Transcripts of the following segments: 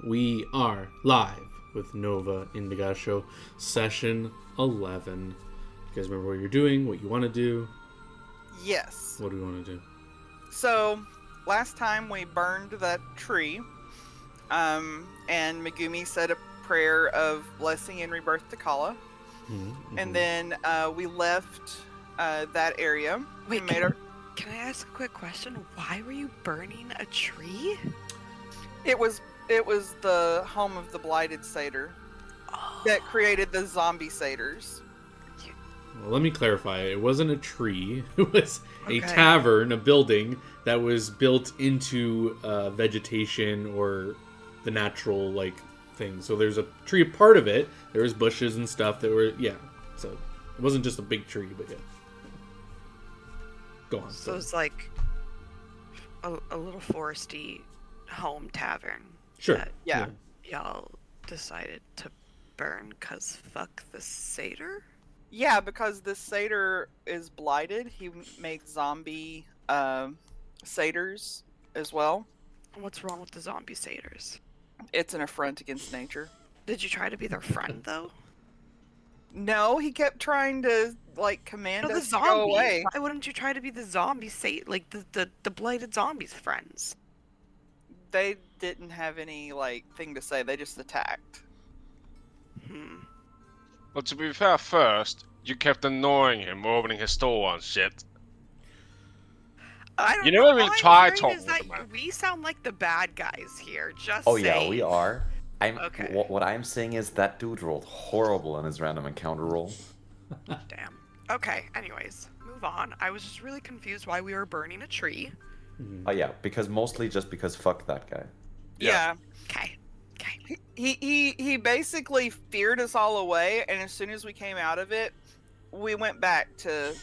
We are live with Nova Indagatio, session 11. You guys remember what you're doing, what you want to do? Yes. What do we want to do? So, last time we burned that tree, and Megumi said a prayer of blessing and rebirth to Kala. Mm-hmm. And then we left that area. Wait, can I ask a quick question? Why were you burning a tree? It was the home of the blighted satyr that created the zombie satyrs. Well, let me clarify. It wasn't a tree. It was a Okay. tavern, a building that was built into vegetation or the natural thing. So there's a tree, part of it. There was bushes and stuff that were So it wasn't just a big tree, but yeah. Go on. So it's like a little foresty home tavern. Sure. That Yeah. y'all decided to burn cause fuck the satyr? Yeah, because the satyr is blighted. He made zombie satyrs as well. What's wrong with the zombie satyrs? It's an affront against nature. Did you try to be their friend though? No, he kept trying to command No, us to go away. Why wouldn't you try to be the zombie the blighted zombies' friends? They didn't have any thing to say. They just attacked. Well, to be fair, first, you kept annoying him, opening his door and shit. I don't You know. never really All I'm tried hearing talking is with that the man. we sound like the bad guys here. Just Oh saying. yeah, we are. Okay. What I'm saying is that dude rolled horrible on his random encounter roll. Damn. Okay, anyways, move on. I was just really confused why we were burning a tree. Oh yeah, mostly just because fuck that guy. Yeah. Okay. He basically feared us all away, and as soon as we came out of it, we went back to,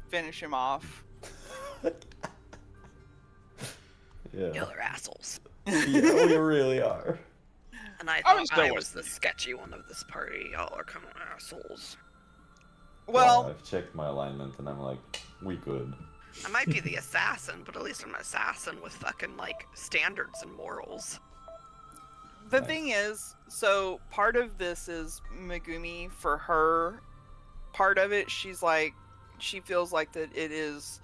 finish him off. Yeah. Y'all are assholes. Yeah, we really are. And I I was thought I no was the one. sketchy one of this party. Y'all are kind of assholes. Well, I've checked my alignment and I'm like, we good. I might be the assassin, but at least I'm an assassin with fucking, standards and morals. the Nice. thing is, so part of this is Megumi. For her, part of it, she feels like that it is,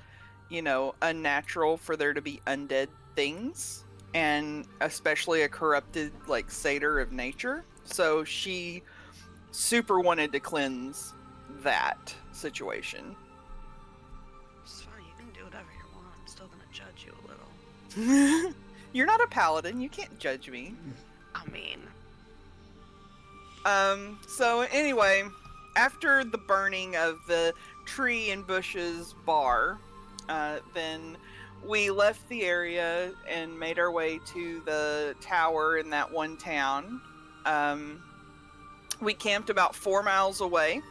unnatural for there to be undead things, and especially a corrupted, satyr of nature. So she super wanted to cleanse that situation. It's fine, you can do whatever you want. I'm still gonna judge you a little. You're not a paladin. You can't judge me. I mean, So anyway, after the burning of the tree and bushes bar, then we left the area and made our way to the tower in that one town. We camped about 4 miles away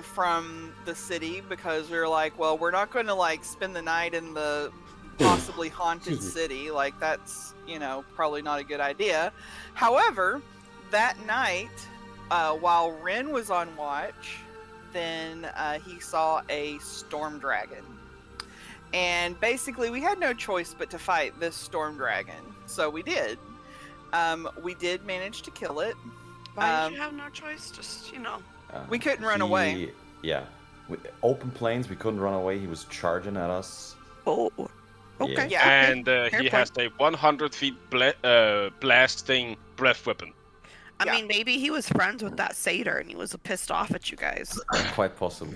from the city because we were like, well, we're not going to spend the night in the possibly haunted city. That's, probably not a good idea. However, that night, while Ren was on watch, then he saw a storm dragon. And basically, we had no choice but to fight this storm dragon. So we did. We did manage to kill it. why did you have no choice? Just, We couldn't run away. Yeah. Open plains, we couldn't run away. He was charging at us. Oh. Okay. Yeah. And Fair he point. has a 100 feet blasting breath weapon. I Yeah. mean, maybe he was friends with that satyr and he was pissed off at you guys. Quite possible.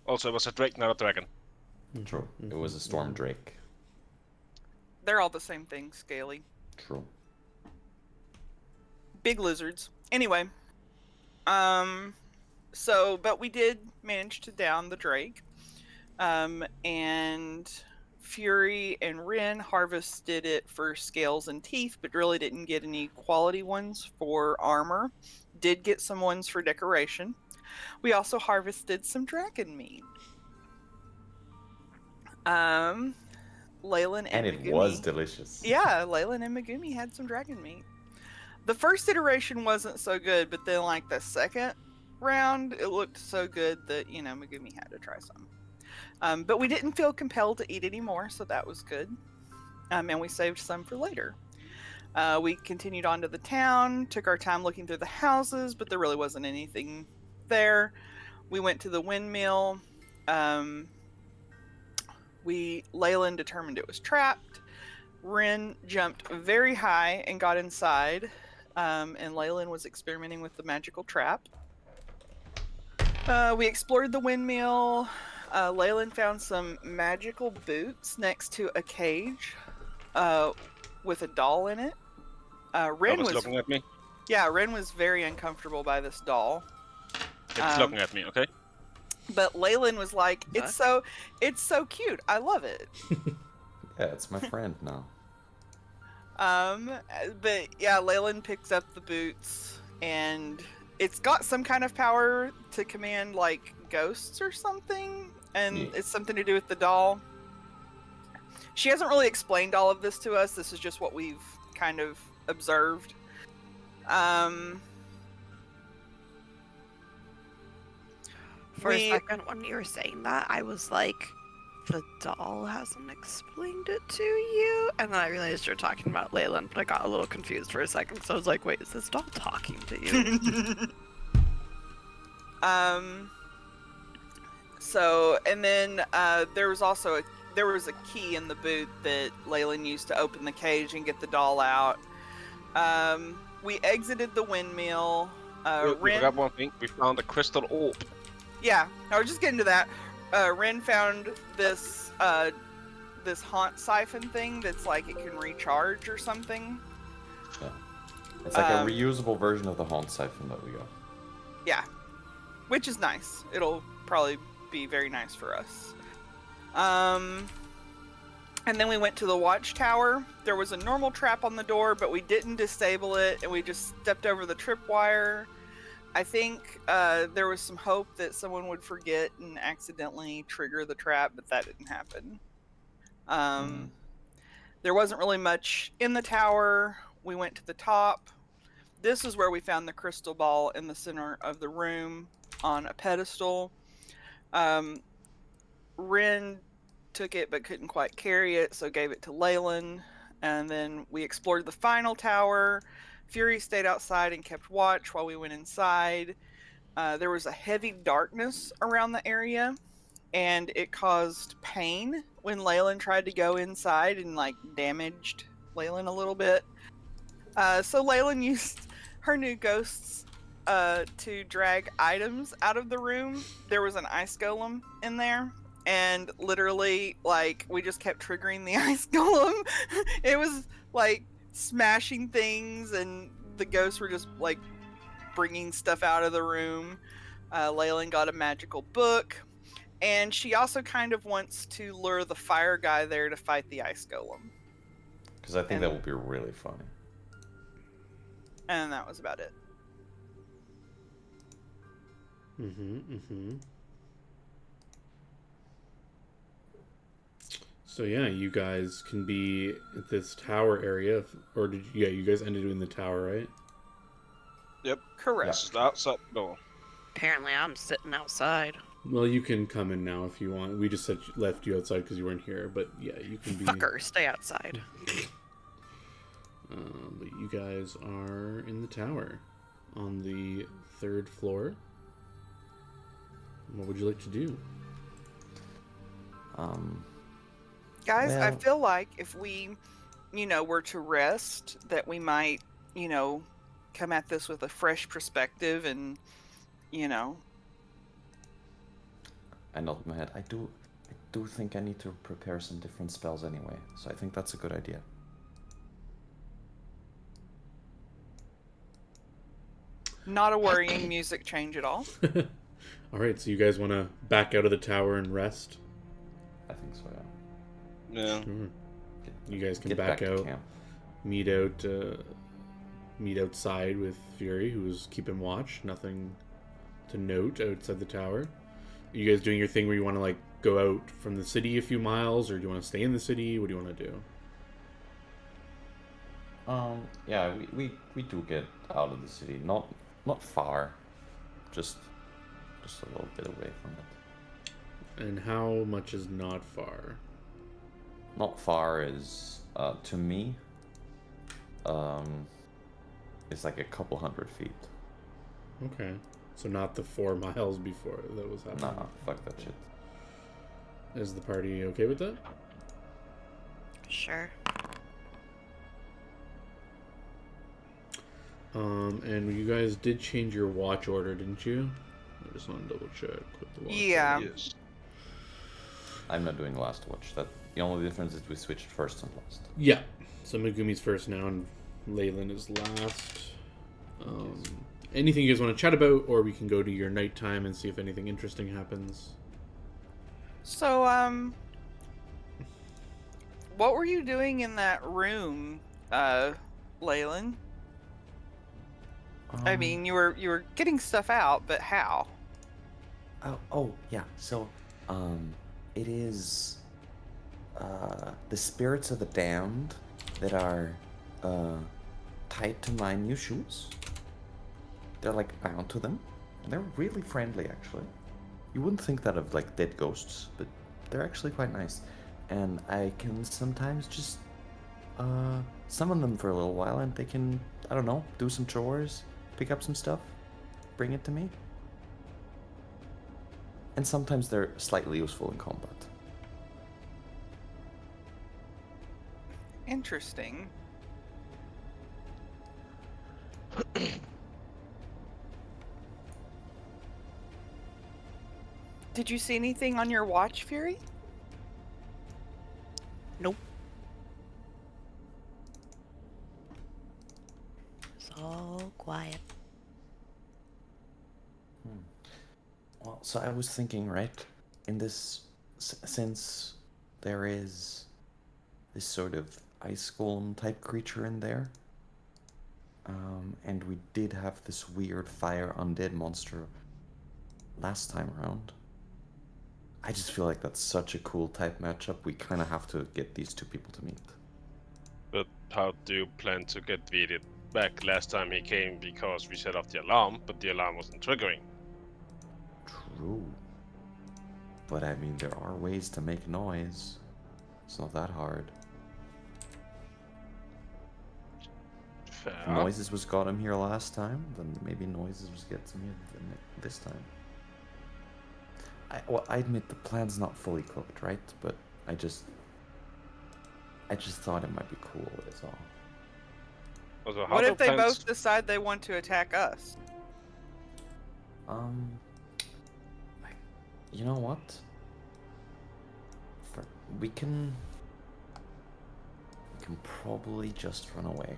Also, it was a drake, not a dragon. True. It was a storm drake. They're all the same thing, scaly. True. Big lizards. Anyway. But we did manage to down the drake. And Fury and Rin harvested it for scales and teeth, but really didn't get any quality ones for armor. Did get some ones for decoration. We also harvested some dragon meat. Leyland and And it Megumi. was delicious. Yeah, Leyland and Megumi had some dragon meat. The first iteration wasn't so good, but then the second round, it looked so good that, Megumi had to try some. But we didn't feel compelled to eat anymore, so that was good. And we saved some for later. We continued on to the town, took our time looking through the houses, but there really wasn't anything there. We went to the windmill. Leyland determined it was trapped. Ren jumped very high and got inside, and Leyland was experimenting with the magical trap. We explored the windmill. Leyland found some magical boots next to a cage with a doll in it. Ren was looking at me. Yeah, Ren was very uncomfortable by this doll. It's looking at me, okay? But Leyland was like, it's so cute. I love it. Yeah, it's my friend now. But yeah, Leyland picks up the boots, and it's got some kind of power to command like ghosts or something, and it's something to do with the doll. She hasn't really explained all of this to us. This is just what we've kind of observed. For a second, when you were saying that, I was like, the doll hasn't explained it to you? And then I realized you're talking about Leyland, but I got a little confused for a second, so I was like, wait, is this doll talking to you? So, and then there was also a key in the boot that Leyland used to open the cage and get the doll out. We exited the windmill. We forgot one thing. We found a crystal orb. Yeah, I was just getting to that. Ren found this this haunt siphon thing that's like it can recharge or something. Yeah. It's like a reusable version of the haunt siphon that we got. Yeah, which is nice. It'll probably be very nice for us. And then we went to the watchtower. There was a normal trap on the door, but we didn't disable it, and we just stepped over the tripwire. I think there was some hope that someone would forget and accidentally trigger the trap, but that didn't happen. There wasn't really much in the tower. We went to the top. This is where we found the crystal ball in the center of the room on a pedestal. Ren took it but couldn't quite carry it, so gave it to Leyland. And then we explored the final tower. Fury stayed outside and kept watch while we went inside. There was a heavy darkness around the area, and it caused pain when Leyland tried to go inside and like damaged Leyland a little bit. So Leyland used her new ghosts to drag items out of the room. There was an ice golem in there, and literally, like, we just kept triggering the ice golem. It was like smashing things, and the ghosts were just like bringing stuff out of the room. Leyland got a magical book, and she also kind of wants to lure the fire guy there to fight the ice golem. Because I think that would be really funny. And that was about it. So yeah, you guys can be at this tower area, or you guys ended in the tower, right? Yep. Correct. This is the outside door. Apparently I'm sitting outside. Well, you can come in now if you want. We just left you outside because you weren't here, but yeah, you can be... Fucker, stay outside. But you guys are in the tower on the 3rd floor. What would you like to do? Guys, I Well- feel like if we, were to rest, that we might, come at this with a fresh perspective and, I nod my head. I do think I need to prepare some different spells anyway, so I think that's a good idea. not a worrying music change at all. All right, so you guys want to back out of the tower and rest? I think so, yeah. Yeah. Sure. You guys can Get back to out, camp. meet outside with Fury, who was keeping watch. Nothing to note outside the tower. Are you guys doing your thing where you want to like go out from the city a few miles, or do you want to stay in the city? What do you want to do? Yeah, we do get out of the city. Not far. Just a little bit away from it. And how much is not far? Not far is to me is like a couple 100 feet. Okay. So not the 4 miles before that was happening. Nah, fuck that shit. Is the party okay with that? Sure. And you guys did change your watch order, didn't you? I just want to double check with the watch Yeah. order. Yes. I'm not doing last watch. That the only difference is we switched first and last. Yeah. So Megumi's first now, and Leyland is last. Anything you guys want to chat about, or we can go to your nighttime and see if anything interesting happens. So, what were you doing in that room, Leyland? I mean, you were getting stuff out, but how? Oh, yeah. So, it is the spirits of the damned that are tied to my new shoes. They're like bound to them. They're really friendly, actually. You wouldn't think that of like dead ghosts, but they're actually quite nice. And I can sometimes just summon them for a little while, and they can, I don't know, do some chores, pick up some stuff, bring it to me. And sometimes they're slightly useful in combat. Interesting. Did you see anything on your watch, Fury? Nope. It's all quiet. Well, so I was thinking, right, in this, since there is this sort of ice golem type creature in there, and we did have this weird fire undead monster last time around, I just feel like that's such a cool type matchup. We kind of have to get these two people to meet. But how do you plan to get Vidit back? Last time he came because we set off the alarm, but the alarm wasn't triggering. True. But I mean, there are ways to make noise. It's not that hard. Fair. If noises was got him here last time, then maybe noises was gets me this time. I admit the plan's not fully cooked, right? But I just thought it might be cool. Is all. Also, how What do if they plans- both decide they want to attack us? You know what? We can probably just run away.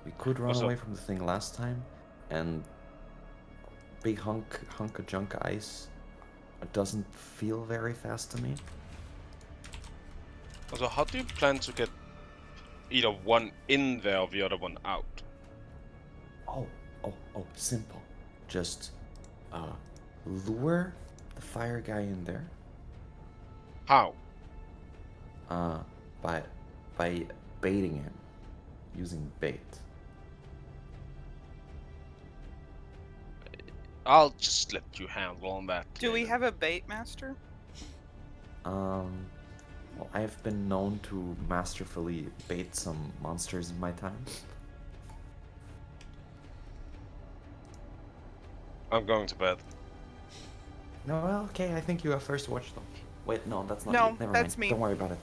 We could run Also- away from the thing last time, and big hunk of junk ice doesn't feel very fast to me. Also, how do you plan to get either one in there or the other one out? Oh, simple. Just lure the fire guy in there. How? By baiting him using bait. I'll just let you handle on that. Do we later. have a bait master? Well, I've been known to masterfully bait some monsters in my time. I'm going to bed. No, well, okay, I think you have first watch though. Wait, no, that's not No, you. Never that's mind. me. Don't worry about it.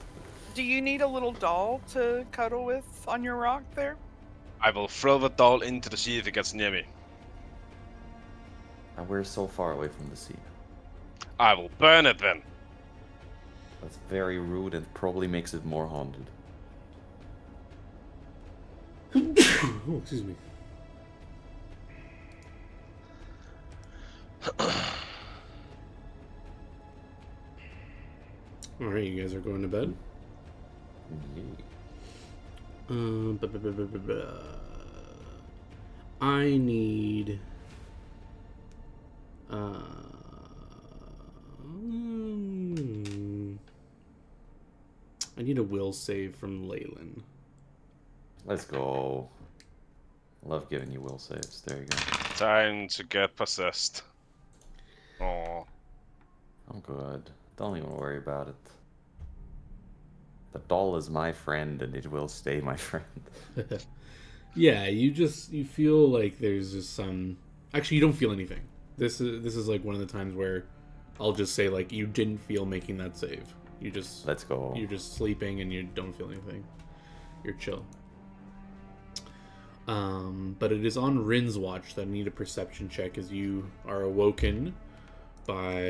Do you need a little doll to cuddle with on your rock there? I will throw the doll into the sea if it gets near me. We're so far away from the sea. I will burn it then. That's very rude and probably makes it more haunted. Oh, excuse me. Alright, you guys are going to bed? I need... I need a will save from Leyland. Let's go. Love giving you will saves. There you go. Time to get possessed. Oh, I'm good. Don't even worry about it. The doll is my friend and it will stay my friend. Yeah, you feel like there's just some. Actually, you don't feel anything. This is like one of the times where I'll just say like you didn't feel making that save. You just Let's go. You're just sleeping and you don't feel anything. You're chill. But it is on Rin's watch that I need a perception check as you are awoken by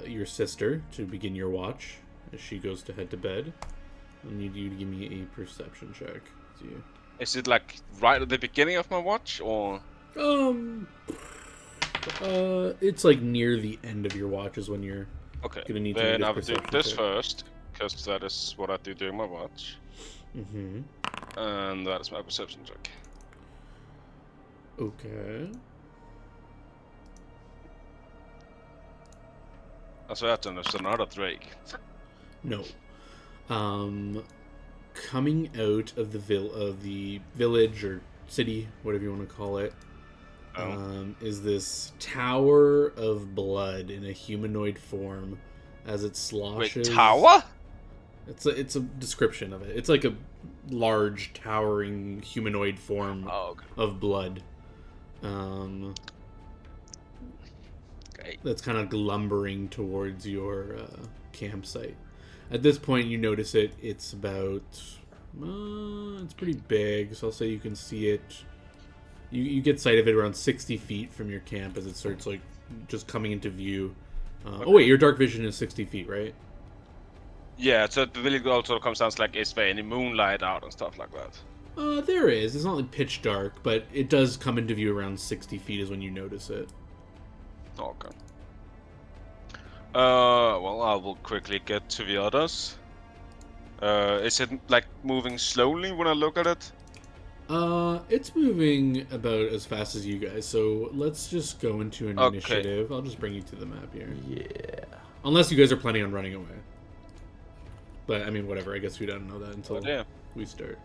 your sister to begin your watch as she goes to head to bed. I need you to give me a perception check. Is it like right at the beginning of my watch, or? It's like near the end of your watch is when you're Okay, gonna need to then make a I will do perception this check. first, because that is what I do during my watch. Mm-hmm. And that is my perception check. Okay. Alltså äter there's another Drake. No. Coming out of the village or city, whatever you want to call it, is this tower of blood in a humanoid form as it sloshes. Wait, tower? It's a description of it. It's like a large, towering humanoid form of blood. Okay. That's kind of lumbering towards your campsite. At this point, you notice it. It's about... it's pretty big, so I'll say you can see it. You get sight of it around 60 feet from your camp as it starts, like, just coming into view. Oh, wait, your dark vision is 60 feet, right? Yeah, so the village also comes down to, like, is there any moonlight out and stuff like that? There is. It's not, like, pitch dark, but it does come into view around 60 feet is when you notice it. Okay. Well, I will quickly get to the others. Is it like moving slowly when I look at it? It's moving about as fast as you guys, so let's just go into an initiative. I'll just bring you to the map here. Yeah. Unless you guys are planning on running away. But, I mean, whatever. I guess we don't know that until we start.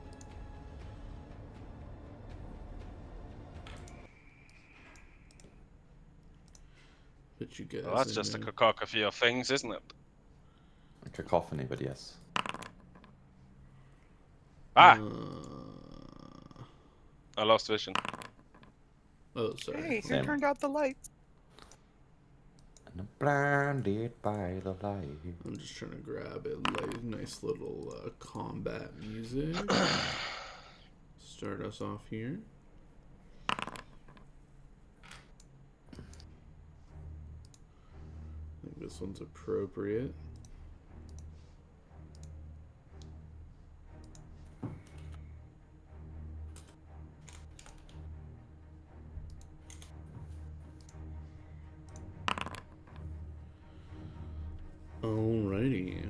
But you guys... Well, that's just a cacophony of things, isn't it? A cacophony, but yes. Ah! I lost vision. Oh, sorry. Hey, who Same. turned out the lights? And I'm blinded by the light. I'm just trying to grab a nice little combat music. Start us off here. I think this one's appropriate. Alrighty.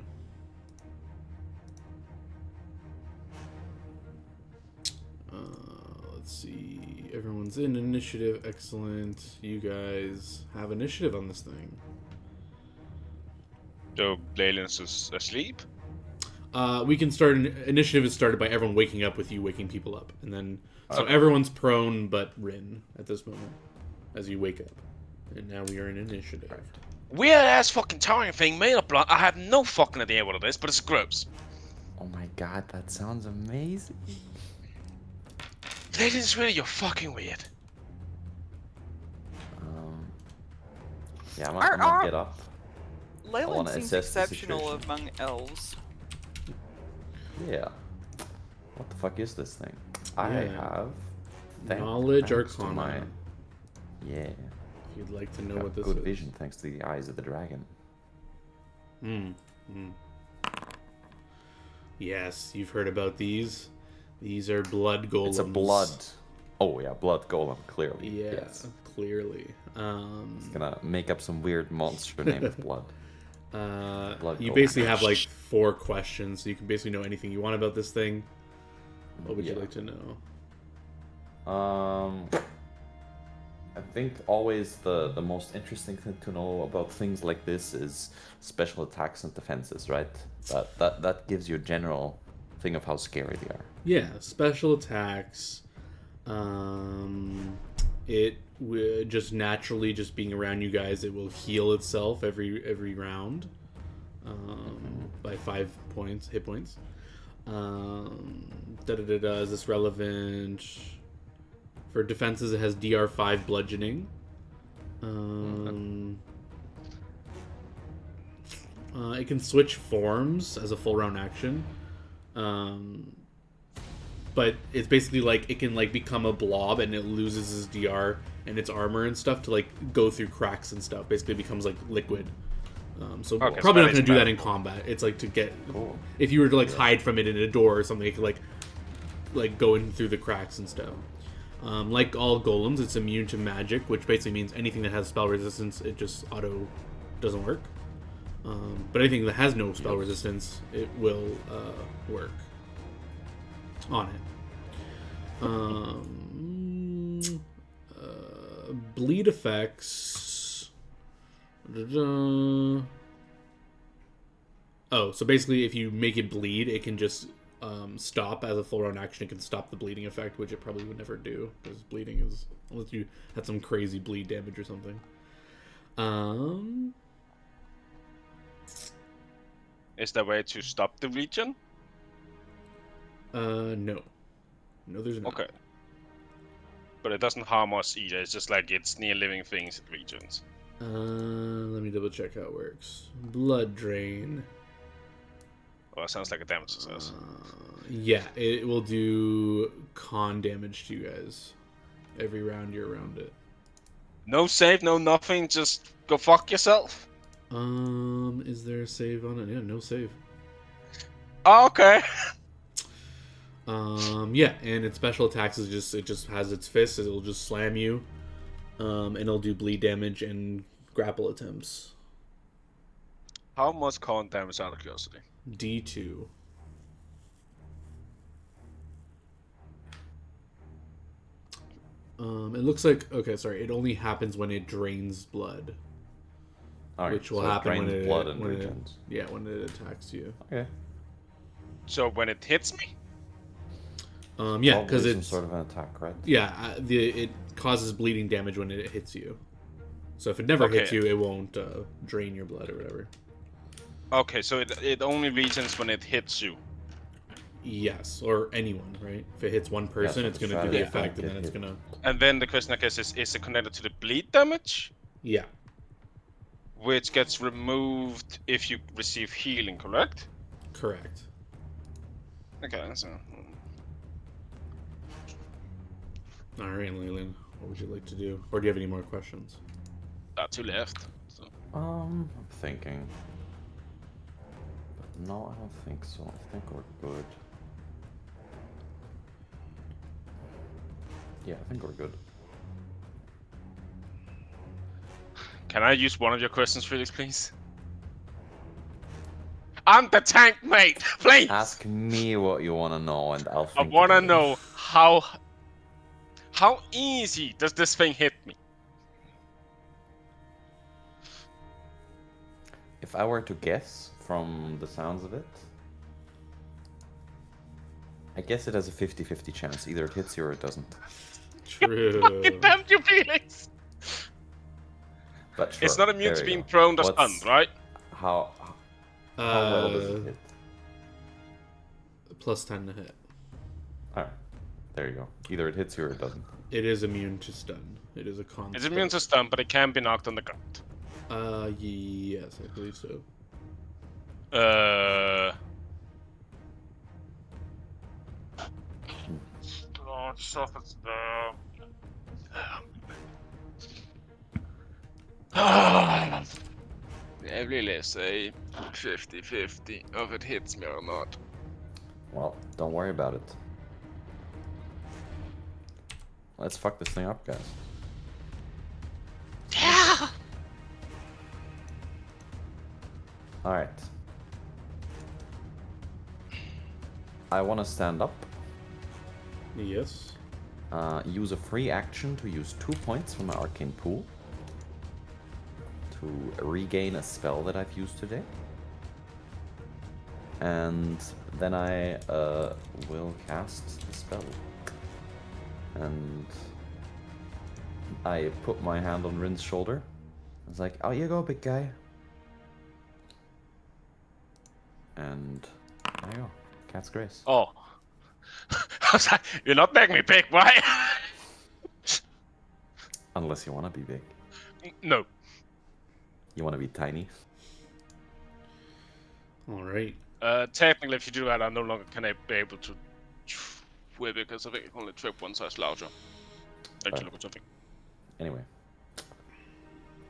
Let's see. Everyone's in initiative. Excellent. You guys have initiative on this thing. So Leyland's is asleep? We can start. Initiative is started by everyone waking up with you waking people up. And then, so Okay. everyone's prone but Rin at this moment as you wake up. And now we are in initiative. Weird ass fucking towering thing made of blood. I have no fucking idea what it is, but it's gross. Oh my god, that sounds amazing. Leyland's really, you're fucking weird. Yeah, I'm gonna get up. Leyland wanna seems assess the exceptional situation. among elves. Yeah. What the fuck is this thing? I Yeah. have Knowledge thanks to Arcana. Yeah. If you'd like to know Got what this good is. vision thanks to the eyes of the dragon. Yes, you've heard about these. These are blood golems. It's a blood. Oh yeah, blood golem, clearly. Yeah, Yes. clearly. It's gonna make up some weird monster name with blood. Blood You golem. basically have like 4 questions, so you can basically know anything you want about this thing. What would you Yeah. like to know? I think always the most interesting thing to know about things like this is special attacks and defenses, right? That gives you a general thing of how scary they are. Yeah, special attacks. It just naturally, just being around you guys, it will heal itself every round by 5 points, hit points. Is this relevant? For defenses, it has DR5 bludgeoning. It can switch forms as a full round action. But it's basically like it can like become a blob and it loses its DR and its armor and stuff to like go through cracks and stuff. Basically, it becomes like liquid. So Okay, so probably that not going is to do that in valuable. combat. It's like to get Cool. if you were to like hide from it in a door or something, it could like go in through the cracks and stuff. Like all golems, it's immune to magic, which basically means anything that has spell resistance, it just auto doesn't work. But anything that has no spell resistance, it will work on it. Bleed effects. Oh, so basically, if you make it bleed, it can just stop as a full round action. It can stop the bleeding effect, which it probably would never do because bleeding is unless you had some crazy bleed damage or something. Is there a way to stop the region? No, there's not. Okay. But it doesn't harm us either. It's just like it's near living things in regions. Let me double check how it works. Blood drain. Oh, that sounds like a damage success. Yeah, it will do con damage to you guys every round you're around it. No save, no nothing. Just go fuck yourself. Is there a save on it? Yeah, no save. Oh, okay. Yeah, and its special attacks is it just has its fists. It'll just slam you, and it'll do bleed damage and grapple attempts. How much con damage out of curiosity? D2. It looks like it only happens when it drains blood. Alright, Which will so it happen when drains it blood and when it, regens. yeah, when it attacks you. Okay. So when it hits me? Yeah, Probably because some it's sort of an attack, right? yeah, it causes bleeding damage when it hits you. So if it never hits Okay. you, it won't drain your blood or whatever. Okay, so it only regions when it hits you. Yes, or anyone, right? If it hits one person, so it's the going to do the strategy effect, and don't then get it's going to And then the question I guess is it connected to the bleed damage? yeah, Which gets removed if you receive healing, correct? correct. Okay, so... All right, Leland, what would you like to do, or do you have any more questions? Two left. So. I'm thinking. But no, I don't think so. I think we're good. Yeah, I think we're good. Can I use one of your questions, Felix, please? I'm the tank, mate! Please! Ask me what you want to know, and I'll I think wanna about it. know how easy does this thing hit me? If I were to guess from the sounds of it, I guess it has a 50-50 chance. Either it hits you or it doesn't. True. Fucking damn you, Felix! But sure, It's not immune there to you being go. prone to What's- stun, right? How well does it hit? Plus 10 to hit. Alright, there you go. Either it hits you or it doesn't. It is immune to stun. It is a con. It's immune to stun, but it can be knocked on the ground. Yes, I believe so. Jag vill säga 50-50 if it hits me or not. Well, don't worry about it. Let's fuck this thing up, guys. Yeah! Alright. I want to stand up. Yes. Use a free action to use 2 points from my arcane pool to regain a spell that I've used today. And then I will cast the spell. And I put my hand on Rin's shoulder. I was like, out you go, big guy. And there you go. Cat's Grace. Oh. I was like, you're not making me pick, right? Unless you want to be big. No. You want to be tiny. All right. Technically, if you do that, I no longer can be able to trip because I think I can only trip one size larger. Actually, look at something. Anyway.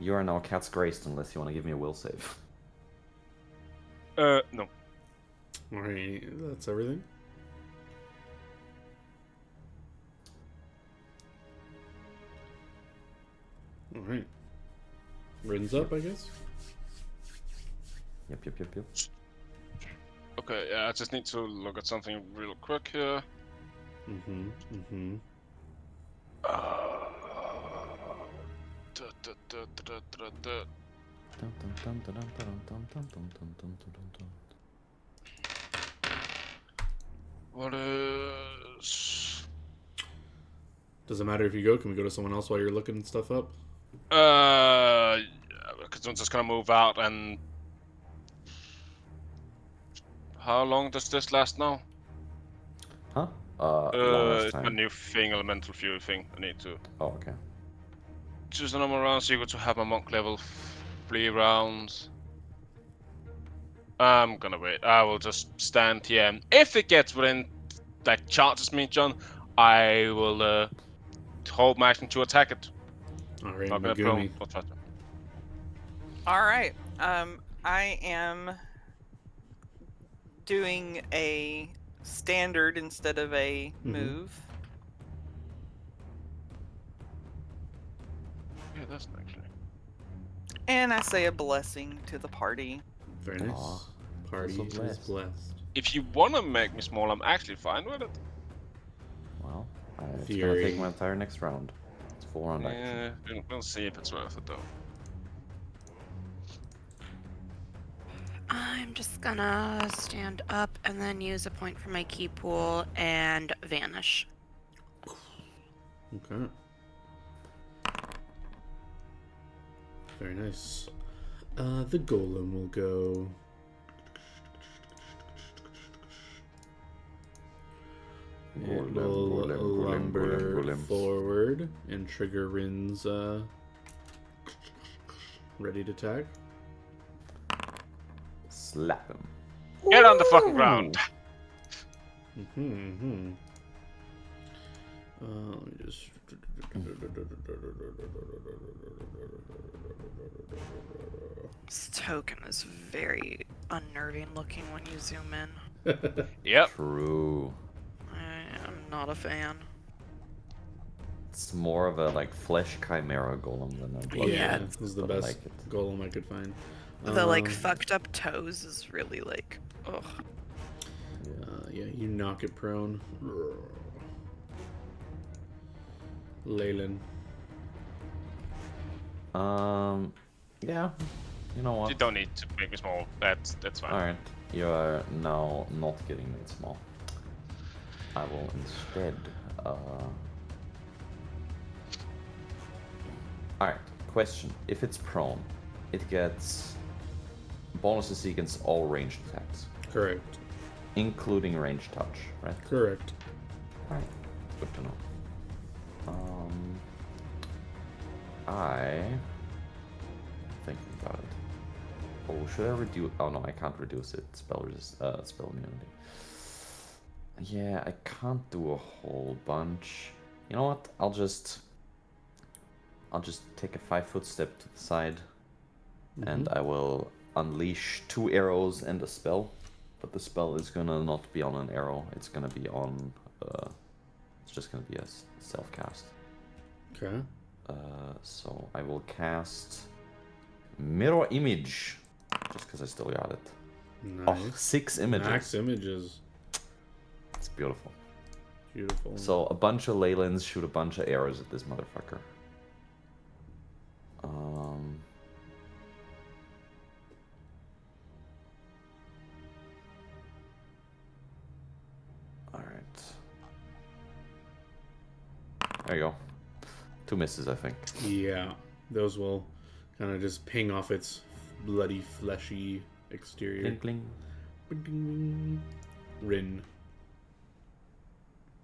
You are now Cat's Graced unless you want to give me a will save. No. All right. That's everything. All right. Rin's up, I guess. Yep. Okay, yeah, I just need to look at something real quick here. Mm-hmm. Da, da, da, da, da, da. What is... Does it matter if you go? Can we go to someone else while you're looking stuff up? Yeah, because I'm just gonna move out and... How long does this last now? Huh? Long as It's my time. new thing, elemental fury thing. I need to Oh, okay. choose a normal round, so you go to have my monk level 3 rounds. I'm gonna wait. I will just stand here. And if it gets within, like, charges me, John, I will hold my action to attack it. All right, Not gonna prone Megumi. or try to. All right. I am doing a standard instead of a move. Yeah, that's actually. And I say a blessing to the party. Very nice. Aw, Party so is blessed. blessed. If you wanna make me small, I'm actually fine with it. Well, it's gonna Fury. take my entire next round. It's full round action. Yeah, we'll see if it's worth it though. I'm just gonna stand up and then use a point for my key pool and vanish. Okay. Very nice. The golem will go. It will lumber forward and trigger Rin's ready to attack. Slap him. Get on the fucking ground! Let me just. This token is very unnerving looking when you zoom in. Yep. True. I am not a fan. It's more of a like flesh chimera golem than a blood Yeah, golem, this is the but I best like it. golem I could find. The like fucked up toes is really like, ugh. Yeah, you knock it prone. Leyland. Yeah. You know what? You don't need to make me small. That's fine. Alright. You are now not getting made small. I will instead, Alright, question. If it's prone, it gets bonuses against all ranged attacks, Correct. including ranged touch, right? Correct. Alright, good to know. I thinking about it. Oh, should I reduce? Oh no, I can't reduce it. Spell immunity. Yeah, I can't do a whole bunch. You know what? I'll just take a 5-foot step to the side, and I will unleash 2 arrows and a spell. But the spell is gonna not be on an arrow. It's gonna be on. It's just gonna be a self cast. Okay. So I will cast Mirror Image, just because I still got it. Nice. Oh, 6 images. Max images. It's beautiful. Beautiful. So a bunch of Leylands shoot a bunch of arrows at this motherfucker. Alright. There you go. 2 misses, I think. Yeah, those will kind of just ping off its bloody, fleshy exterior. Bling, bling. Bing, bing, bing. Rin.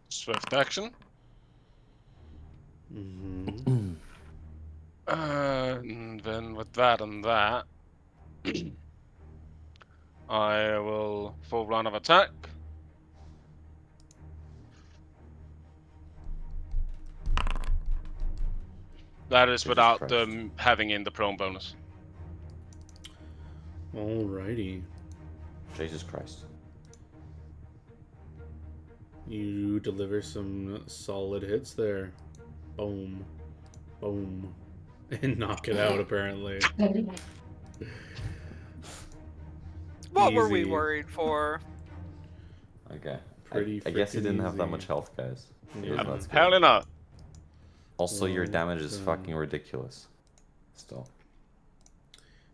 Swift action. Mm-hmm. And then with that and that, I will full round of attack. That is Jesus without Christ. having in the prone bonus. Alrighty. Jesus Christ. You deliver some solid hits there. Boom. Boom. And knock it out, apparently. What were we Easy. worried for? Okay. Pretty I guess he frickin' didn't have that easy. much health, guys. Yeah. That's good. Apparently not. Also, your Well damage is done. fucking ridiculous. Still.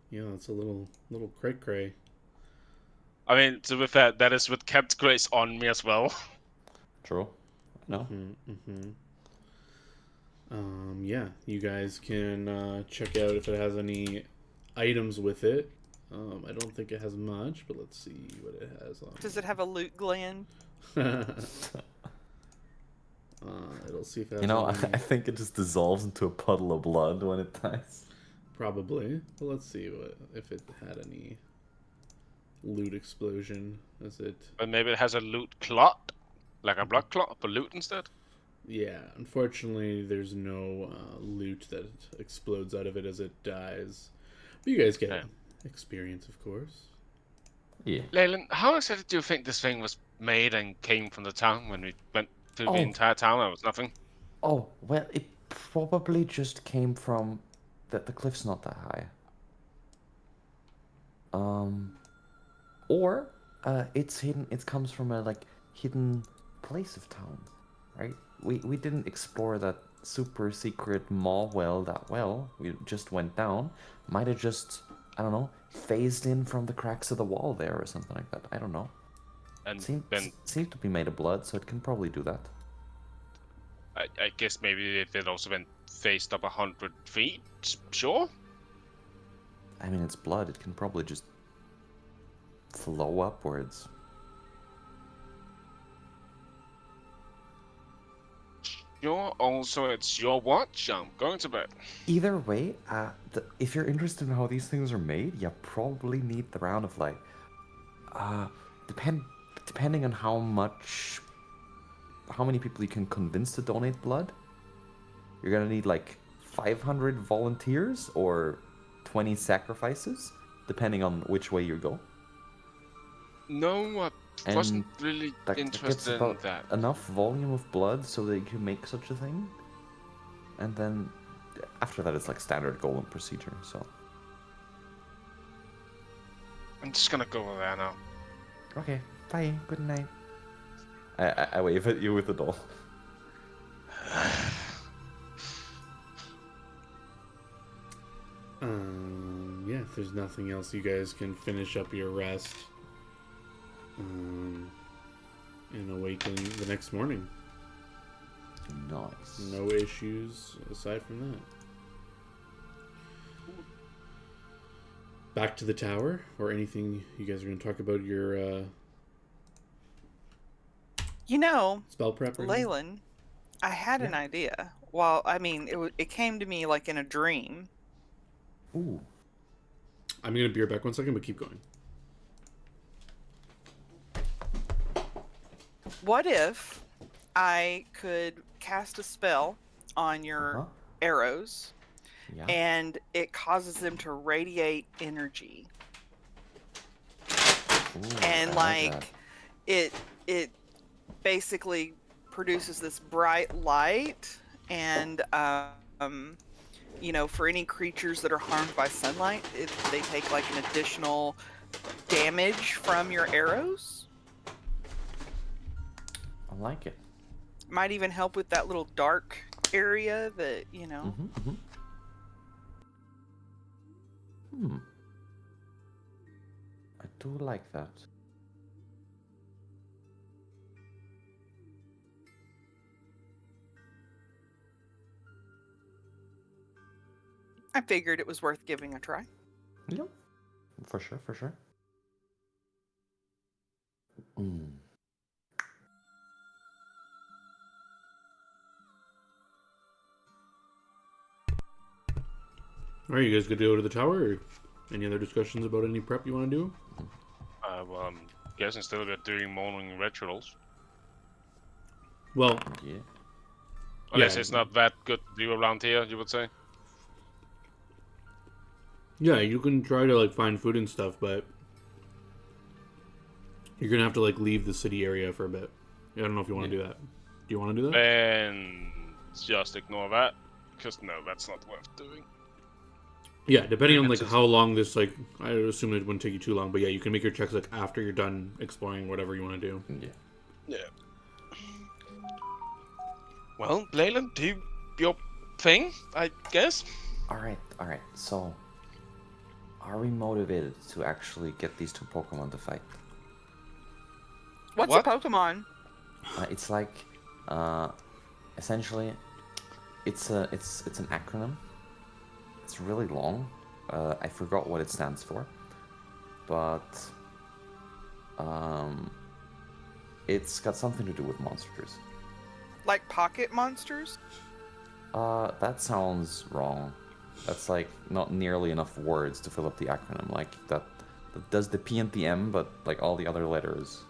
Yeah, it's a little cray-cray. I mean, to be fair, that is with kept grace on me as well. True. No. Mm-hmm. Yeah, you guys can check out if it has any items with it. I don't think it has much, but let's see what it has on. Does it have a loot gland? It'll see if it has You know, any... I think it just dissolves into a puddle of blood when it dies. Probably. But let's see if it had any loot explosion. Is it... But maybe it has a loot clot, like a blood clot, but loot instead. Yeah, unfortunately, there's no loot that explodes out of it as it dies. But you guys get Okay. experience, of course. Yeah. Leyland, how exactly do you think this thing was made and came from the town when we went through the Oh. entire town? There was nothing. Oh, well, it probably just came from that the cliff's not that high. Or it's hidden. It comes from a hidden place of town, right? We didn't explore that super secret mall well that well. We just went down. Might have just, I don't know, phased in from the cracks of the wall there or something like that. I don't know. And Seems then to be made of blood, so it can probably do that. I guess maybe if it also went faced up 100 feet, sure. I mean, it's blood. It can probably just flow upwards. Sure. Also, it's your watch. I'm going to bed. Either way, if you're interested in how these things are made, you probably need the round of depending on how many people you can convince to donate blood, you're gonna need 500 volunteers or 20 sacrifices, depending on which way you go. No, I And wasn't really That gets interested in about that. enough volume of blood so that you can make such a thing. And then after that, it's standard golem procedure. So I'm just gonna go over there now. okay, bye, good night. I wave at you with the doll. Yeah, if there's nothing else, you guys can finish up your rest. And awaken the next morning. Nice. No issues aside from that. Back to the tower, or anything you guys are going to talk about your You know, spell prep? Or anything? Leyland, I had an idea. Well, I mean, it came to me like in a dream. Ooh. I'm going to be right back 1 second, but keep going. What if I could cast a spell on your arrows Yeah. and it causes them to radiate energy? Ooh, And I that. it basically produces this bright light, and for any creatures that are harmed by sunlight, they take an additional damage from your arrows. I like it. Might even help with that little dark area that I do like that. I figured it was worth giving a try. Yep. For sure, for sure. All right, you guys good to go to the tower? Or any other discussions about any prep you want to do? Well, I'm guessing still we're doing morning rituals. Well, Yeah. Unless Yeah. it's not that good to do around here, you would say. yeah, you can try to like find food and stuff, but you're gonna have to like leave the city area for a bit. I don't know if you want to do that. Do you want to do that? Then just ignore that, because no, that's not worth doing. Yeah, depending on can like just- how long this like, I assume it wouldn't take you too long. But yeah, you can make your checks like after you're done exploring whatever you want to do. Yeah. Yeah. Well, Leyland, do your thing, I guess. All right. So, are we motivated to actually get these two Pokemon to fight? What's What? a Pokemon? It's like, essentially, it's an acronym. It's really long. I forgot what it stands for, but it's got something to do with monsters. Like pocket monsters? That sounds wrong. That's like not nearly enough words to fill up the acronym. Like that does the P and the M, but like all the other letters.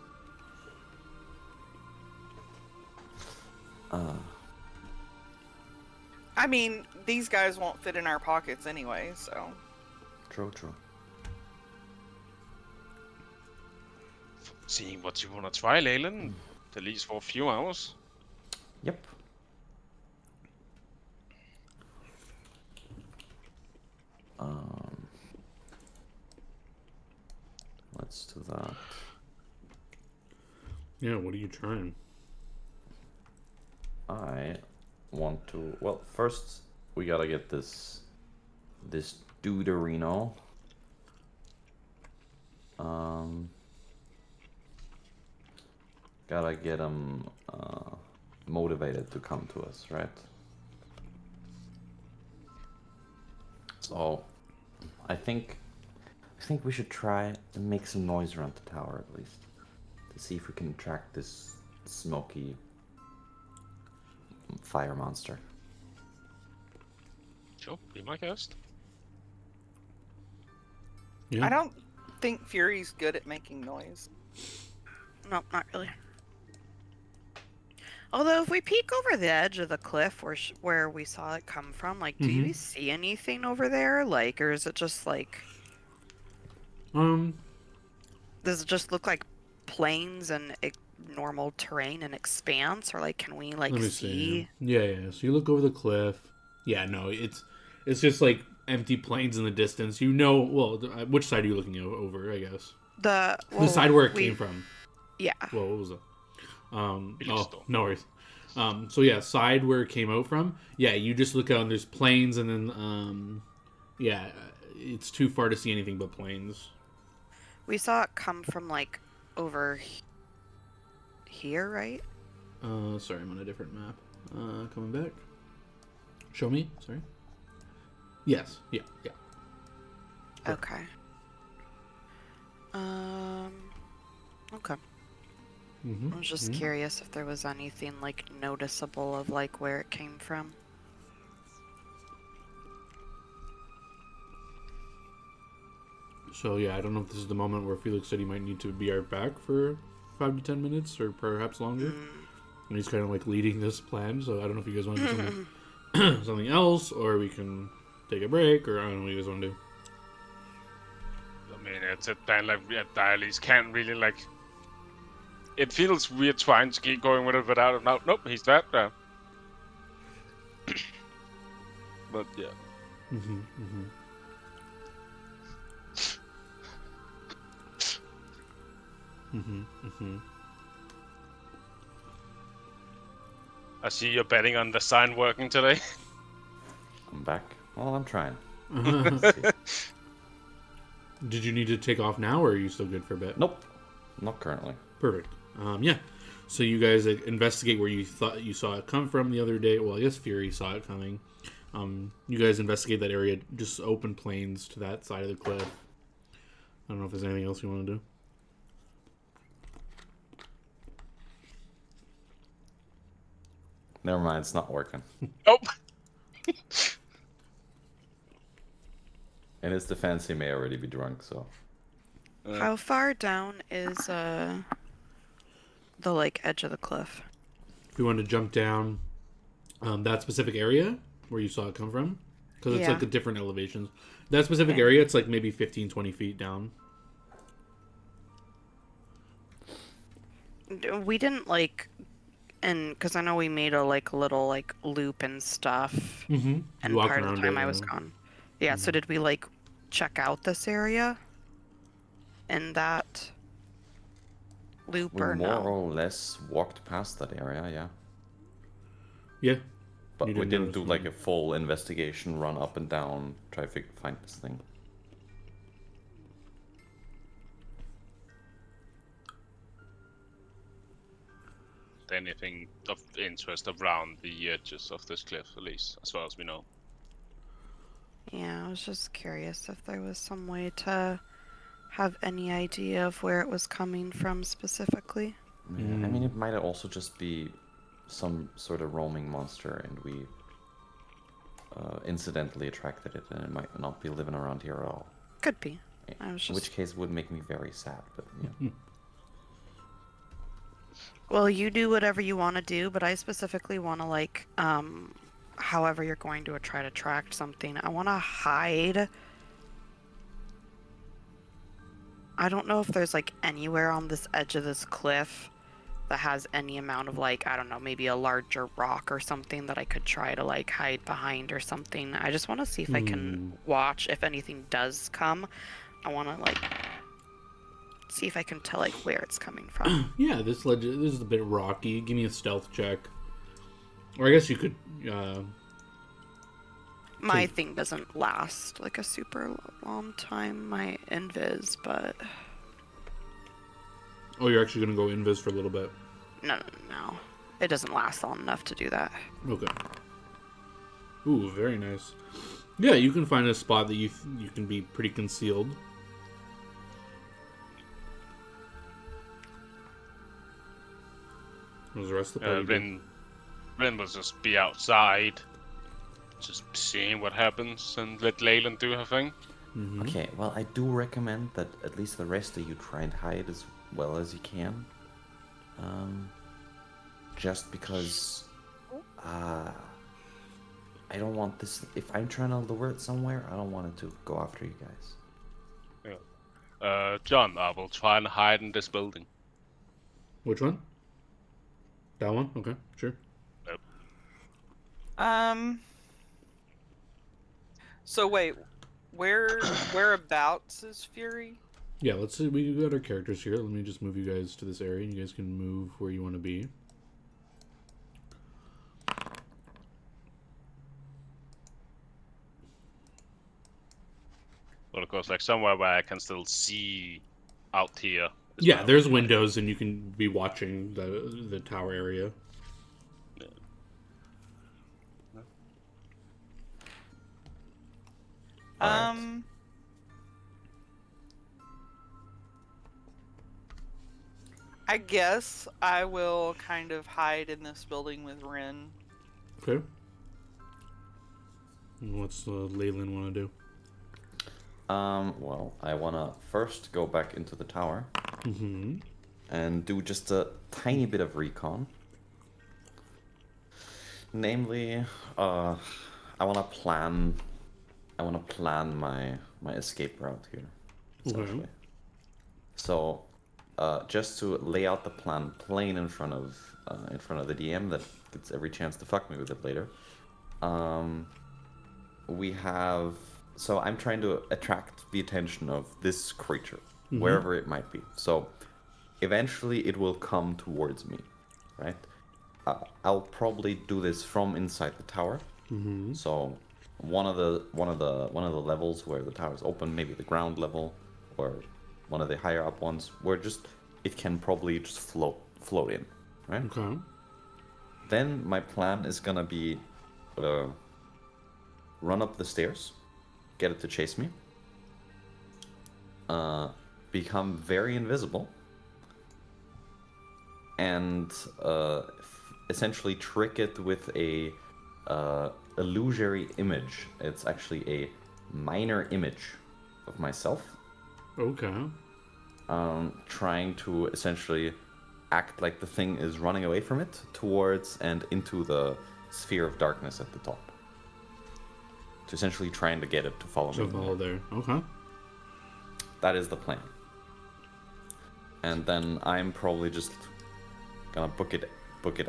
I mean, these guys won't fit in our pockets anyway, so. True. Seeing what you wanna try, Leyland, at least for a few hours. Yep. Let's do that. Yeah, what are you trying? I want to. Well, first we gotta get this Duderino. Gotta get him motivated to come to us, right? So, I think we should try and make some noise around the tower at least, to see if we can attract this smoky fire monster. Sure, be my guest. Yeah. I don't think Fury's good at making noise. No, not really. Although, if we peek over the edge of the cliff where we saw it come from, like, do you see anything over there? Like, or is it just like, does it just look like plains and normal terrain and expanse, or like, can we like Let me see? see. Yeah. So you look over the cliff. Yeah, no, it's just like empty plains in the distance. You know, well, which side are you looking over? I guess The the side where it came from. Yeah. Whoa, what was it? Oh, Yellowstone. no worries. So yeah, side where it came out from. Yeah, you just look out and there's plains, and then yeah, it's too far to see anything but plains. We saw it come from like over here, right? Sorry, I'm on a different map. Coming back. Show me. Sorry. Yes. Yeah. Okay. Okay. I was just curious if there was anything like noticeable of like where it came from. So yeah, I don't know if this is the moment where Felix said he might need to be our back for 5 to 10 minutes or perhaps longer. And he's kind of like leading this plan, so I don't know if you guys want to do something, something else, or we can take a break, or I don't know what you guys want to do. I mean, it's a plan like we at Dialy's can't really like. It feels weird trying to keep going with it without him. Nope, he's that. But yeah. I see you're betting on the sign working today. I'm back. Well, I'm trying. Did you need to take off now, or are you still good for a bit? Nope, not currently. Perfect. Yeah. So you guys investigate where you thought you saw it come from the other day. Well, I guess Fury saw it coming. You guys investigate that area, just open plains to that side of the cliff. I don't know if there's anything else you want to do. Never mind, it's not working. Nope. In his defense, he may already be drunk, so. How far down is the like edge of the cliff? If you want to jump down that specific area where you saw it come from, because it's Yeah. like a different elevations. That specific area, it's like maybe 15, 20 feet down. We didn't like, and because I know we made a like little like loop and stuff, Mm-hmm. and Walk part of the around time it, I was yeah. gone. Yeah. So did we like check out this area? In that loop We or more no? or less walked past that area, yeah. Yeah. But You we didn't didn't notice do like me. a full investigation, run up and down, try to find this thing. Anything of interest around the edges of this cliff, at least, as far as we know. Yeah, I was just curious if there was some way to have any idea of where it was coming from specifically. Yeah, I mean, it might also just be some sort of roaming monster, and we incidentally attracted it, and it might not be living around here at all. Could be. I was In which just. case would make me very sad, but yeah. Well, you do whatever you want to do, but I specifically want to like, however you're going to try to attract something, I want to hide. I don't know if there's like anywhere on this edge of this cliff that has any amount of like, I don't know, maybe a larger rock or something that I could try to like hide behind or something. I just want to see if I can watch if anything does come. I want to like see if I can tell like where it's coming from. Yeah, this is a bit rocky. Give me a stealth check. Or I guess you could. My thing doesn't last like a super long time, my invis, but Oh, you're actually gonna go invis for a little bit. no. It doesn't last long enough to do that. Okay. Ooh, very nice. Yeah, you can find a spot that you can be pretty concealed. What does the rest of the party do? Rin will just be outside, just seeing what happens, and let Leyland do her thing. Mm-hmm. Okay, well, I do recommend that at least the rest of you try and hide as well as you can. Just because I don't want this. If I'm trying to lure it somewhere, I don't want it to go after you guys. John, I will try and hide in this building. Which one? That one? Okay, sure. So wait, whereabouts is Fury? Yeah, let's see. We got our characters here. Let me just move you guys to this area. You guys can move where you want to be. Well, of course, like somewhere where I can still see out here. Yeah, there's windows, and you can be watching the tower area. Alright. I guess I will kind of hide in this building with Rin. Okay. And what's Leyland want to do? Well, I wanna first go back into the tower Mm-hmm. and do just a tiny bit of recon. Namely, I wanna plan my escape route here. Essentially. Okay. So, just to lay out the plan plain in front of the DM that gets every chance to fuck me with it later. We have. So I'm trying to attract the attention of this creature, wherever it might be. So, eventually it will come towards me, right? I'll probably do this from inside the tower. Mm-hmm. So, one of the levels where the tower is open, maybe the ground level, or one of the higher up ones, where just it can probably just float in, right? Okay. Then my plan is gonna be run up the stairs, get it to chase me, become very invisible, and essentially trick it with a illusory image. It's actually minor image of myself, Okay. trying to essentially act like the thing is running away from it towards and into the sphere of darkness at the top. To essentially trying to get it to follow So me. follow there. Okay. That is the plan. And then I'm probably just gonna book it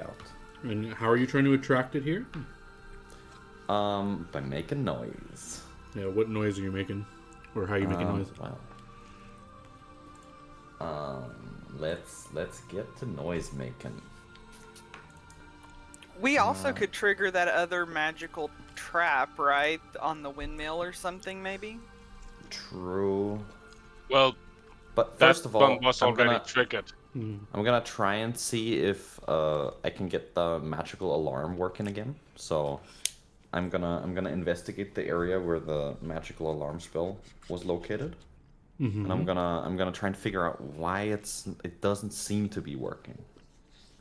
out. And how are you trying to attract it here? By making noise. Yeah, what noise are you making? Or how are you making noise? Well, let's get to noise making. We also could trigger that other magical trap, right? On the windmill or something, maybe? True. Well, But that first of all, one was I'm already gonna triggered. I'm gonna try and see if I can get the magical alarm working again. So I'm gonna investigate the area where the magical alarm spell was located. And I'm gonna try and figure out why it doesn't seem to be working.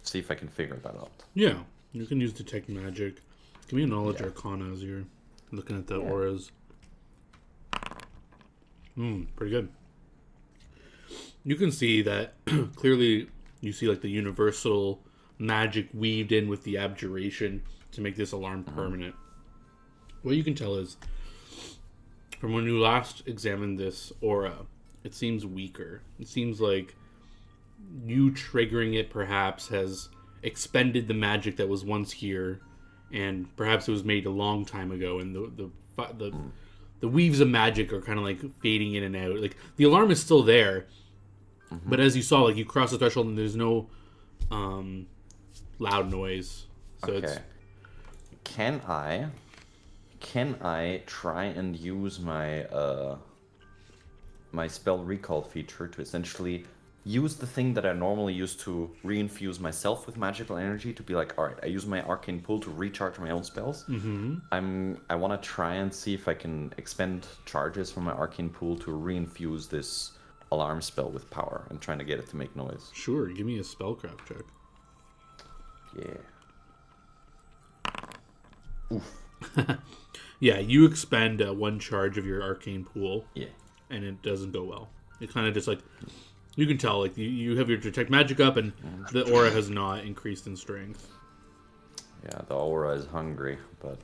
See if I can figure that out. Yeah, you can use detect magic. Give me a knowledge arcana as you're looking at the auras. Pretty good. You can see that clearly. You see like the universal magic weaved in with the abjuration to make this alarm permanent. What you can tell is from when you last examined this aura, it seems weaker. It seems like you triggering it perhaps has expended the magic that was once here, and perhaps it was made a long time ago, and the weaves of magic are kind of like fading in and out. Like the alarm is still there, but as you saw, like you cross the threshold and there's no loud noise. So Okay. Can I try and use my my spell recall feature to essentially use the thing that I normally use to reinfuse myself with magical energy to be like, all right, I use my arcane pool to recharge my own spells. I want to try and see if I can expend charges from my arcane pool to reinfuse this alarm spell with power and trying to get it to make noise. Sure, give me a spellcraft check. Yeah. Oof. Yeah, you expend one charge of your arcane pool. Yeah. And it doesn't go well. It kind of just like you can tell, like you have your detect magic up, and the aura has not increased in strength. Yeah, the aura is hungry, but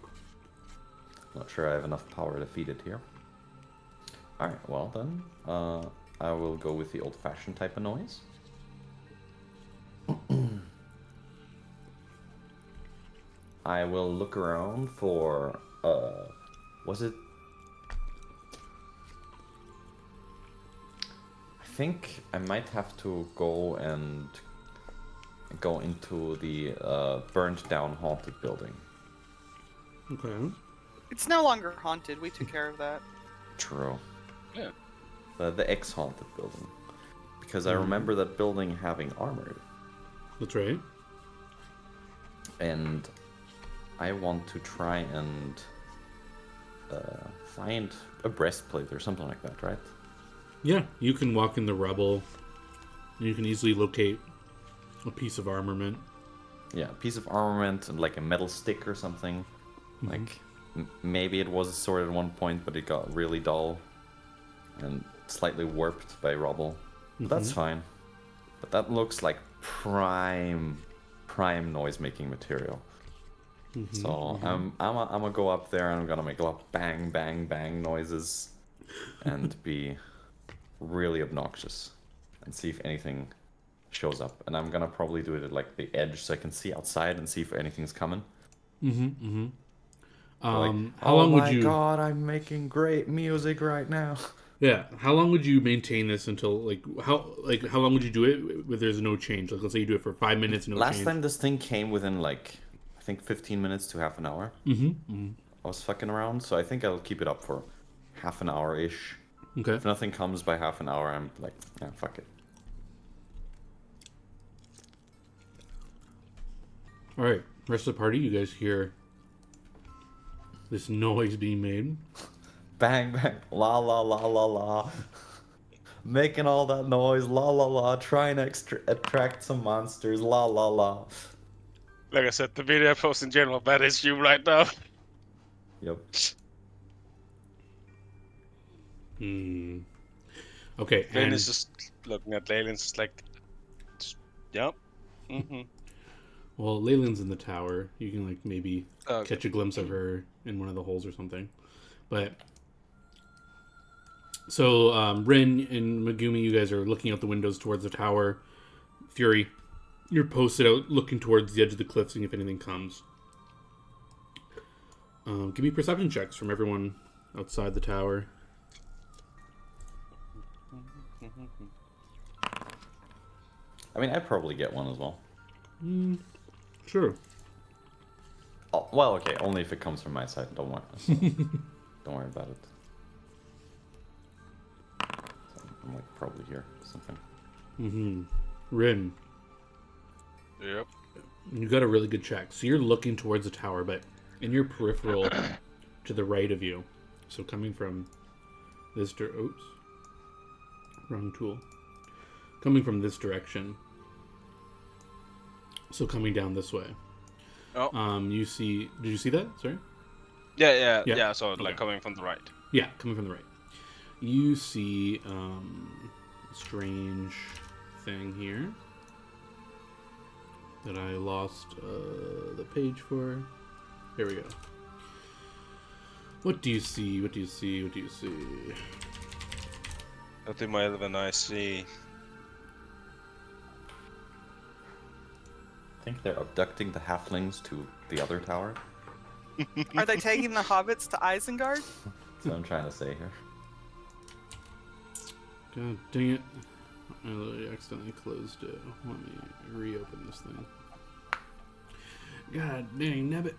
not sure I have enough power to feed it here. Alright, well then, I will go with the old-fashioned type of noise. I will look around for, was it? I think I might have to go into the burned down haunted building. Okay. It's no longer haunted. We took care of that. True. Yeah. The ex-haunted building. Because I remember that building having armor. That's right. And I want to try and find a breastplate or something like that, right? Yeah, you can walk in the rubble, and you can easily locate a piece of armament. Yeah, a piece of armament and like a metal stick or something. Like, maybe it was a sword at one point, but it got really dull and slightly warped by rubble. But that's fine. But that looks like prime noise-making material. So I'm gonna go up there and I'm gonna make a lot of bang, bang, bang noises and be really obnoxious and see if anything shows up. And I'm gonna probably do it at like the edge so I can see outside and see if anything's coming. How long oh would my you? god, I'm making great music right now. Yeah, how long would you maintain this until how long would you do it where there's no change? Like let's say you do it for 5 minutes, no Last change. time this thing came within like I think 15 minutes to half an hour. I was fucking around, so I think I'll keep it up for half an hour ish. Okay. If nothing comes by half an hour, I'm like, yeah, fuck it. All right, rest of the party, you guys hear this noise being made. Bang bang, la la la la la. Making all that noise, la la la. Trying to attract some monsters, la la la. Like I said, the video post in general, bad issue right now. Yep. Hmm. Okay, Finn and is just looking at Leyland, just like, yep. Mm-hmm. well, Leyland's in the tower. You can like maybe Okay. catch a glimpse of her in one of the holes or something. But so Rin and Megumi, you guys are looking out the windows towards the tower. Fury, you're posted out looking towards the edge of the cliff, seeing if anything comes. Give me perception checks from everyone outside the tower. I mean, I'd probably get one as well. Sure. Oh, well, okay, only if it comes from my side. Don't worry. Don't worry about it. So I'm like probably here or something. Mm-hmm. Rin, Yep. you got a really good check. So you're looking towards the tower, but in your peripheral to the right of you. So coming from this oops. Wrong tool. Coming from this direction. So coming down this way. Oh. You see... Did you see that? Sorry? Yeah. So like Okay. coming from the right. Yeah, coming from the right. You see a strange thing here that I lost the page for. Here we go. What do you see? What do you see? What do you see? What do my elven eyes see? I think they're abducting the halflings to the other tower. Are they taking the hobbits to Isengard? That's what I'm trying to say here. God dang it. I literally accidentally closed it. Let me reopen this thing. God dang nabbit.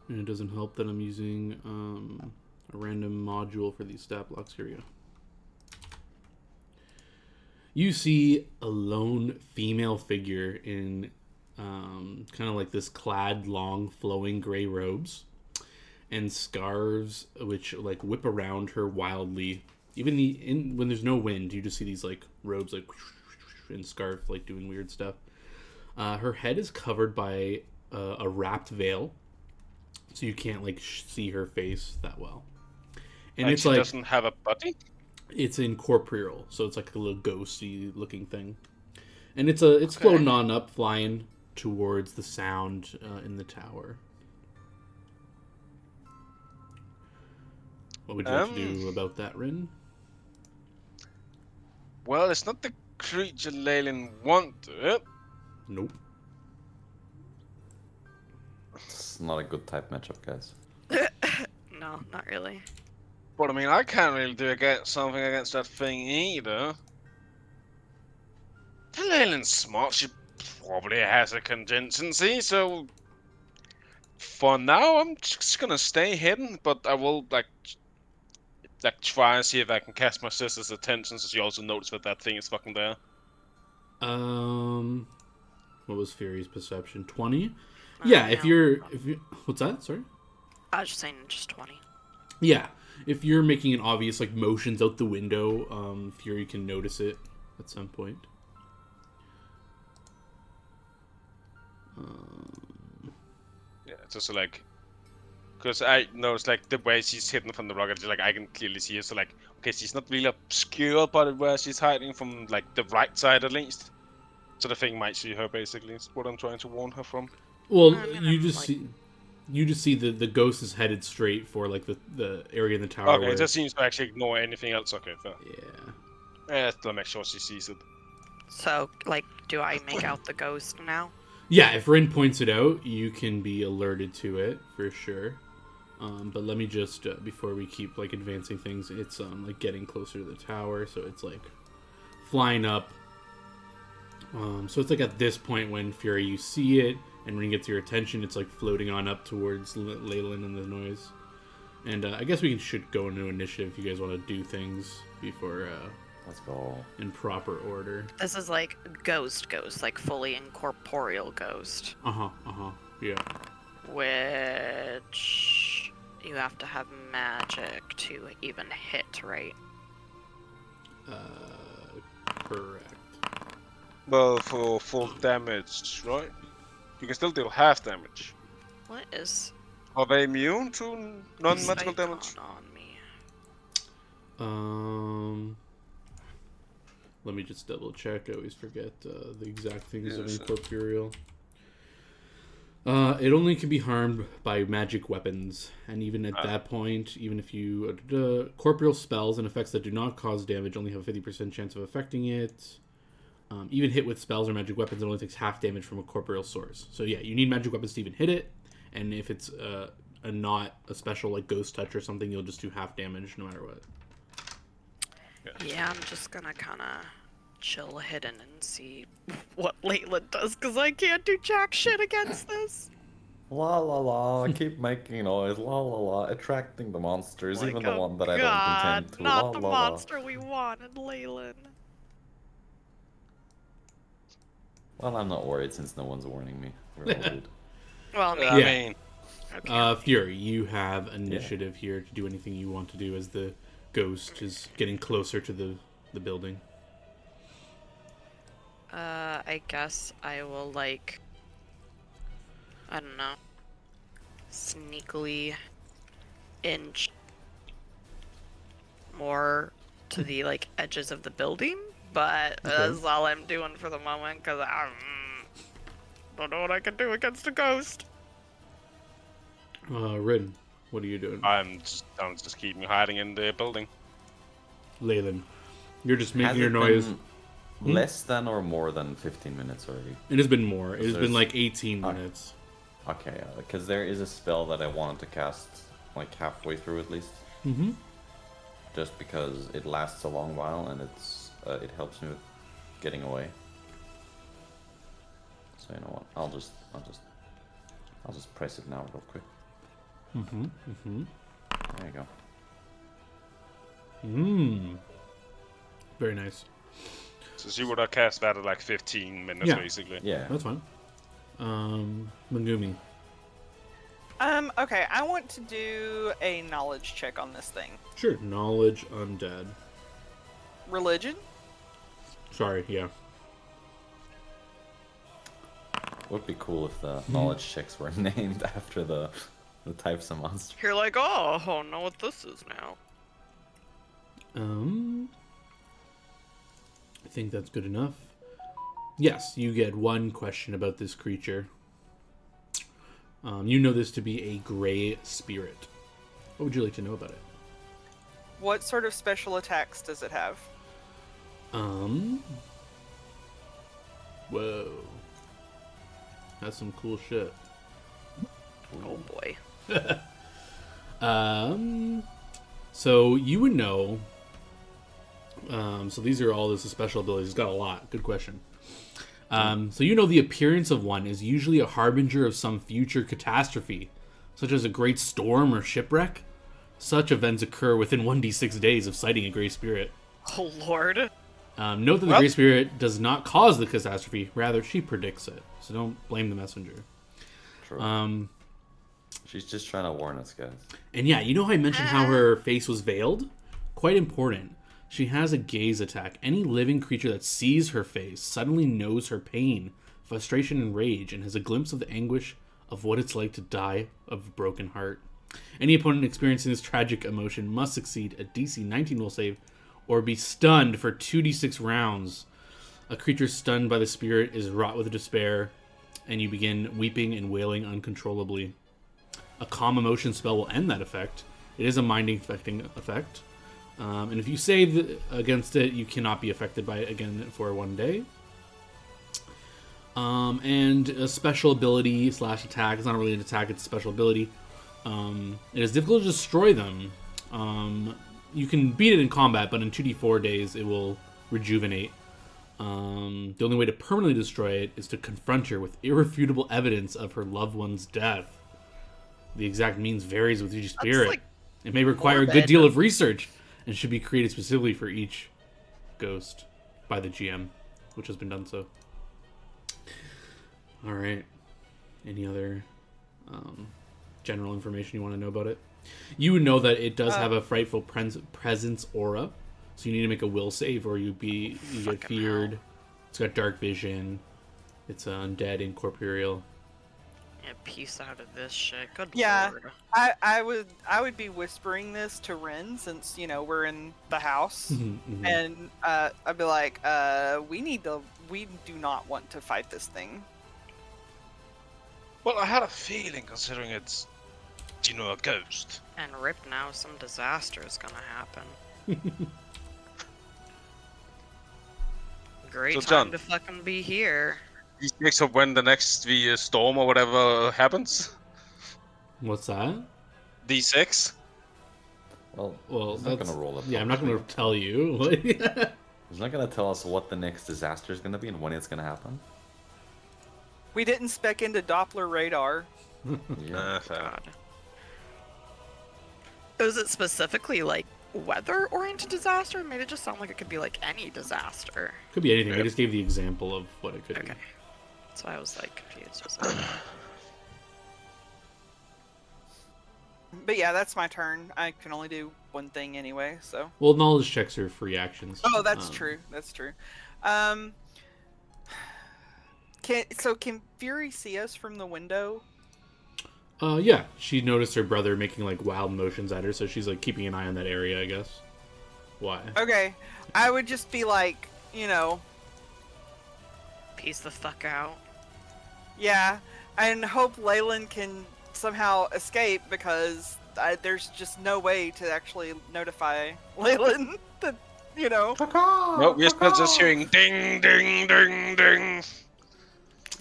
And it doesn't help that I'm using a random module for these stat blocks. Here we go. You see a lone female figure in kind of like this clad, long, flowing gray robes and scarves, which like whip around her wildly. Even when there's no wind, you just see these like robes like and scarf like doing weird stuff. Her head is covered by a wrapped veil, so you can't like see her face that well. And it's she like doesn't have a body. it's incorporeal, so it's like a little ghosty looking thing, and it's floating on up, flying towards the sound in the tower. What would you like to do about that, Rin? Well, it's not the creature Leyland wanted. Nope. It's not a good type matchup, guys. No, not really. But I mean, I can't really do something against that thing either. Leyland's smart. She probably has a contingency, so for now, I'm just gonna stay hidden. But I will like try and see if I can catch my sister's attention, so she also notices that thing is fucking there. What was Fury's perception? 20? Yeah, if you what's that? Sorry? I was just saying just 20. Yeah. If you're making an obvious like motions out the window, Fury can notice it at some point. Yeah, it's also like, because I noticed like the way she's hidden from the rocket, like I can clearly see her. So like, okay, she's not really obscured by where she's hiding from, like the right side at least. So the thing might see her basically. Is what I'm trying to warn her from. Well, you just see the ghost is headed straight for like the area in the tower. Okay, it just seems to actually ignore anything else. Okay, fair. Yeah. Yeah, to make sure she sees it. So, like, do I make out the ghost now? Yeah, if Rin points it out, you can be alerted to it for sure. But let me just before we keep like advancing things, it's like getting closer to the tower, so it's like flying up. So it's like at this point when Fury you see it and Rin gets your attention, it's like floating on up towards Leyland and the noise. And I guess we should go into initiative if you guys want to do things before. Let's go. In proper order. This is like ghost, like fully incorporeal ghost. Yeah. Which you have to have magic to even hit, right? Correct. Well, for full damage, right? You can still deal half damage. What is Are they immune to non-magical Sight damage? on me. Let me just double check. I always forget the exact things of Yes. incorporeal. It only can be harmed by magic weapons, and even at that point, even if you corporeal spells and effects that do not cause damage only have a 50% chance of affecting it. Even hit with spells or magic weapons, it only takes half damage from a corporeal source. So yeah, you need magic weapons to even hit it, and if it's not a special like ghost touch or something, you'll just do half damage no matter what. Yeah, I'm just gonna kind of chill hidden and see what Leyland does, because I can't do jack shit against this. La la la, keep making noise, la la la, attracting the monsters, Like, even the oh one that I don't God, intend to, not la the la la. monster we wanted, Leyland. Well, I'm not worried since no one's warning me. We're all good. Well, I mean, I Yeah. mean, okay. Fury, you have initiative here to do anything you want to do as the ghost is getting closer to the building. I guess I will, like, I don't know, sneakily inch more to the, like, edges of the building, but that's all I'm doing for the moment, because I don't know what I can do against a ghost. Rin, what are you doing? I'm just keeping hiding in the building. Leyland, you're just Has making your it noise. been less than or more than 15 minutes already? It has been more. It has been There's- like 18 minutes. Okay, because there is a spell that I wanted to cast like halfway through at least. Mm-hmm. Just because it lasts a long while and it helps me with getting away. So you know what? I'll just press it now real quick. Mm-hmm. Mm-hmm. There you go. Very nice. So she would have cast that at like 15 minutes, Yeah. basically. Yeah. That's fine. Megumi. Okay, I want to do a knowledge check on this thing. Sure. Knowledge undead. Religion? Sorry, yeah. Would be cool if the knowledge checks were named after the types of monsters. You're like, oh, I don't know what this is now. I think that's good enough. Yes, you get one question about this creature. You know this to be a gray spirit. What would you like to know about it? What sort of special attacks does it have? Whoa. That's some cool shit. Oh boy. So you would know. So these are all this special abilities. It's got a lot. Good question. So you know the appearance of one is usually a harbinger of some future catastrophe, such as a great storm or shipwreck. Such events occur within 1d6 days of sighting a gray spirit. Oh lord. Note that the gray spirit does not cause the catastrophe; rather, she predicts it. So don't blame the messenger. True. She's just trying to warn us, guys. And yeah, you know how I mentioned how her face was veiled? Quite important. She has a gaze attack. Any living creature that sees her face suddenly knows her pain, frustration, and rage, and has a glimpse of the anguish of what it's like to die of a broken heart. Any opponent experiencing this tragic emotion must succeed a DC 19 will save or be stunned for 2d6 rounds. A creature stunned by the spirit is wrought with despair, and you begin weeping and wailing uncontrollably. A calm emotion spell will end that effect. It is a mind-infecting effect. And if you save against it, you cannot be affected by it again for 1 day. And a special ability / attack. It's not really an attack, it's a special ability. It is difficult to destroy them. You can beat it in combat, but in 2d4 days, it will rejuvenate. The only way to permanently destroy it is to confront her with irrefutable evidence of her loved one's death. The exact means varies with each spirit. like, it may require a good morbid. deal of research and should be created specifically for each ghost by the GM, which has been done so. All right. Any other general information you want to know about it? You would know that it does have a frightful presence aura, so you need to make a will save, or you get Fucking feared. It's got dark vision. It's undead, incorporeal. Yeah, peace out of this shit. Good Yeah. lord. I would be whispering this to Ren since we're in the house, and I'd be like, we do not want to fight this thing. Well, I had a feeling, considering it's, a ghost. And rip now, some disaster is gonna happen. Great So, time John. to fucking be here. D6 of when the next storm or whatever happens. What's that? D6. Well, Well, he's not that's gonna roll it. yeah. I'm not going to tell you. He's not gonna tell us what the next disaster is gonna be and when it's gonna happen. We didn't spec into Doppler radar. Yeah. Fair. God. Is it specifically like weather-oriented disaster? It made it just sound like it could be like any disaster. Could be anything. I just gave the example of what it could Okay. be. That's why I was like confused. I was like, But yeah, that's my turn. I can only do one thing anyway, so. Well, knowledge checks are free actions. Oh, that's true. That's true. Can Fury see us from the window? Yeah, she noticed her brother making like wild motions at her, so she's like keeping an eye on that area, I guess. Why? Okay, I would just be like, peace the fuck out. yeah, and hope Leyland can somehow escape because there's just no way to actually notify Leyland that, No, we're still just hearing ding, ding, ding, ding.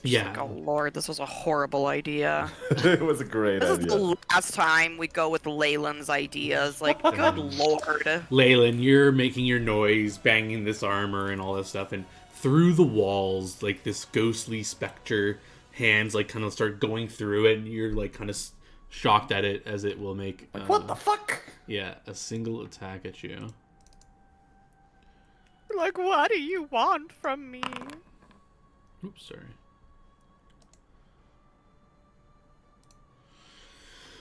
Yeah. Like, oh lord, this was a horrible idea. It was a great This is idea. the last time we go with Leyland's ideas. Like, good lord. Leyland, you're making your noise, banging this armor and all this stuff, and through the walls, like this ghostly specter hands like kind of start going through it, and you're like kind of shocked at it as it will make What the fuck? yeah, a single attack at you. Like, what do you want from me? Oops, sorry.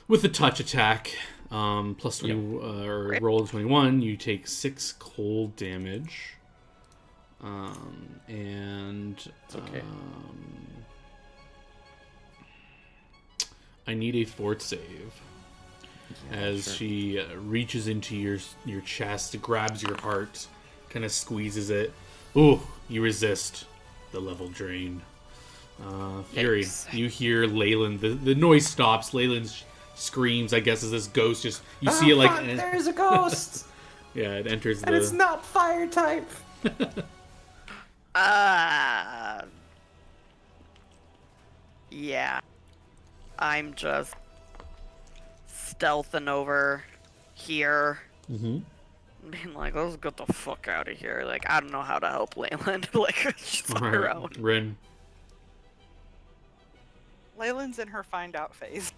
With the touch attack, plus 20, or roll of 21, you take 6 cold damage. And It's okay. I need a fort save. As she reaches into your chest, grabs your heart, kind of squeezes it. Ooh, you resist the level drain. Fury, Yikes. you hear Leyland. The noise stops. Leyland screams, I guess, as this ghost just... You see it like... Fuck, there's a ghost! Yeah, it enters And it's not fire type! Yeah. I'm just stealthing over here. Mm-hmm. Being like, let's get the fuck out of here. Like, I don't know how to help Leyland. Like, she's on her own. Rin. Leyland's in her find out phase.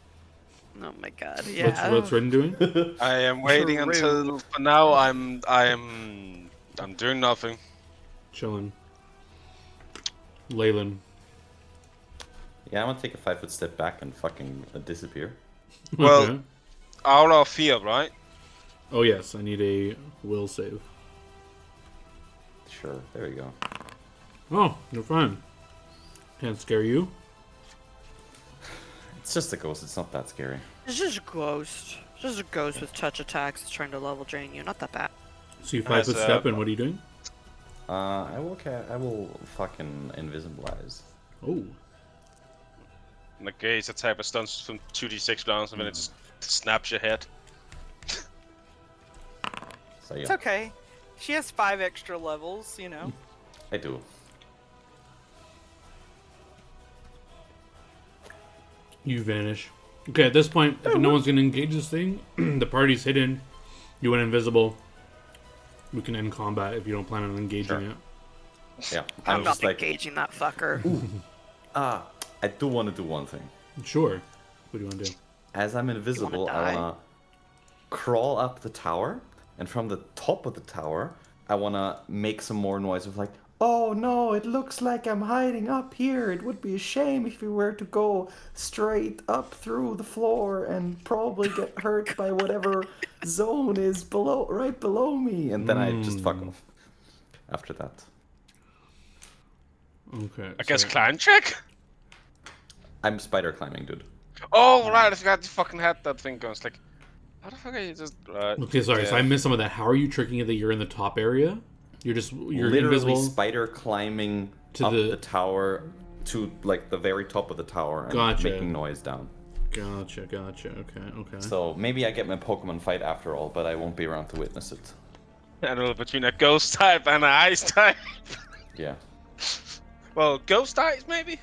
Oh my god, yeah. What's Rin doing? I am waiting True. until. For now, I'm doing nothing. Chilling. Leyland. Yeah, I'm gonna take a 5-foot step back and fucking disappear. Well- Okay. Out of fear, right? Oh yes, I need a will save. Sure, there we go. Oh, you're fine. Can't scare you. It's just a ghost, it's not that scary. It's just a ghost. It's just a ghost with touch attacks. It's trying to level drain you. Not that bad. So you 5-foot Nice, step, and what are you doing? I will fucking invisibilize. Oh. Okay, it's a type of stunts from 2d6 rounds, and then it just snaps your head. So It's yeah, okay. She has 5 extra levels, I do. You vanish. Okay, at this point, if no one's gonna engage this thing, the party's hidden. You went invisible. We can end combat if you don't plan on engaging Sure. it. Yeah, I'm not just like, engaging that fucker. I do want to do one thing. Sure. What do you want to do? As I'm invisible, I die? wanna crawl up the tower, and from the top of the tower, I wanna make some more noise of like, oh no, it looks like I'm hiding up here. It would be a shame if we were to go straight up through the floor and probably get hurt by whatever zone is right below me. And then I just fuck off after that. Okay. I guess so- climb check? I'm spider climbing, dude. Oh right, I forgot you fucking had that thing going. It's like, how the fuck are you just? Okay, sorry. So I missed some of that. How are you tricking it that you're in the top area? You're Literally invisible spider climbing to up the the tower to like the very top of the tower and Gotcha. making noise down. Gotcha. Okay. So maybe I get my Pokemon fight after all, but I won't be around to witness it. I don't know, between a ghost type and an ice type. Yeah. Well, ghost types maybe.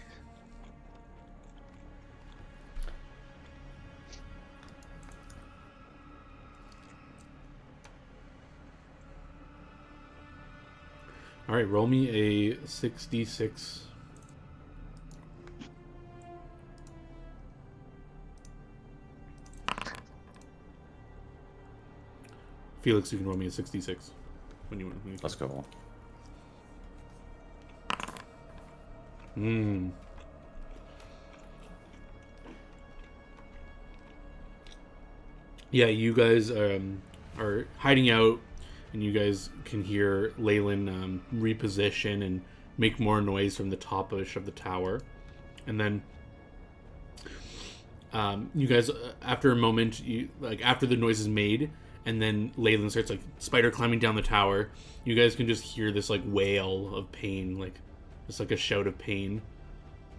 All right, roll me a 6d6. Felix, you can roll me a 66 when you want. Let's go. Yeah, you guys are hiding out, and you guys can hear Leyland reposition and make more noise from the top-ish of the tower. And then you guys, after a moment, after the noise is made, and then Leyland starts like spider climbing down the tower, you guys can just hear this like wail of pain, like it's like a shout of pain.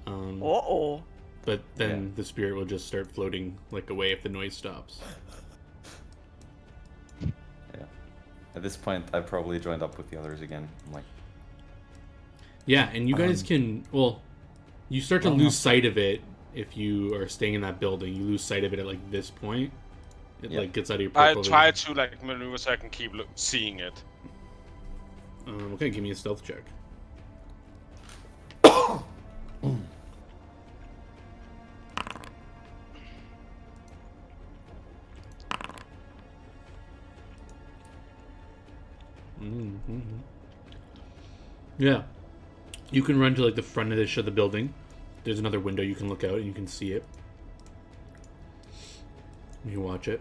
But then the spirit will just start floating like away if the noise stops. Yeah. At this point, I've probably joined up with the others again. I'm like, yeah, and you guys can, you start to lose sight of it if you are staying in that building. You lose sight of it at like this point. It like gets out of your I peripheral try vision. to like maneuver so I can keep seeing it. Okay, give me a stealth check. Yeah, you can run to like the front of the building. There's another window you can look out and you can see it. You watch it.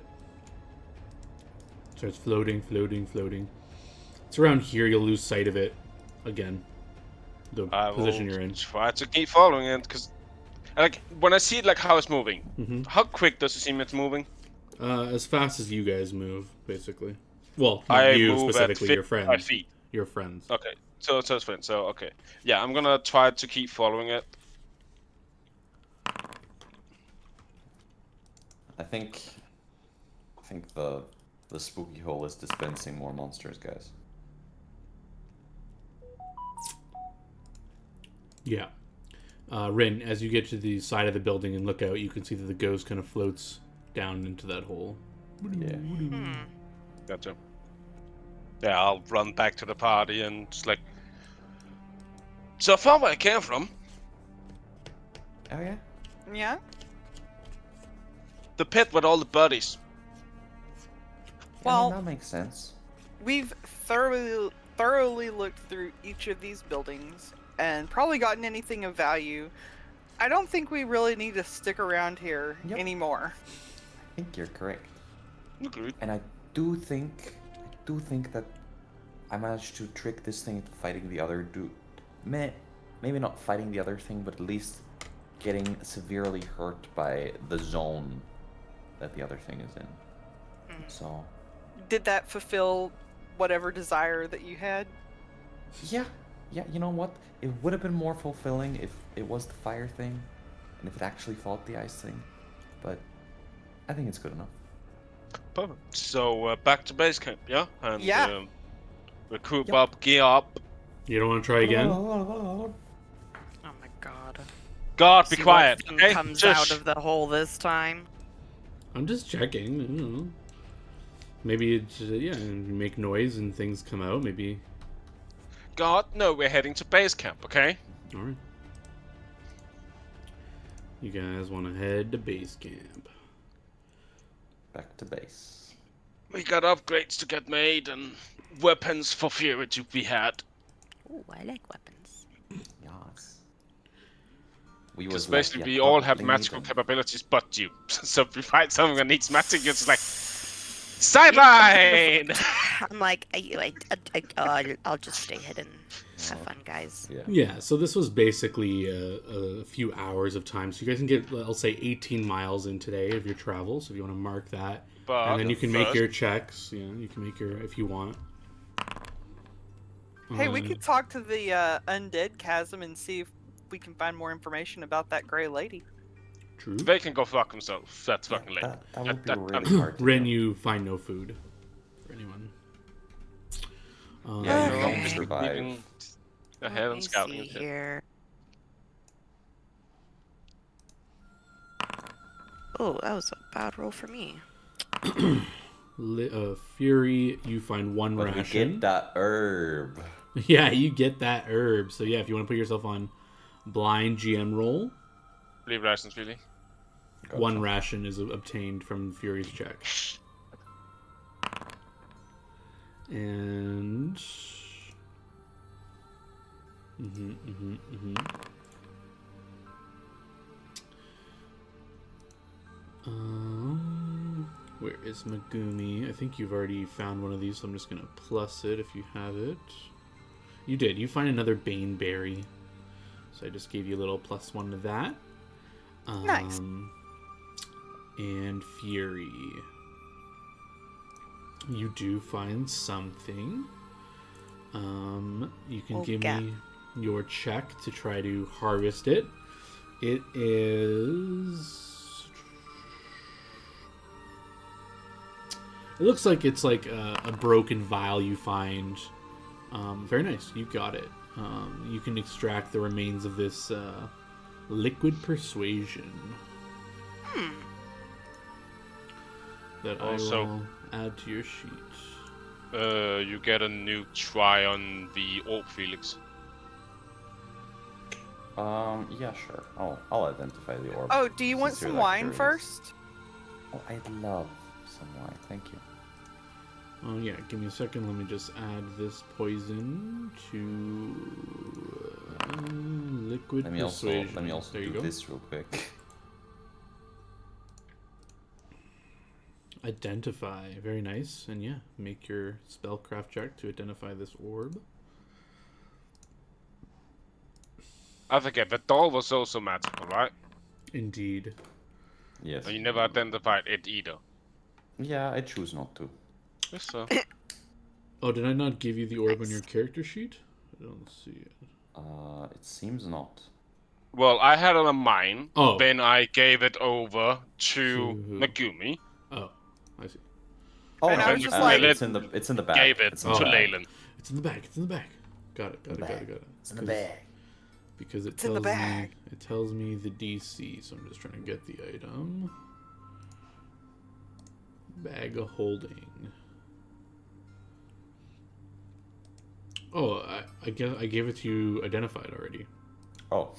It starts floating. It's around here. You'll lose sight of it again. The position you're in. Try to keep following it, because like when I see it, like how it's moving, how quick does it seem it's moving? As fast as you guys move, basically. Well, I not you move specifically, at your 55 friends. feet. Your friends. Okay, so it's friends. So okay, yeah, I'm gonna try to keep following it. I think the spooky hole is dispensing more monsters, guys. Yeah. Rin, as you get to the side of the building and look out, you can see that the ghost kind of floats down into that hole. Yeah. Gotcha. Yeah, I'll run back to the party and just like. So I found where I came from. Oh yeah. Yeah. The pit with all the buddies. Well, that makes sense. we've thoroughly looked through each of these buildings and probably gotten anything of value. I don't think we really need to stick around here anymore. I think you're correct. Agreed. And I do think that I managed to trick this thing into fighting the other dude. Maybe not fighting the other thing, but at least getting severely hurt by the zone that the other thing is in. So. Did that fulfill whatever desire that you had? Yeah, you know what? It would have been more fulfilling if it was the fire thing, and if it actually fought the ice thing, but I think it's good enough. Perfect. So back to base camp, yeah? And recruit up, gear up. You don't want to try again? Oh my god. God, be See quiet. what thing Okay? comes Shush. out of the hole this time. I'm just checking. I don't know. Maybe it's, you make noise and things come out. Maybe. God, no, we're heading to base camp, okay? Alright. You guys want to head to base camp. Back to base. We got upgrades to get made and weapons for Fury to be had. Ooh, I like weapons. Yes. We Because was basically like, we yeah, all have probably magical need capabilities but you. So if we find someone that needs magic, it's like... Sideline! I'm like, I'll just stay hidden. Have fun, guys. Yeah. Yeah, so this was basically a few hours of time. So you guys can get, I'll say, 18 miles in today of your travel. So if you want to mark that. But And then you can make first- your checks. You know, you can make your, if you want. Hey, we could talk to the undead chasm and see if we can find more information about that gray lady. True. They can go fuck themselves. That's Yeah, fucking late. that would be That- really hard. To Ren, do. you find no food for anyone. Yeah, you Okay. don't survive. Leaving ahead Let and me scouting. see and shit. here. Oh, that was a bad roll for me. Fury, you find one But we ration. get that herb. Yeah, you get that herb. So yeah, if you want to put yourself on blind GM roll, Leave rations, really. Gotcha. one ration is obtained from Fury's check. And where is Megumi? I think you've already found one of these, so I'm just gonna plus it if you have it. You did. You find another Bane berry, so I just gave you a little +1 to that. Nice. And Fury, you do find something. You can give Okay. me your check to try to harvest it. It is. It looks like it's like a broken vial you find. Very nice. You got it. You can extract the remains of this liquid persuasion. That Also- I will add to your sheet. You get a new try on the orc Felix. Yeah, sure. I'll identify the orb. Oh, do you want since you're some that wine curious. first? Oh, I'd love some wine. Thank you. Oh yeah, give me a second. Let me just add this poison to liquid Let me persuasion. also there you do go. this real quick. Identify, very nice. And yeah, make your spellcraft check to identify this orb. I forget, the doll was also magical, right? Indeed. Yes. And you never identified it either. Yeah, I choose not to. Yes, sir. Oh, did I not give you the orb on Nice. your character sheet? I don't see it. It seems not. Well, I had it on mine. Oh. Then I gave it over to who? Megumi. Oh, I see. Oh, And I no, was just like- it's in the bag. Gave it It's to in the bag. Leyland. It's in the bag. It's in the bag. Got it. Got it. It's in the bag. Because it It's in tells the bag. me it tells me the DC, so I'm just trying to get the item. Bag of holding. Oh, I guess I gave it to you identified already. Oh,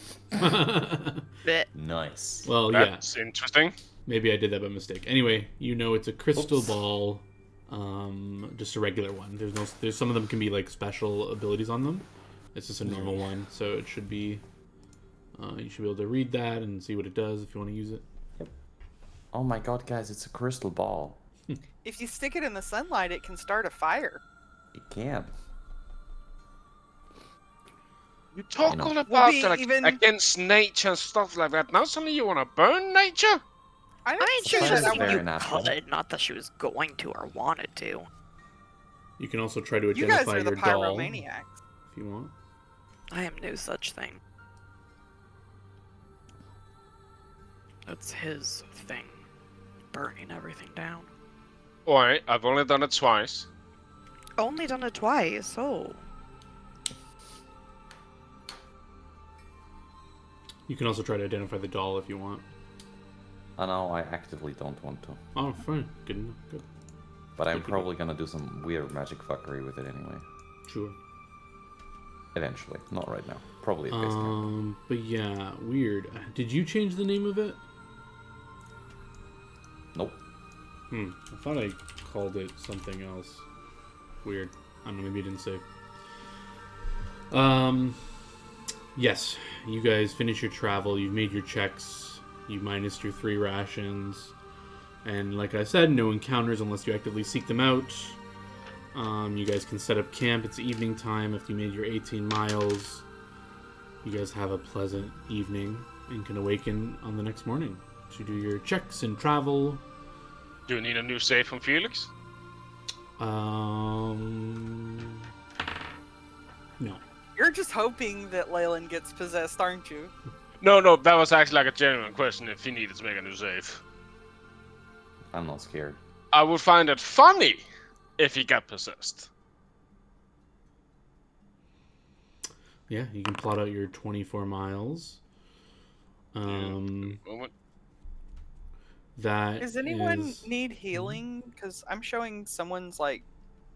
Bit. nice. Well, yeah, That's interesting. maybe I did that by mistake. Anyway, you know it's a crystal ball, just a regular one. There's some of them can be like special abilities on them. It's just a normal one, so it should be. You should be able to read that and see what it does if you want to use it. Oh my god, guys, it's a crystal ball. If you stick it in the sunlight, it can start a fire. You can. You talk You know. all Well, about we like, even- against nature and stuff like that. Now suddenly you want to burn nature? I I didn't mean, she say was Fire just that. is saying very you natural. could, not that she was going to or wanted to. You can also try to You guys identify are the your doll pyromaniacs. if you want. I am no such thing. That's his thing. Burning everything down. Alright, I've only done it twice. Only done it twice, oh. You can also try to identify the doll if you want. I know I actively don't want to, Oh, fine. Good enough. Good. but I'm Good to probably gonna do some weird magic fuckery with it anyway. Sure. Eventually, not right now. Probably at base camp. But yeah, weird. Did you change the name of it? Nope. I thought I called it something else. Weird. I don't know, maybe it didn't save. Yes, you guys finish your travel, you've made your checks, you minus your 3 rations, and like I said, no encounters unless you actively seek them out. You guys can set up camp. It's evening time. If you made your 18 miles, you guys have a pleasant evening and can awaken on the next morning to do your checks and travel. Do you need a new save from Felix? No. You're just hoping that Leyland gets possessed, aren't you? No, that was actually like a genuine question if he needed to make a new save. I'm not scared. I would find it funny if he got possessed. Yeah, you can plot out your 24 miles. That Does anyone is- need healing? Because I'm showing someone's like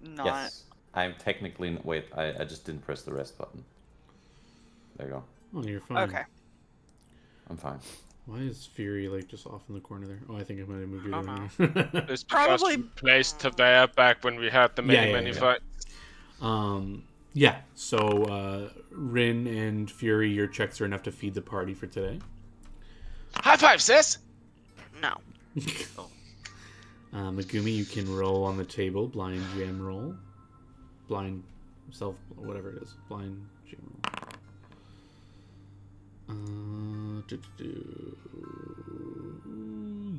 not. Yes. I'm technically... Wait, I just didn't press the rest button. There you go. Oh, you're fine. Okay. I'm fine. Why is Fury like just off in the corner there? Oh, I think I might have moved you there. It's because Probably- we placed her there back when we had the many Yeah. fights. Yeah. So, Rin and Fury, your checks are enough to feed the party for today. High five, sis! No. Megumi, you can roll on the table. Blind jam roll. Blind self, whatever it is. Blind jam roll.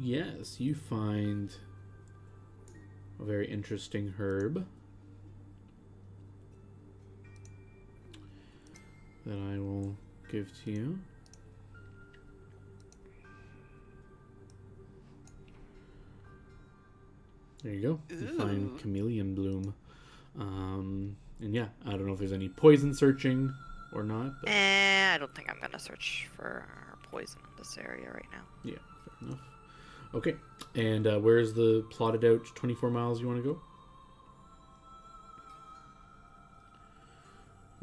Yes, you find a very interesting herb that I will give to you. There you go. You find Ooh. chameleon bloom. And yeah, I don't know if there's any poison searching or not. But I don't think I'm gonna search for poison in this area right now. yeah, fair enough. Okay, and where's the plotted out 24 miles you want to go?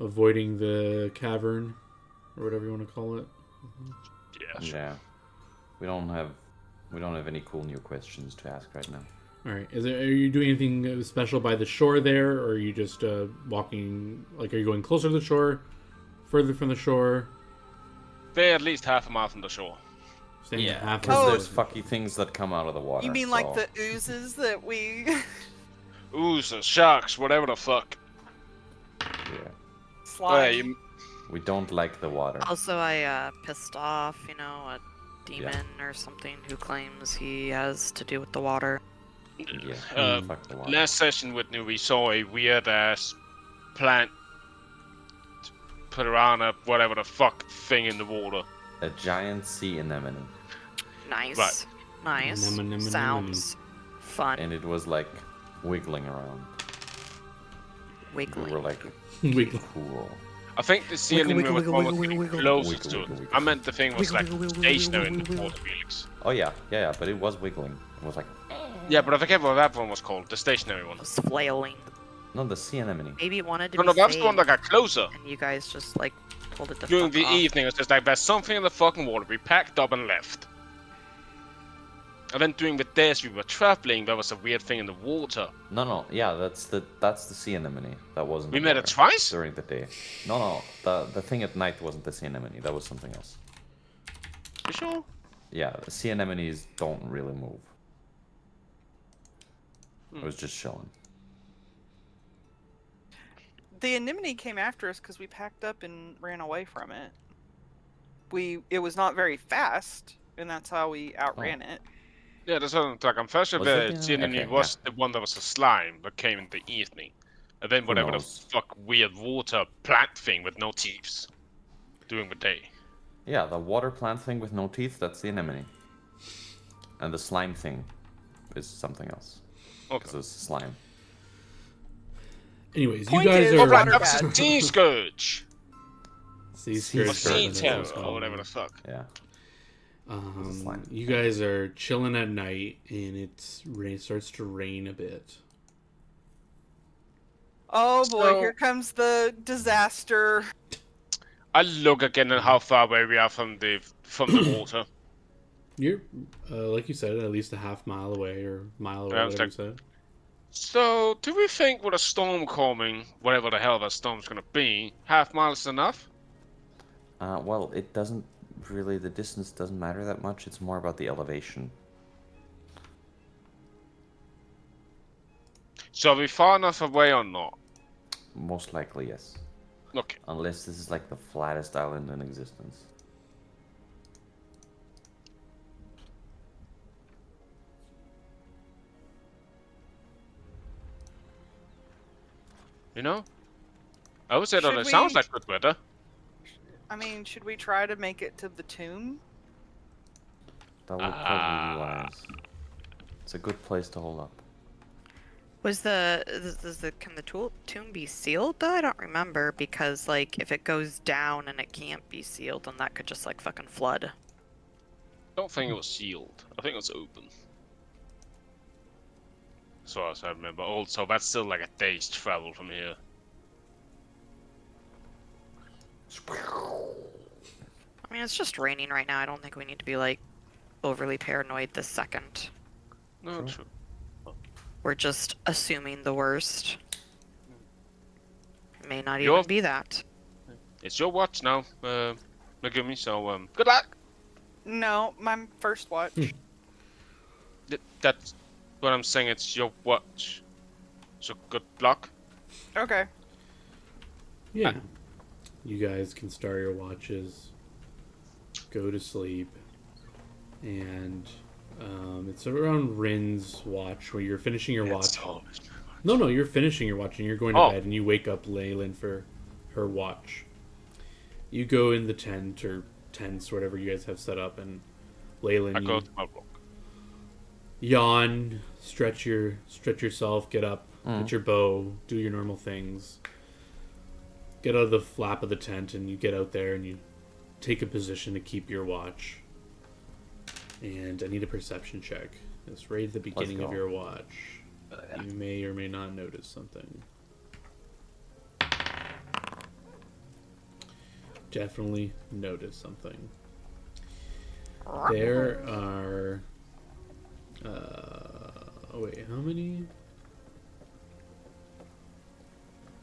Avoiding the cavern, or whatever you want to call it. Yeah, sure. Yeah. We don't have any cool new questions to ask right now. All right. Are you doing anything special by the shore there, or are you just walking? Like, are you going closer to the shore, further from the shore? They're at least half a mile from the shore. Staying at half because of there's fucky things that come out of the water. You mean so... like the oozes that we Oozes, sharks, whatever the fuck. Yeah. slide? Yeah, We don't like the water. Also, I pissed off, a demon or something who claims he has to do with the water. Yeah. Fuck the water. Last session with New, we saw a weird ass plant piranha, whatever the fuck thing in the water. A giant sea anemone. Nice. Right. Nice. Anemone. Sounds fun. And it was like wiggling around. We Wiggly. were like, Wiggle. cool. I think the sea Wiggle, anemone was wiggle, almost wiggle, getting wiggle, closer wiggle, to wiggle, it. wiggle. I meant the thing was like Wiggle, wiggle, stationary in wiggle, the wiggle, water, Felix. Oh yeah, but it was wiggling. It was like, Yeah, but I forget what that one was called, the stationary one. Was flailing. no, the sea anemone. Maybe it wanted to No, be no, that's the one that saved, got closer. and you guys just pulled it the During fuck the off. evening, it was just like, there's something in the fucking water. We packed up and left. And then during the days we were traveling, there was a weird thing in the water. No, yeah, that's the sea anemone. That wasn't. We the met it water twice? during the day. No, the thing at night wasn't the sea anemone. That was something else. You sure? Yeah, the sea anemones don't really move. It was just showing. The anemone came after us because we packed up and ran away from it. It was not very fast, and that's how we outran it. Yeah, that's what I'm fairly sure Was it the the- sea anemone okay, was the one that was a slime that came in the evening. And then whatever the knows? fuck weird water plant thing with no teeth during the day. Yeah, the water plant thing with no teeth, that's the anemone. And the slime thing is something else. Because Okay. it's slime. Anyways, Point you guys is- are. Water Alright, that was bad. a sea scourge! Sea Sea Or scourge, scourge, sea that's that's what terror, it's or called. whatever the fuck. Yeah. It's a slime. You guys are chilling at night, and starts to rain a bit. Oh boy, So- here comes the disaster. I look again at how far away we are from the water. You're, like you said, at least a half mile away or mile away, Yeah, it's whatever you like- said. So, do we think with a storm coming, whatever the hell that storm's gonna be, half mile is enough? Well, it doesn't really, the distance doesn't matter that much. It's more about the elevation. So are we far enough away or not? Most likely, yes. Okay. Unless this is like the flattest island in existence. You know? I would say that Should it sounds we- like good weather. I mean, should we try to make it to the tomb? That would probably be wise. It's a good place to hold up. Was can the tomb be sealed though? I don't remember because like if it goes down and it can't be sealed, then that could just like fucking flood. I don't think it was sealed. I think it was open. As far as I remember. Also, that's still like a day's travel from here. I mean, it's just raining right now. I don't think we need to be like overly paranoid this second. No, true. We're just assuming the worst. May not You're- even be that. It's your watch now, Megumi, so, good luck! No, my first watch. That's what I'm saying, it's your watch. So, good luck. Okay. Yeah. You guys can start your watches, go to sleep, and it's around Rin's watch where you're finishing your watch. No, you're finishing your watch and you're going to bed, and you wake up Leyland for her watch. You go in the tent or tents, whatever you guys have set up, and Leyland, I go you to my rock. yawn, stretch yourself, get up, get your bow, do your normal things. Get out of the flap of the tent, and you get out there and you take a position to keep your watch. And I need a perception check. It's right at the beginning of your watch. You may or may not notice something. Definitely notice something. There are... oh wait, how many?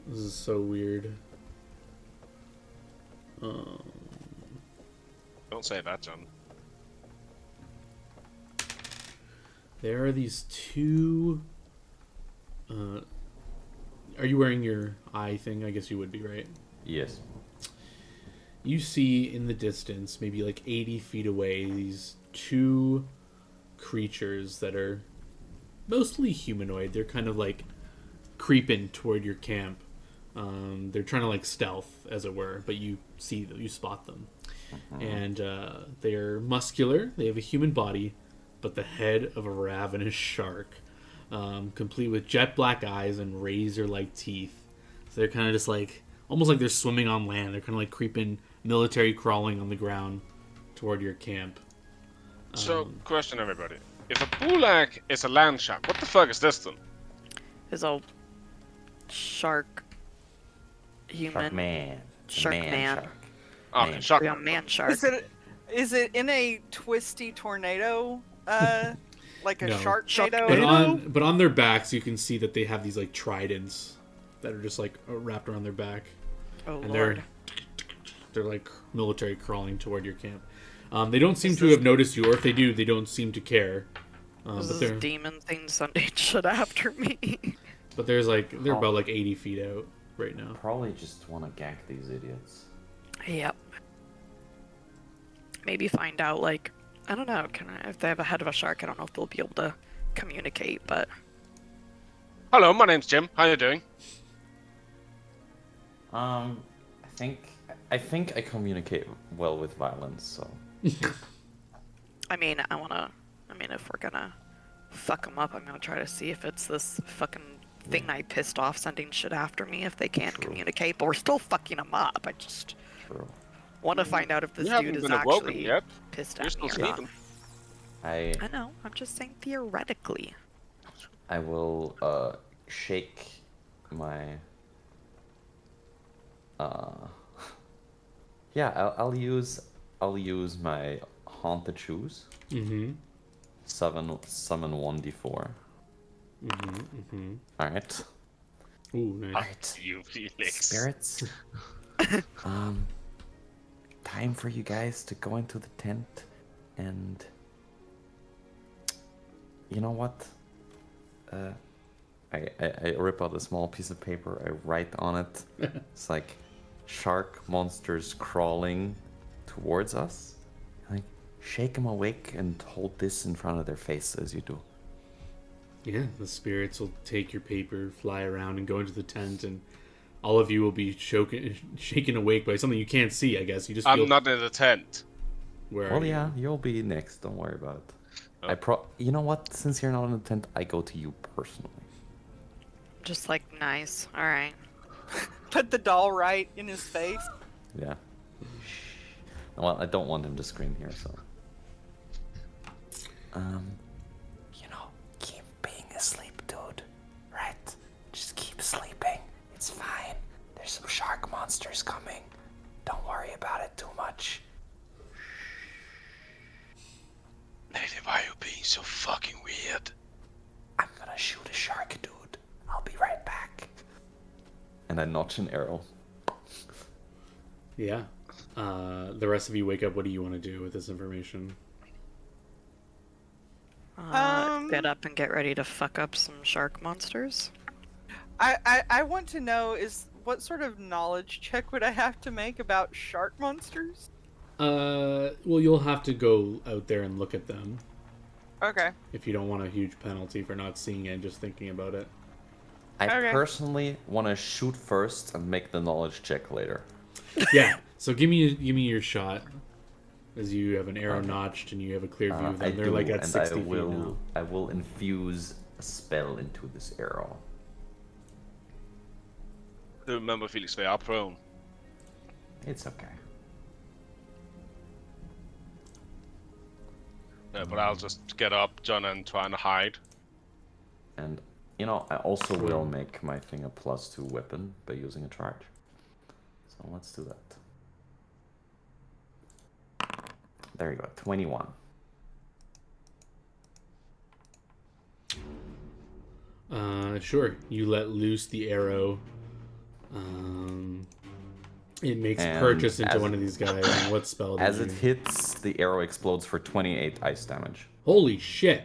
This is so weird. Don't say that, John. There are these two... are you wearing your eye thing? I guess you would be, right? Yes. You see in the distance, maybe like 80 feet away, these two creatures that are mostly humanoid. They're kind of like creeping toward your camp. They're trying to like stealth, as it were, but you spot them. And they're muscular. They have a human body, but the head of a ravenous shark, complete with jet black eyes and razor-like teeth. So they're kind of just like, almost like they're swimming on land. They're kind of like creeping, military crawling on the ground toward your camp. So, question everybody. If a bulag is a land shark, what the fuck is this then? Is a shark human Shark man. Shark man. Shark. Okay, Man. shark. real man shark? Is it in a twisty tornado? Like a No. sharknado? But on their backs, you can see that they have these like tridents that are just like wrapped around their back, Oh and lord. they're like military crawling toward your camp. They don't seem to have noticed you, or if they do, they don't seem to care. This But is they're demon thing Sunday shit after me. but they're about like 80 feet out right now. Probably just want to gank these idiots. Yep. Maybe find out like I don't know. If they have a head of a shark, I don't know if they'll be able to communicate. But Hello, my name's Jim. How you doing? I think I communicate well with violence, so I mean, if we're gonna fuck them up, I'm gonna try to see if it's this fucking thing I pissed off sending shit after me if they can't True. communicate. But we're still fucking them up. I just true. want to find out if this You dude haven't is been awoken actually yet. pissed You're at still me or not. sleeping. I know. I'm just saying theoretically. I will shake my yeah, I'll use my haunted shoes. Mm-hmm. Summon 1d4. All right. Ooh, nice. All right. You Felix. Spirits. Time for you guys to go into the tent, and you know what? I rip out a small piece of paper. I write on it. It's like shark monsters crawling towards us. Like, shake them awake and hold this in front of their face as you do. Yeah, the spirits will take your paper, fly around, and go into the tent, and all of you will be shaken awake by something you can't see, I guess. You just feel... I'm not in the tent. Where Well, are you? yeah, you'll be next. Don't worry about it. Oh. You know what? Since you're not in the tent, I go to you personally. Just like, nice. Alright. Put the doll right in his face. Yeah. Well, I don't want him to scream here, so. You know, keep being asleep, dude. Right? Just keep sleeping. It's fine. There's some shark monsters coming. Don't worry about it too much. Lady, why are you being so fucking weird? I'm gonna shoot a shark, dude. I'll be right back. And I notch an arrow. Yeah. The rest of you wake up. What do you want to do with this information? Get up and get ready to fuck up some shark monsters. I want to know what sort of knowledge check would I have to make about shark monsters? Well, you'll have to go out there and look at them. Okay. If you don't want a huge penalty for not seeing it and just thinking about it. I Okay. personally want to shoot first and make the knowledge check later. Yeah. So give me your shot, as you have an arrow notched and you have a clear view of them. I They're do, like at and 60 feet now. I will infuse a spell into this arrow. Remember, Felix, they are prone. It's okay. Yeah, but I'll just get up, John, and try and hide. And, you know, I also will make my thing a +2 weapon by using a charge. So let's do that. There you go, 21. Sure. You let loose the arrow. It makes And purchase into as- one of these guys. And what spell? As did it you... hits, the arrow explodes for 28 ice damage. Holy shit!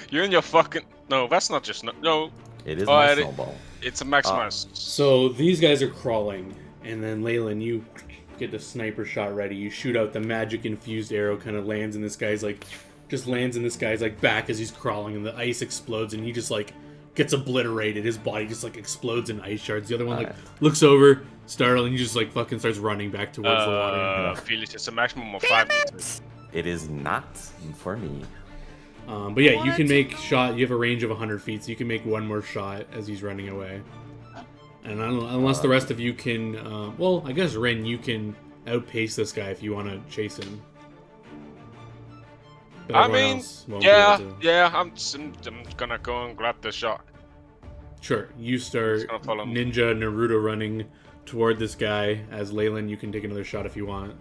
You're in your fucking... No, that's not just... No, It is Oh, my I di- snowball. it's a maximize. So these guys are crawling, and then Leyland, you get the sniper shot ready. You shoot out the magic infused arrow, kind of lands in this guy's back as he's crawling, and the ice explodes, and he just like gets obliterated. His body just like explodes in ice shards. The other one like Alright. looks over, startled, and he just like fucking starts running back towards the water. Felix, it's a maximum of 5 meters. It is not for me. But yeah, you can make shot. You have a range of 100 feet, so you can make one more shot as he's running away. And unless the rest of you can, well, I guess Ren, you can outpace this guy if you want to chase him. But I everyone mean, else won't be yeah, able to. yeah, I'm gonna go and grab the shot. Sure, you start Just gonna follow him. Ninja Naruto running toward this guy. As Leyland, you can take another shot if you want.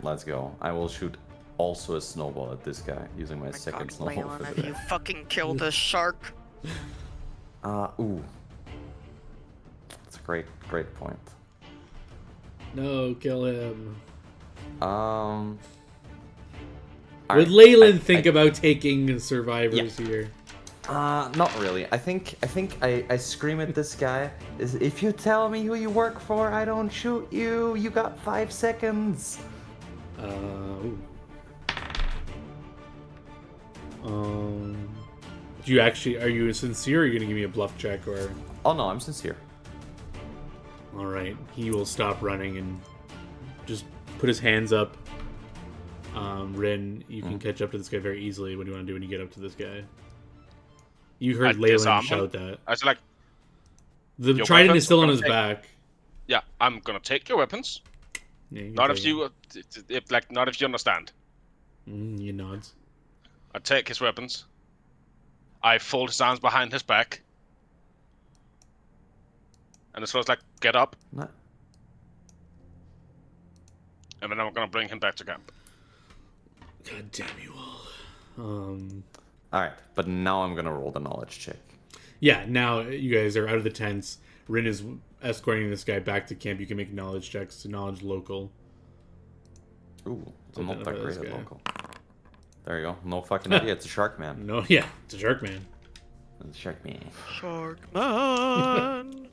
Let's go. I will shoot also a snowball at this guy using my My second God, snowball Leyland, for have the you day. fucking killed a shark? Ooh. That's a great point. No, kill him. Would Alright, Leyland I- think about taking survivors here? Not really. I think I scream at this guy. Is if you tell me who you work for, I don't shoot you. You got 5 seconds. Ooh. Do you actually, are you sincere, or are you gonna give me a bluff check, or? Oh no, I'm sincere. Alright, he will stop running and just put his hands up. Rin, you can catch up to this guy very easily. What do you want to do when you get up to this guy? You heard I Leyland disarm him. shout that. I was like, The Your trident weapons is still are on gonna his take- back. yeah, I'm gonna take your weapons. Yeah, you can Not take if you, not if you understand. it. He nods. I take his weapons. I fold his arms behind his back. And it's like, get up, No. and then I'm gonna bring him back to camp. God damn you all. Alright, but now I'm gonna roll the knowledge check. Yeah, now you guys are out of the tents. Rin is escorting this guy back to camp. You can make knowledge checks to knowledge local. Ooh, To I'm not that identify great this at guy. local. There you go. No fucking idea. It's a shark man. No, yeah, it's a shark man. It's a shark man. Sharkman.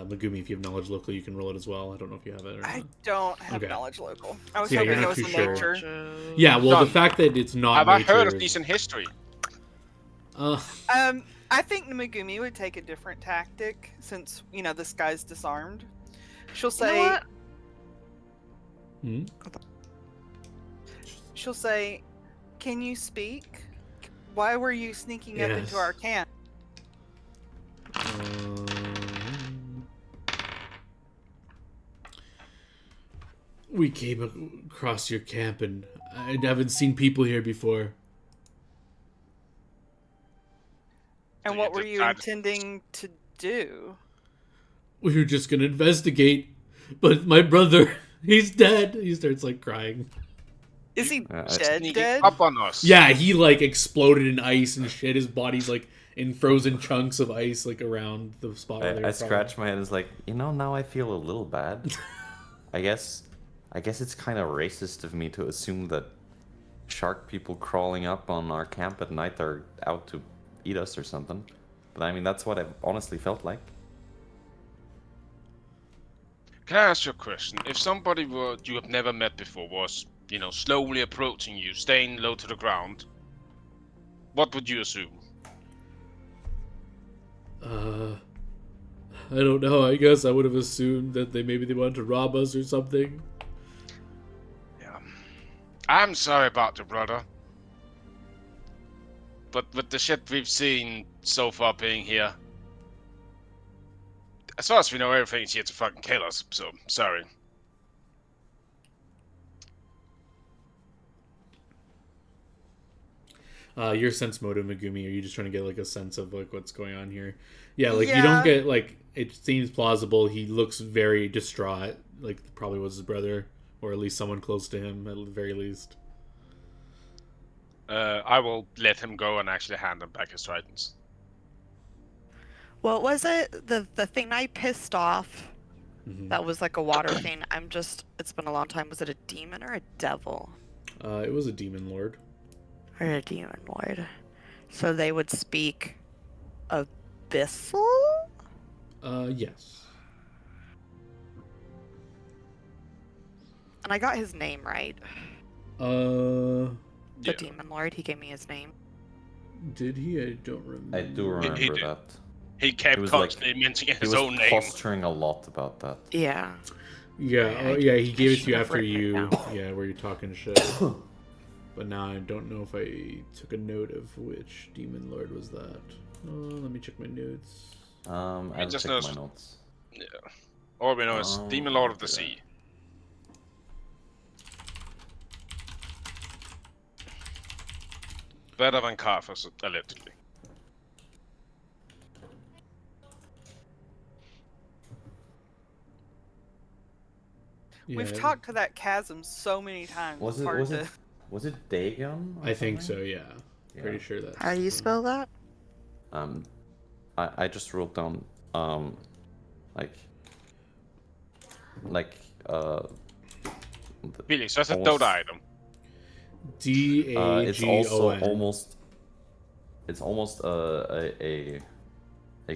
Megumi, if you have knowledge local, you can roll it as well. I don't know if you have it or I not. don't have Okay. knowledge local. I was So, yeah, hoping you're it not was too in sure. nature. Yeah, well, Done. the fact that it's not Have I nature heard of is- decent history? I think Megumi would take a different tactic since, this guy's disarmed. She'll You know say, what? Hmm? she'll say, "Can you speak? Why were you sneaking up into Yes. our camp?" We came across your camp and I haven't seen people here before. And So what you were you decided- intending to do? We were just gonna investigate, but my brother, he's dead. He starts like crying. Is he I- dead? Sneaking Dead? up on us. Yeah, he like exploded in ice and shit. His body's like in frozen chunks of ice, like around the spot where they were I from. scratch my head. It's like, now I feel a little bad. I guess it's kind of racist of me to assume that shark people crawling up on our camp at night are out to eat us or something. But I mean, that's what I've honestly felt like. Can I ask you a question? If somebody you have never met before was, slowly approaching you, staying low to the ground, what would you assume? I don't know. I guess I would have assumed that maybe they wanted to rob us or something. Yeah. I'm sorry about your brother. But with the shit we've seen so far being here, as far as we know, everything's here to fucking kill us, so sorry. Your sense motive, Megumi, are you just trying to get like a sense of like what's going on here? Yeah, like you Yeah. don't get like it seems plausible. He looks very distraught, like probably was his brother, or at least someone close to him at the very least. I will let him go and actually hand him back his tridents. What was it? The thing I pissed off Mhm. that was like a water thing. It's been a long time. Was it a demon or a devil? It was a demon lord. Or a demon lord. So they would speak abyssal? Yes. And I got his name right. Uh, The Yeah. demon lord, he gave me his name. did he? I don't remember. I do remember He did. that. He kept It was like- constantly mentioning He his was own name. posturing a lot about that. Yeah. Yeah, yeah, he gave it to you should have after written it you. down. Yeah, where you're talking shit. But now I don't know if I took a note of which demon lord was that. Let me check my notes. I just checked knows- my notes. Yeah. All we know is Oh, Demon Lord of the do that. Sea. Better than Carthus, allegedly. We've Yeah, talked to that chasm so many times. Was it's it hard was to... it was it Dagon? or I think so. something? Yeah, Yeah. pretty sure that's. How do you spell that? I just wrote down like the- Felix, that's a almost- Dota item. D-A-G-O-N. it's also almost it's almost a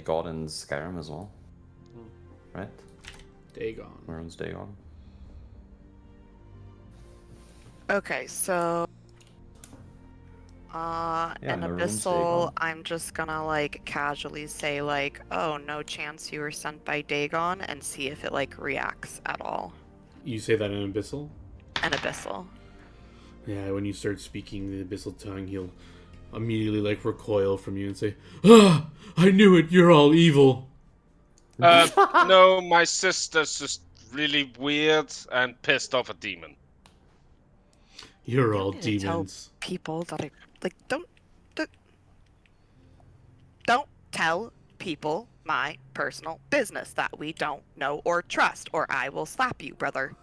god in Skyrim as well, right? Dagon. Maroon's Dagon. Okay, so Yeah, an Maroon's abyssal, Dagon. I'm just gonna like casually say like, oh, no chance you were sent by Dagon, and see if it like reacts at all. You say that in Abyssal? An abyssal. Yeah, when you start speaking the Abyssal tongue, he'll immediately like recoil from you and say, "Ah, I knew it. You're all evil." No, my sister's just really weird and pissed off a demon. You're You all don't need to tell demons. people that I like. Don't tell people my personal business that we don't know or trust, or I will slap you, brother.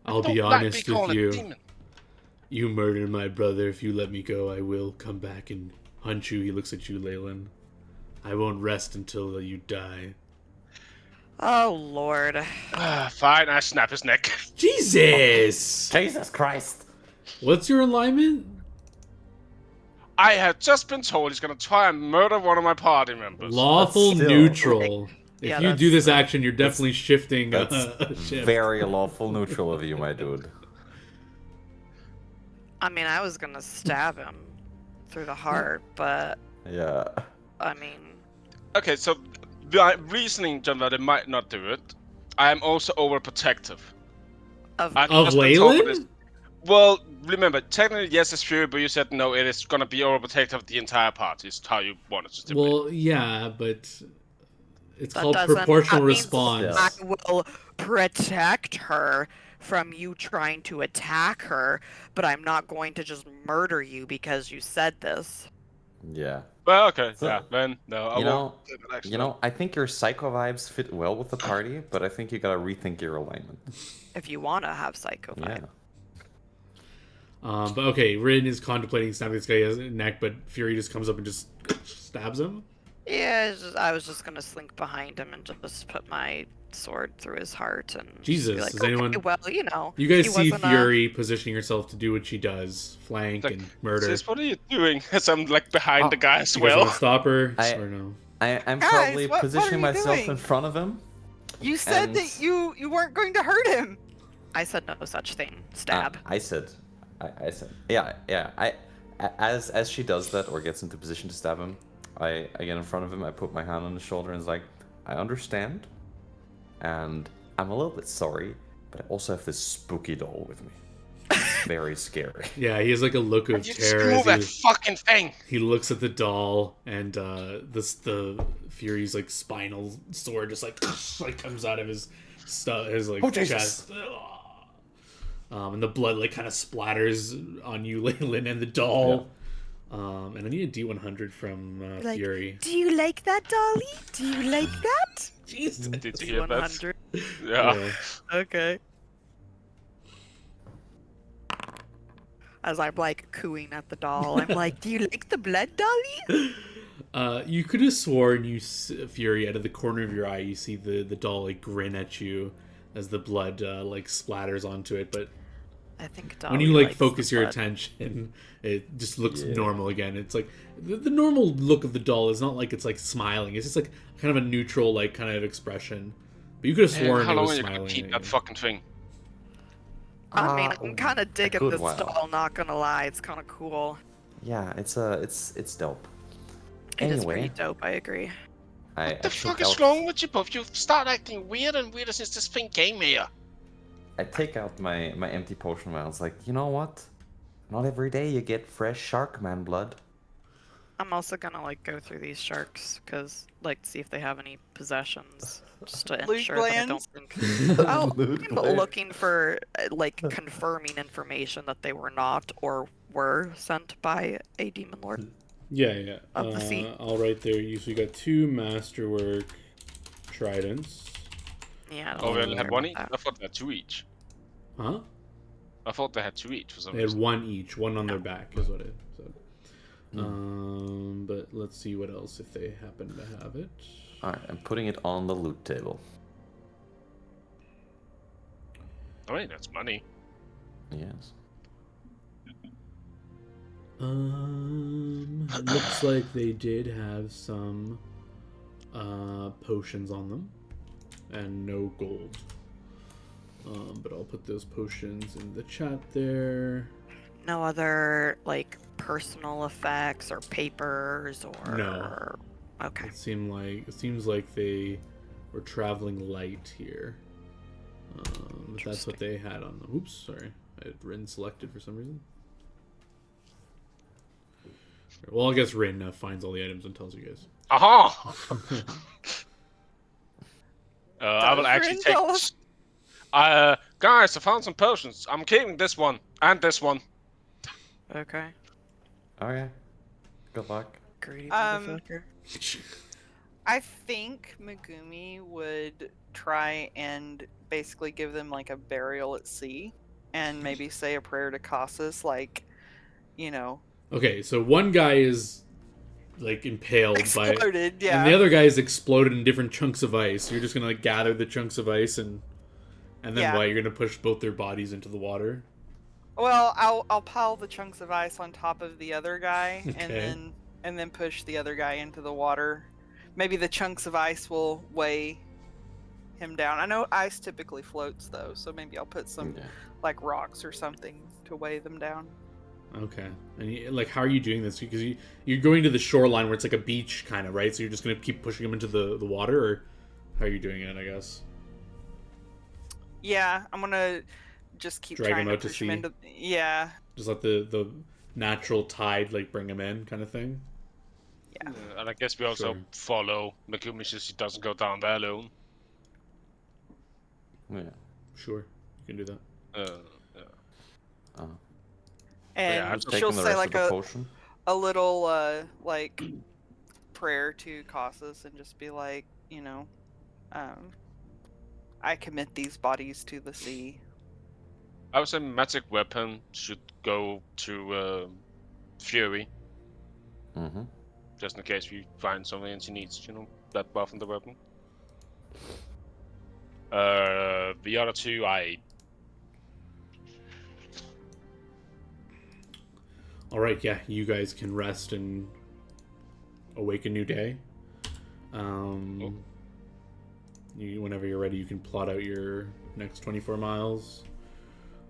I'll be Don't like me honest with calling it you. demon. You murdered my brother. If you let me go, I will come back and hunt you. He looks at you, Leyland. I won't rest until you die. Oh lord. Fine, I snap his neck. Jesus! Jesus Christ! What's your alignment? I have just been told he's gonna try and murder one of my party members. Lawful still- neutral. If Yeah, you do that's- this action, you're definitely shifting That's a ship. very lawful neutral of you, my dude. I mean, I was gonna stab him through the heart, but Yeah. I mean, Okay, so the reasoning, John, that they might not do it. I am also overprotective. of I've Of just been told for this- Leyland? Well, remember, technically yes, it's Fury, but you said no, it is gonna be overprotective of the entire party. Is how you wanted to stipulate. Well, yeah, but it's that called doesn't- proportional that means response. I will protect her from you trying to attack her, but I'm not going to just murder you because you said this. Yeah. Well, okay, So, yeah, then no, I You won't. know, do that actually. you know, I think your psycho vibes fit well with the party, but I think you gotta rethink your alignment. If you want to have psycho Yeah. vibe. But okay, Rin is contemplating snapping this guy's neck, but Fury just comes up and just stabs him. Yeah, I was just gonna slink behind him and just put my sword through his heart and just Jesus, be like, does okay, anyone- well, you know, You guys he see wasn't a- Fury positioning herself to do what she does, flank Like, and murder. Sis, what are you doing? As I'm like behind the guy as You guys want well. to stop her? I- Or no? I'm Guys, probably what are positioning you myself doing? in front of him. You said And- that you weren't going to hurt him. I said no such thing. Stab. I said, yeah. As she does that or gets into position to stab him, I get in front of him. I put my hand on his shoulder and is like, I understand, and I'm a little bit sorry, but I also have this spooky doll with me. It's very scary. Yeah, he has like a look of You just terror move that as fucking thing. he looks at the doll, and the Fury's like spinal sword just like comes out of his his like Oh, Jesus. chest. And the blood like kind of splatters on you, Leyland, and the doll. And I need a D100 from Like, Fury. do you like that, Dolly? Do you like that? Jesus. Did you hear that? 100. Yeah. Okay. As I'm like cooing at the doll, I'm like, do you like the blood, Dolly? You could have sworn Fury, out of the corner of your eye, you see the doll like grin at you as the blood like splatters onto it, but I think Dolly when you like likes focus the your blood. attention, it just looks Yeah. normal again. It's like the normal look of the doll is not like it's like smiling. It's just like kind of a neutral like kind of expression. But you could have Hey, sworn how it long was are you gonna smiling. keep at that you. fucking thing? I mean, I'm kind of digging good this while. doll. Not gonna lie, it's kind of cool. Yeah, it's dope. It is Anyway, pretty dope. I agree. What the fuck is wrong with you both? You start acting weird and weirder since this thing came here. I take out my empty potion vial. It's like, you know what? Not every day you get fresh shark man blood. I'm also gonna like go through these sharks because like see if they have any possessions, just to Loot ensure that I don't glands? think. Oh, Loot I'm glands. looking for like confirming information that they were not or were sent by a demon lord. Yeah. Of the sea. I'll write there. You got 2 masterwork tridents. Yeah. I don't Oh, we really only care had one about each? that. I thought they had two each. Huh? I thought they had two each for some They had reason. 1 each, 1 on their back is what it said. Hmm. But let's see what else if they happen to have it. Alright, I'm putting it on the loot table. I mean, that's money. Yes. Looks like they did have some potions on them, and no gold. But I'll put those potions in the chat there. No other like personal effects or papers or. No. Okay. It seems like they were traveling light here. But that's what they had on them. Oops, sorry, I had Rin selected for some reason. Well, I guess Rin finds all the items and tells you guys. Aha! I will Does actually Rin take. tell us? Guys, I found some potions. I'm keeping this one and this one. Okay. Okay. Good luck. Greedy Um, motherfucker. I think Megumi would try and basically give them like a burial at sea and maybe say a prayer to Casas, like, you know. Okay, so one guy is like impaled by it. Exploded, yeah. And the other guy is exploded in different chunks of ice. You're just gonna like gather the chunks of ice and then Yeah. what? You're gonna push both their bodies into the water. Well, I'll pile the chunks of ice on top of the other guy, Okay. and then push the other guy into the water. Maybe the chunks of ice will weigh him down. I know ice typically floats though, so maybe I'll put some Yeah. like rocks or something to weigh them down. Okay. And like, how are you doing this? Because you're going to the shoreline where it's like a beach kind of, right? So you're just gonna keep pushing them into the water, or how are you doing it? I guess. Yeah, I'm gonna just keep Drag trying him to out to push him sea. into. Yeah, Just let the natural tide like bring them in, kind of thing. yeah. And I guess we also Sure. follow Megumi so she doesn't go down there alone. Yeah. Sure, you can do that. Yeah. And yeah, I'm she'll Taking the say rest like of the potion. a little like prayer to Casas and just be like, I commit these bodies to the sea. I would say magic weapon should go to Fury, Mm-hmm. just in case we find something and she needs, that buff in the weapon. The other two, All right, yeah, you guys can rest and awake a new day. Whenever you're ready, you can plot out your next 24 miles.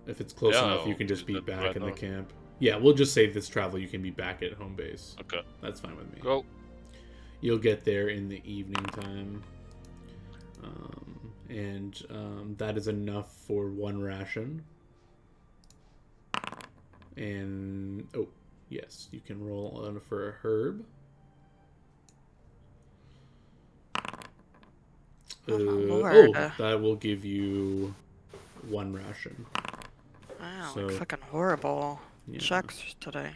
If it's close enough, you can just be back in the camp. Yeah, we'll just save this travel. You can be back at home base. Okay. That's fine with me. Go. You'll get there in the evening time. That is enough for one ration. And, oh, yes, you can roll on for a herb. Lord. That will give you one ration. Wow, So- fucking horrible Yeah. checks today.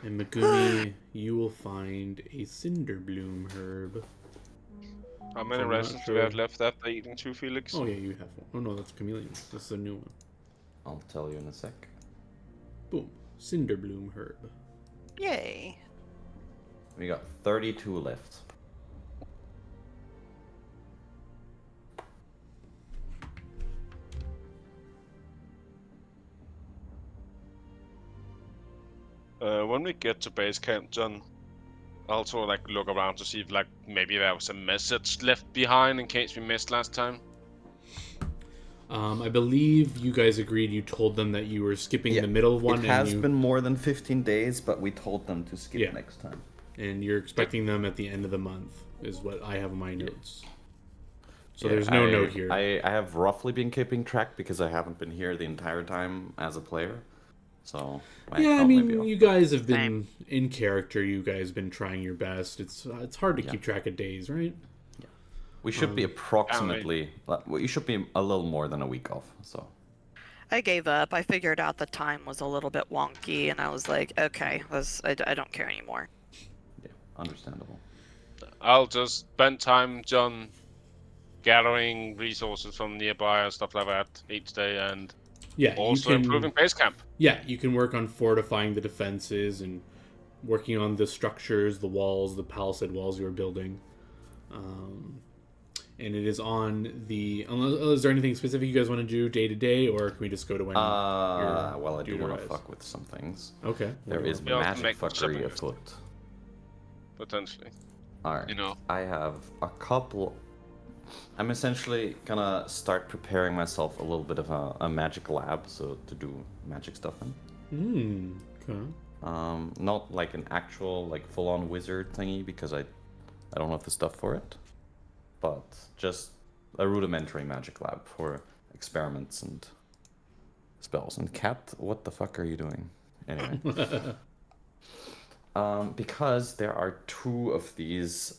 And Megumi, you will find a Cinderbloom herb. How many I'm not rations do we have sure. left after eating 2 Felix? Oh, yeah, you have one. Oh, no, that's Chameleon. This is a new one. I'll tell you in a sec. Boom. Cinderbloom herb. Yay. We got 32 left. When we get to base camp, John, I'll also look around to see if maybe there was a message left behind in case we missed last time. I believe you guys agreed. You told them that you were skipping the middle one, It and has been more than 15 days, but we told them to skip Yeah. next time. and you're expecting them at the end of the month, is what I have in my notes. So Yeah, there's no note here. I have roughly been keeping track because I haven't been here the entire time as a player. So Yeah, I mean, you guys have been Same. in character. You guys been trying your best. It's hard to keep track of days, right? we should be approximately. We should be a little more than a week off. So I gave up. I figured out the time was a little bit wonky, and I was like, okay, I don't care anymore. yeah, understandable. I'll just spend time, John, gathering resources from nearby and stuff like that each day, and Yeah, also you can. improving base camp. Yeah, you can work on fortifying the defenses and working on the structures, the walls, the palisade walls you were building. And it is on the. Is there anything specific you guys want to do day to day, or can we just go to when? Well, I do want to rise? fuck with some things. Okay. There is We also magic make fuckery shipping. afoot. Potentially. Alright. know. I have a couple. I'm essentially gonna start preparing myself a little bit of a magic lab, so to do magic stuff in. Okay. Not like an actual full-on wizard thingy because I don't have the stuff for it, but just a rudimentary magic lab for experiments and spells. And Cat, what the fuck are you doing? Anyway. Because there are two of these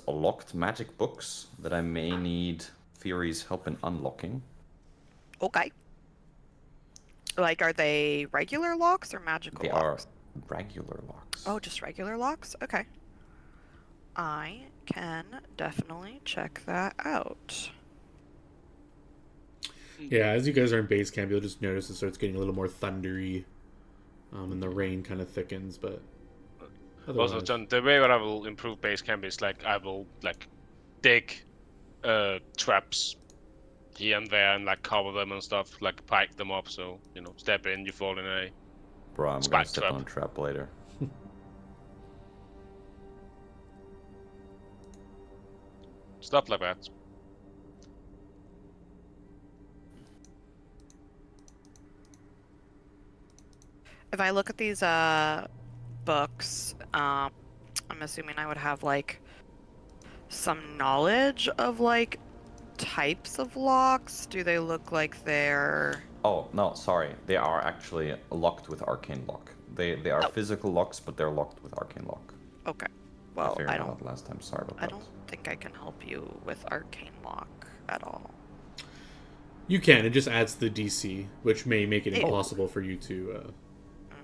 locked magic books that I may need Fury's help in unlocking. Okay. Like, are they regular locks or magical They locks? are regular locks. Oh, just regular locks? Okay. I can definitely check that out. Yeah, as you guys are in base camp, you'll just notice it starts getting a little more thundery and the rain kind of thickens, but Also, otherwise... John, the way that I will improve base camp is like I will like dig traps here and there and like cover them and stuff, like pike them up so step in, you fall in a Bro, I'm gonna spike step trap. on a trap later. Stuff like that. If I look at these books, I'm assuming I would have like some knowledge of like types of locks. Do they look like they're... Oh, no, sorry. They are actually locked with arcane lock. They are Oh. physical locks, but they're locked with arcane lock. Okay. I Well, figured I that don't out last time. Sorry about I that. don't think I can help you with arcane lock at all. You can. It just adds the DC, which may make it It- impossible for you to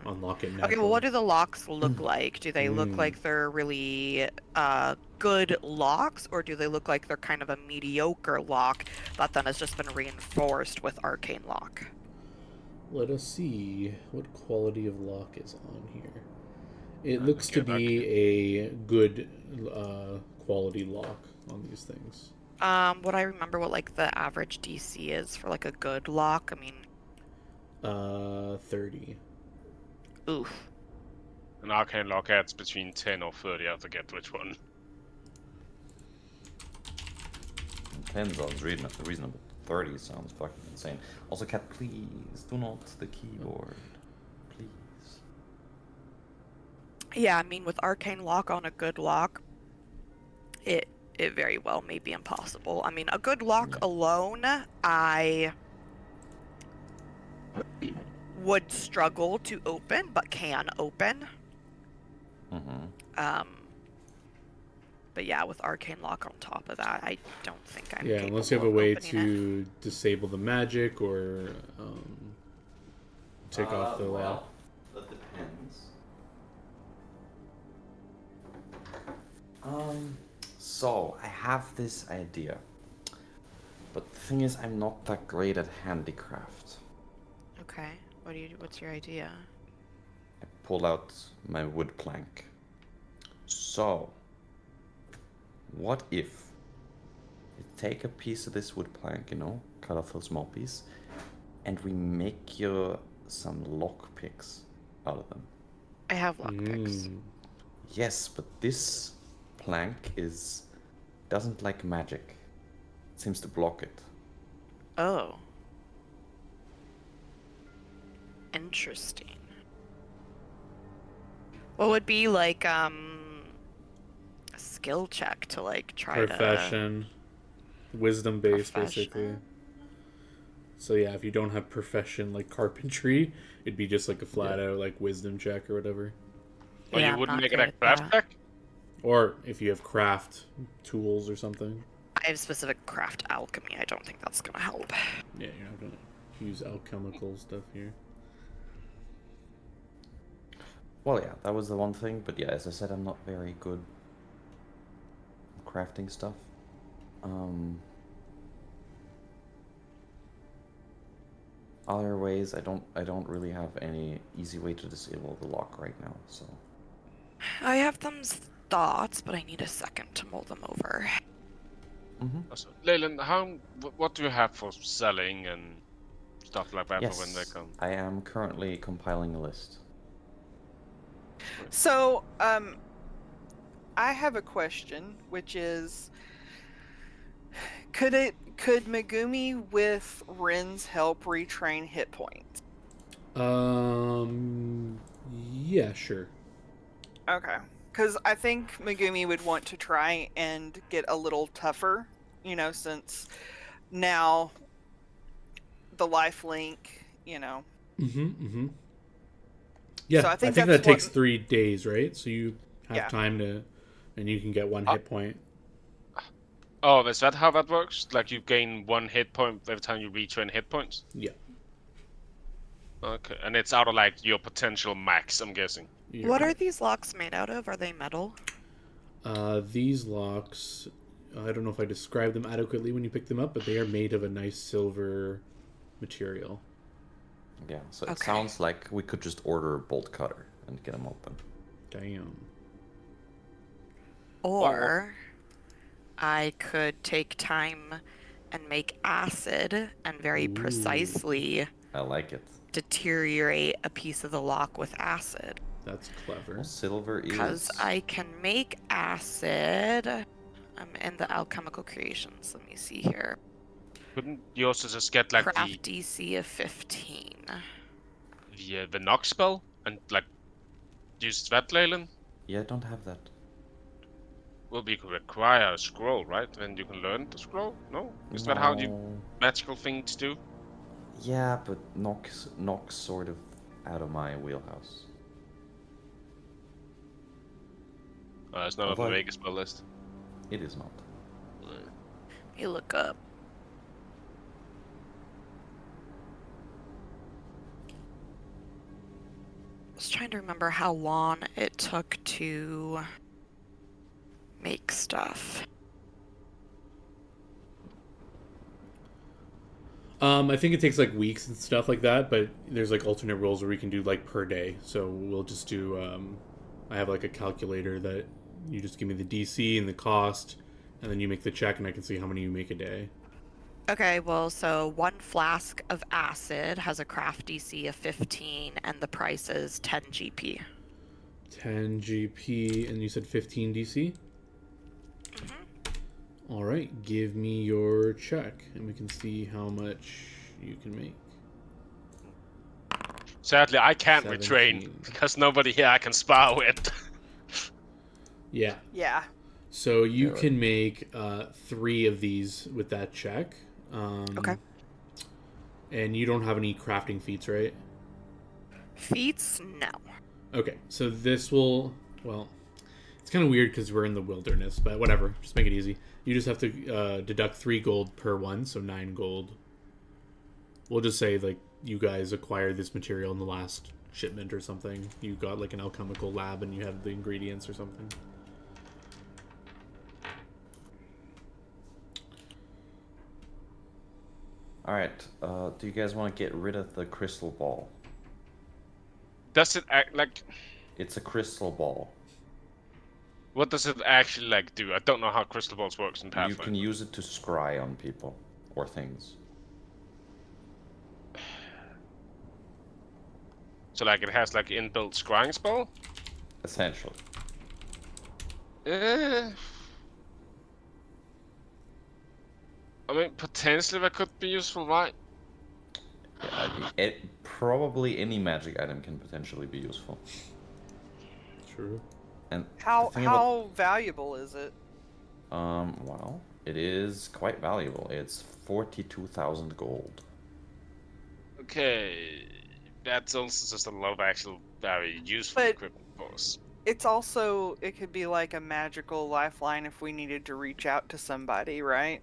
unlock it naturally. Okay, well, what do the locks look like? Do they look like they're really good locks, or do they look like they're kind of a mediocre lock that then has just been reinforced with arcane lock? Let us see what quality of lock is on here. It looks to be a good quality lock on these things. Would I remember what like the average DC is for like a good lock? I mean, 30. oof. An arcane lock adds between 10 or 30, I forget which one. 10 sounds reasonable. 30 sounds fucking insane. Also, cat, please do not the keyboard. Please. Yeah, I mean, with arcane lock on a good lock, it very well may be impossible. I mean, a good lock alone, I would struggle to open, but can open. Mm-hmm. But yeah, with arcane lock on top of that, I don't think I'm Yeah, capable unless you have a of way opening to disable the magic or take off the lock. That depends. So I have this idea, but the thing is, I'm not that great at handicraft. Okay, what's your idea? I pull out my wood plank. So, what if you take a piece of this wood plank, cut off a small piece, and we make you some lock picks out of them? I have lockpicks. Yes, but this plank doesn't like magic. It seems to block it. Oh. Interesting. What would be like a skill check to like try Profession. Wisdom based, basically. Profession? So yeah, if you don't have profession like carpentry, it'd be just like a flat Yeah. out like wisdom check or whatever. Or Yeah, you I'm wouldn't not make it good a at craft that. check? Or if you have craft tools or something. I have specific craft alchemy. I don't think that's gonna help. Yeah, you're not gonna use alchemical stuff here. Well, yeah, that was the one thing, but yeah, as I said, I'm not very good at crafting stuff. Other ways, I don't really have any easy way to disable the lock right now, so. I have them thoughts, but I need a second to mull them over. Also, Leyland, what do you have for selling and stuff like that for when they Yes, come? I am currently compiling a list. So, I have a question, which is, could Megumi with Rin's help retrain hit points? Yeah, sure. Okay. Because I think Megumi would want to try and get a little tougher, since now the life link, Yeah, So I think that's that takes what- 3 days, right? So you have Yeah. time and you can get 1 hit point. Oh, is that how that works? Like you gain 1 hit point every time you retrain hit points? Yeah. Okay, and it's out of like your potential max, I'm guessing. What are these locks made out of? Are they metal? These locks, I don't know if I described them adequately when you pick them up, but they are made of a nice silver material. Yeah, so it Okay. sounds like we could just order a bolt cutter and get them open. Damn. Or I could take time and make acid and very Ooh. precisely I like it. deteriorate a piece of the lock with acid. That's clever. Well, silver Because is. I can make acid. I'm in the alchemical creations. Let me see here. Couldn't you also just get like Craft DC of 15. the knock spell and like use that, Leyland? Yeah, I don't have that. Will be require a scroll, right? Then you can learn the scroll. No, is that how you No. magical things do? Yeah, but Nox sort of out of my wheelhouse. It's not on Although the Vegas spell list. it is not. Let me look up. I was trying to remember how long it took to make stuff. I think it takes like weeks and stuff like that, but there's like alternate rolls where we can do like per day. So we'll just do. I have like a calculator that you just give me the DC and the cost, and then you make the check, and I can see how many you make a day. Okay, well, so 1 flask of acid has a craft DC of 15, and the price is 10 GP. 10 GP, and you said 15 DC? All right, give me your check, and we can see how much you can make. Sadly, I can't retrain 17. because nobody here can spar with. Yeah. Yeah. So you Do it. can make 3 of these with that check. Okay. And you don't have any crafting feats, right? Feats? No. Okay, so this will, well, it's kind of weird because we're in the wilderness, but whatever, just make it easy. You just have to deduct 3 gold per one, so 9 gold. We'll just say, like, you guys acquired this material in the last shipment or something. You got, like, an alchemical lab and you have the ingredients or something. Alright, do you guys want to get rid of the crystal ball? Does it act like? It's a crystal ball. What does it actually like do? I don't know how crystal balls works in You Pathfinder. can use it to scry on people or things. So like it has like inbuilt scrying spell. Essentially. I mean, potentially that could be useful, right? Yeah, probably any magic item can potentially be useful. True. And How the thing about- how valuable is it? well, it is quite valuable. It's 42,000 gold. Okay, that's also just a lot of actual very useful But- equipment for us. It's also, it could be like a magical lifeline if we needed to reach out to somebody, right?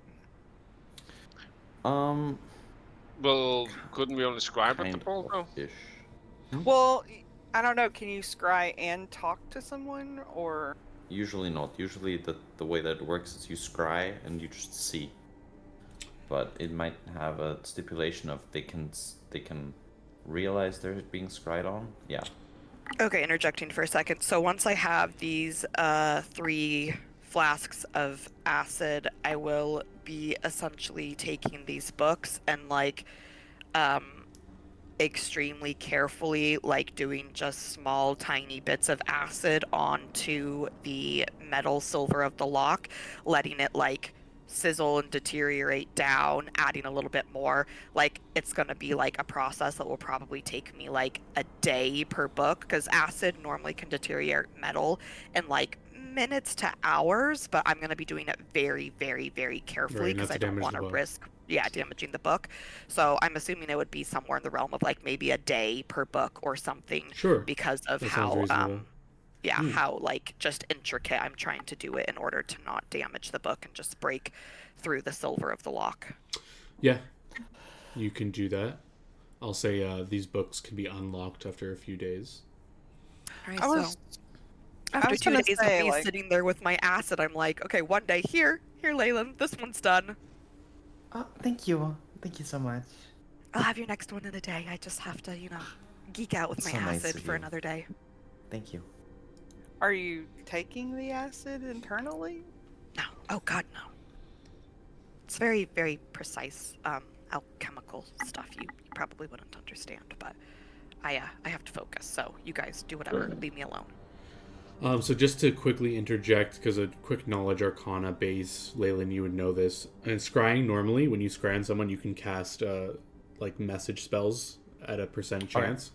Well, couldn't we only scribe at the Kind ball though? of ish. Well, I don't know. Can you scry and talk to someone, or? Usually not. Usually the way that it works is you scry and you just see. But it might have a stipulation of they can realize they're being scried on. Yeah. Okay, interjecting for a second. So once I have these 3 flasks of acid, I will be essentially taking these books and like extremely carefully like doing just small tiny bits of acid onto the metal silver of the lock, letting it like sizzle and deteriorate down, adding a little bit more. Like it's gonna be like a process that will probably take me like a day per book, because acid normally can deteriorate metal in like minutes to hours, but I'm gonna be doing it very, very, very carefully Right, not because to I don't damage want the to book. risk damaging the book. So I'm assuming it would be somewhere in the realm of like maybe a day per book or something, Sure. because of That sounds how reasonable. how like just intricate I'm trying to do it in order to not damage the book and just break through the silver of the lock. Yeah, you can do that. I'll say these books can be unlocked after a few days. All right, I was, so after was 2 gonna days say, of me like- sitting there with my acid, I'm like, okay, one day here, Leyland, this one's done. Oh, thank you. Thank you so much. I'll have your next one in a day. I just have to, geek out with That's my so nice acid of for you. another day. Thank you. Are you taking the acid internally? No. Oh God, no. It's very, very precise alchemical stuff. You probably wouldn't understand, but I have to focus. So you guys do whatever. Leave me alone. So just to quickly interject, because a quick knowledge arcana base, Leyland, you would know this. In scrying, normally, when you scry on someone, you can cast like message spells at a percent chance.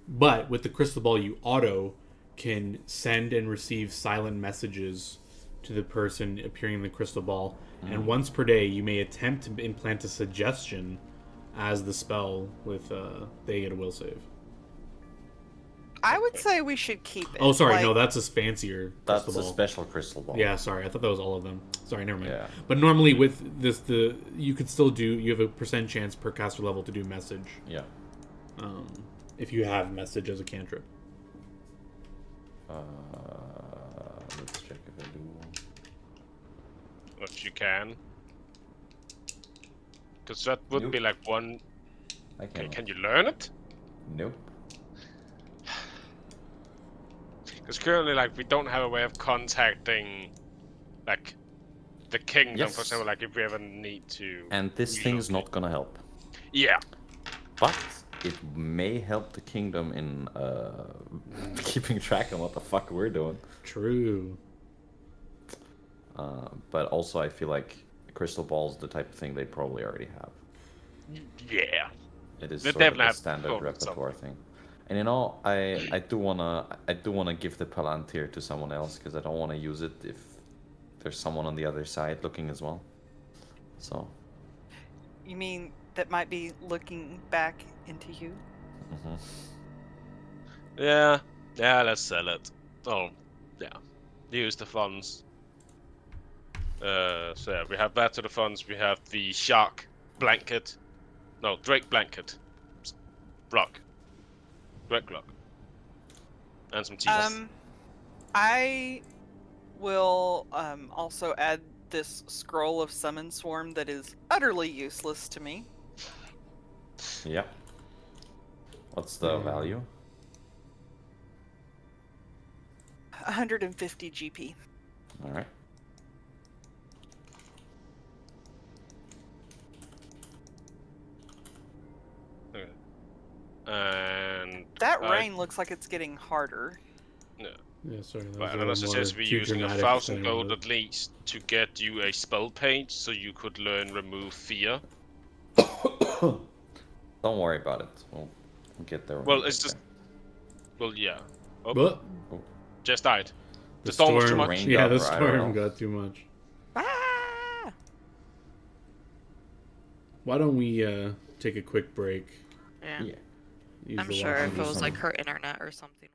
But with the crystal ball, you auto can send and receive silent messages to the person appearing in the crystal ball. And once per day, you may attempt to implant a suggestion as the spell with they get a will save. I would say we should keep it. Oh, sorry, like, no, that's a fancier crystal That's a ball. special crystal ball. Yeah, sorry, I thought that was all of them. Sorry, never mind. Yeah. But normally with this, you could still do. You have a percent chance per caster level to do message. Yeah. If you have message as a cantrip. Let's check if I do. If you can. Because that would be Nope. like one. I Okay, cannot. can you learn it? Nope. Because currently, like, we don't have a way of contacting, like, the kingdom, Yes. for example, like, if we ever need to. And this thing is not gonna help. Yeah. But it may help the kingdom in keeping track of what the fuck we're doing. True. But also, I feel like crystal ball's the type of thing they probably already have. Yeah. It is They sort of definitely a have standard probably repertoire something. thing. And I do wanna give the Palantir to someone else because I don't want to use it if there's someone on the other side looking as well. So. you mean that might be looking back into you? Mhm. Yeah. Yeah, let's sell it. Oh, yeah. Use the funds. So yeah, we have that to the funds. We have the shark blanket. No, Drake blanket. Block. Drake block. And some teas. I will also add this scroll of summon swarm that is utterly useless to me. Yeah. What's the value? 150 GP. All right. Okay. And That rain looks like it's getting harder. no. Yeah, sorry. That was But a and little also more says we're too using dramatic 1,000 than I gold wanted. at least to get you a spell page, so you could learn remove fear. Don't worry about it. We'll get there. When Well, we it's get just. there. Well, yeah. Oh, But just died. the storm was too storm, much. yeah, the got storm IRL. got too much. Ah! Why don't we take a quick break? Yeah. Yeah. Use I'm the sure if it washroom. was like her internet or something.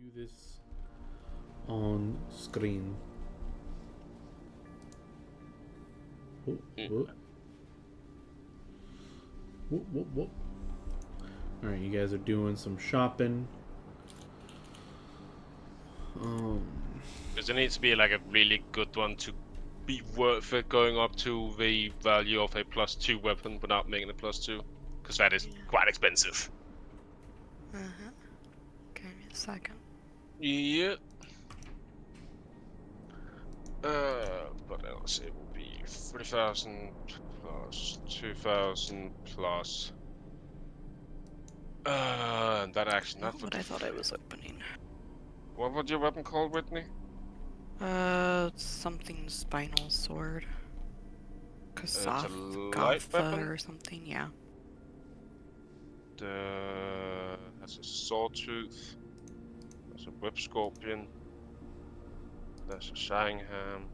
view this on screen. Whoop, whoop. Whoop, whoop, whoop. Alright, you guys are doing some shopping. Because there needs to be like a really good one to be worth it going up to the value of a +2 weapon without making a +2. Because that is quite expensive. Uh-huh. Give me a second. Yeah. But else it will be 3,000 plus 2,000 plus. That actually not Not for what I thought I was opening. What was your weapon called, Whitney? Something spinal sword. It's a light Gotha weapon. or something, yeah. Has a sawtooth. There's a whip scorpion. There's a Shangham.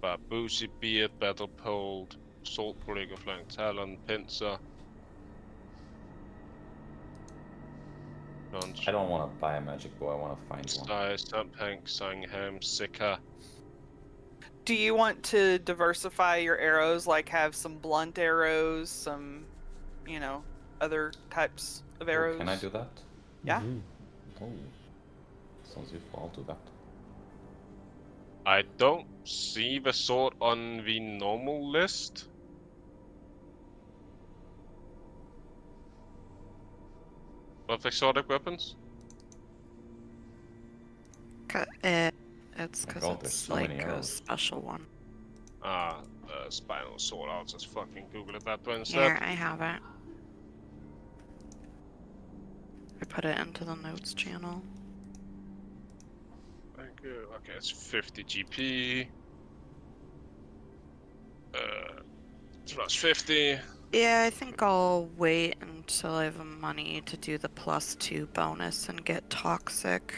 Babusi beard, battle pole, salt breaker, flank talon, pincer. I don't want to buy a magic bow. I want to find one. Size, Stampank, Sangham, Sika. Do you want to diversify your arrows, like have some blunt arrows, some, you know, other types of arrows? Oh, can I do that? Yeah. Oh, sounds useful. I'll do that. I don't see the sword on the normal list. Of exotic weapons? It's My because God, there's it's so like many a arrows. special one. Spinal sword. I'll just fucking Google it that way Here, instead. I have it. I put it into the notes channel. Thank you. Okay, it's 50 GP. Plus 50. Yeah, I think I'll wait until I have the money to do the +2 bonus and get toxic.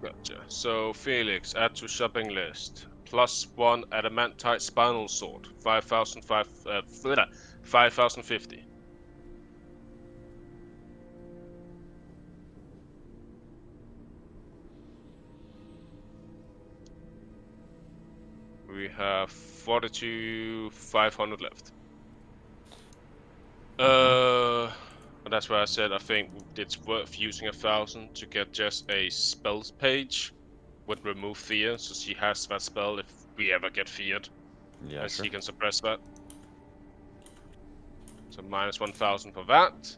Gotcha. So, Felix, add to shopping list. +1 adamantite spinal sword. 5,050. We have 42,500 left. But that's why I said I think it's worth using 1,000 to get just a spells page with remove fear, so she has that spell if we ever get feared, Yeah, and sure. she can suppress that. So minus 1,000 for that.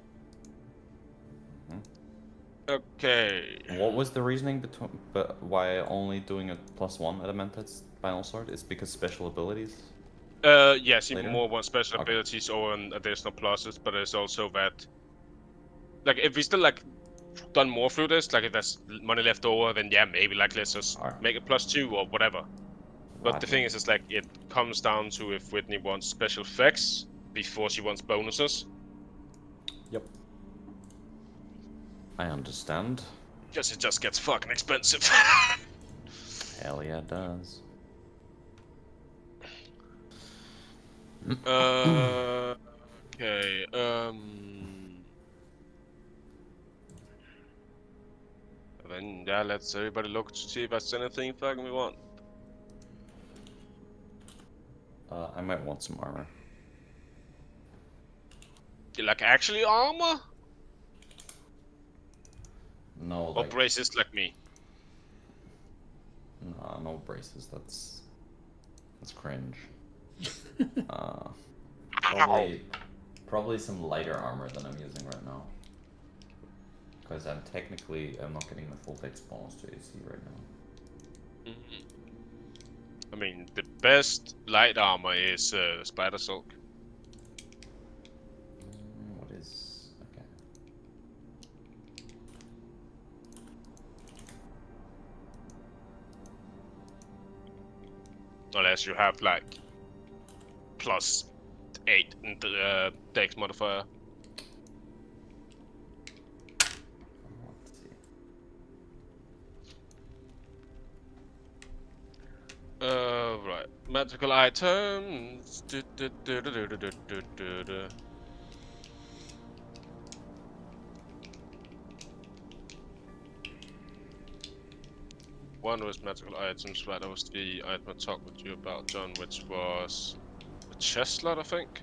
Okay. What was the reasoning between, but why only doing a +1 adamantite spinal sword? Is because special abilities? Yes, you Later? more want special Okay. abilities or an additional pluses, but it's also that, like, if we still like done more through this, like if there's money left over, then yeah, maybe like let's just Alright. make it +2 or whatever. But the Roger. thing is like it comes down to if Whitney wants special effects before she wants bonuses. Yep. I understand. Because it just gets fucking expensive. Hell yeah, it does. Okay. Then yeah, let's everybody look to see if there's anything fucking we want. I might want some armor. Like actually armor No, or like braces like me. no braces. That's cringe. Probably some lighter armor than I'm using right now. Because I'm not getting the full dex bonus to AC right now. I mean, the best light armor is spider silk. What is okay? Unless you have like +8 in the dex modifier. Let's see. Right. Magical items. one was magical items, right? That was the item I talked with you about, John, which was a chest slot, I think.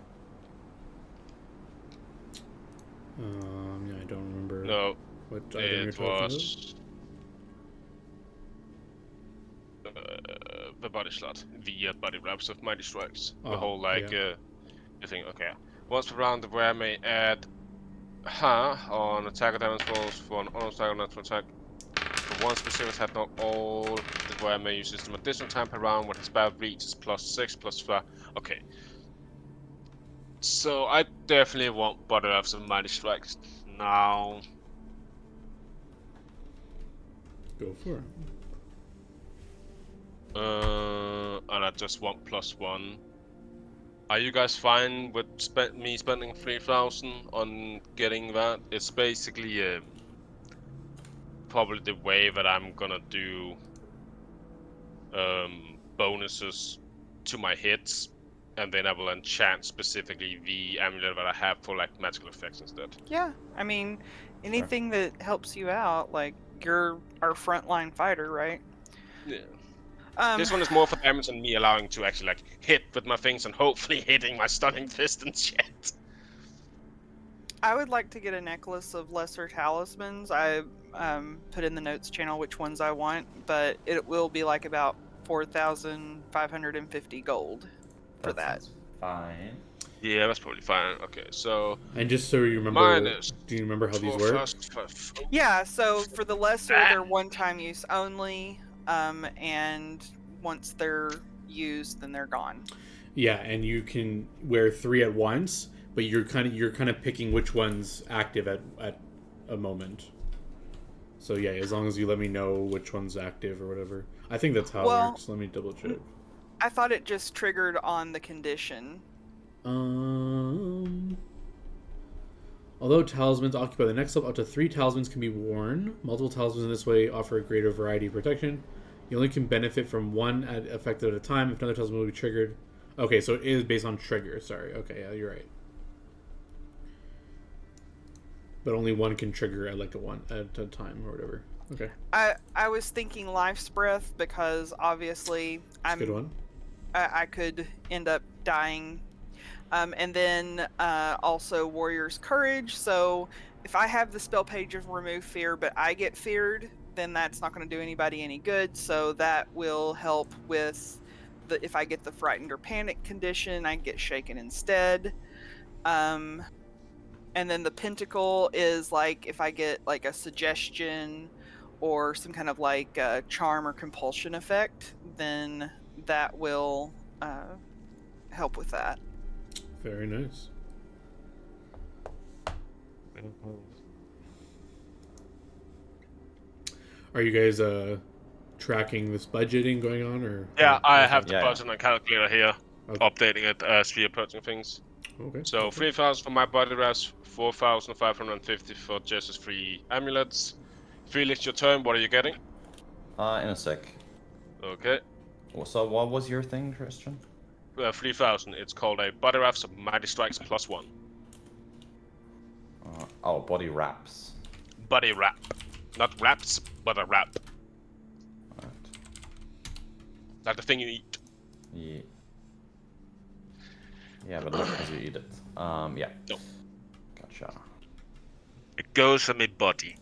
Yeah, I don't remember No, what item you're it talking was the body slot, the body wraps of mighty strikes. The Oh, whole like yeah. the thing. Okay. Once per round, the wearer may add on attack or damage rolls for an unattacked natural attack. For one specific attack, not all the wearer may use system additional time per round when his spell reaches +6 +5. Okay. So I definitely want body wraps of mighty strikes now. Go for it. And I just want +1. Are you guys fine with me spending 3,000 on getting that? It's basically probably the way that I'm gonna do bonuses to my hits, and then I will enchant specifically the amulet that I have for like magical effects instead. Yeah, I mean, anything that helps you out, like you're our frontline fighter, right? Yeah. This one is more for damage and me allowing to actually like hit with my things and hopefully hitting my stunning fist and shit. I would like to get a necklace of lesser talismans. I put in the notes channel which ones I want, but it will be like about 4,550 gold for that. Sounds fine. Yeah, that's probably fine. Okay, so And just so you remember, minus do you remember how these 4 work? Yeah, so for the lesser, they're one-time use only, and once they're used, then they're gone. Yeah, and you can wear 3 at once, but you're kind of picking which one's active at a moment. So yeah, as long as you let me know which one's active or whatever. I think that's how it works. Let me double check. I thought it just triggered on the condition. Although talismans occupy the next level, up to 3 talismans can be worn. Multiple talismans in this way offer a greater variety of protection. You only can benefit from one effect at a time. If another talisman will be triggered. Okay, so it is based on trigger. Sorry. Okay, yeah, you're right. But only one can trigger at like at a time or whatever. Okay. I was thinking Life's Breath because obviously Good one. I could end up dying. And then also Warrior's Courage. So if I have the spell page of Remove Fear, but I get feared, then that's not going to do anybody any good. So that will help with if I get the frightened or panic condition, I get shaken instead. And then the Pentacle is like if I get like a suggestion or some kind of like charm or compulsion effect, then that will help with that. Very nice. Are you guys tracking this budgeting going on, or? Yeah, I okay. have the budget and calculator here, Okay. updating it as we are approaching things. Okay. So 3,000 for my body wraps, 4,550 for Jess's 3 amulets. Felix, your turn. What are you getting? In a sec. Okay. So what was your thing, Christian? 3,000. It's called a body wraps of mighty strikes +1. Body wraps. Body wrap, not wraps, but a wrap. Alright. Like the thing you eat. Yeah. Yeah, but not because you eat it. Yeah. No. Gotcha. It goes on my body.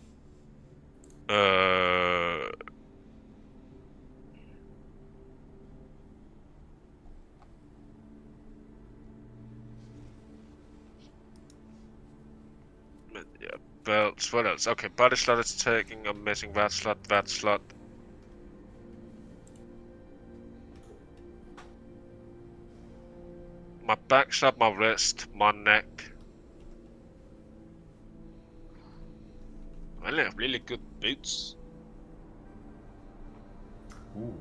Yeah, belts. What else? Okay, body slot is taking. I'm missing that slot. That slot. My back slot, my wrist, my neck. Well, they have really good boots. Ooh.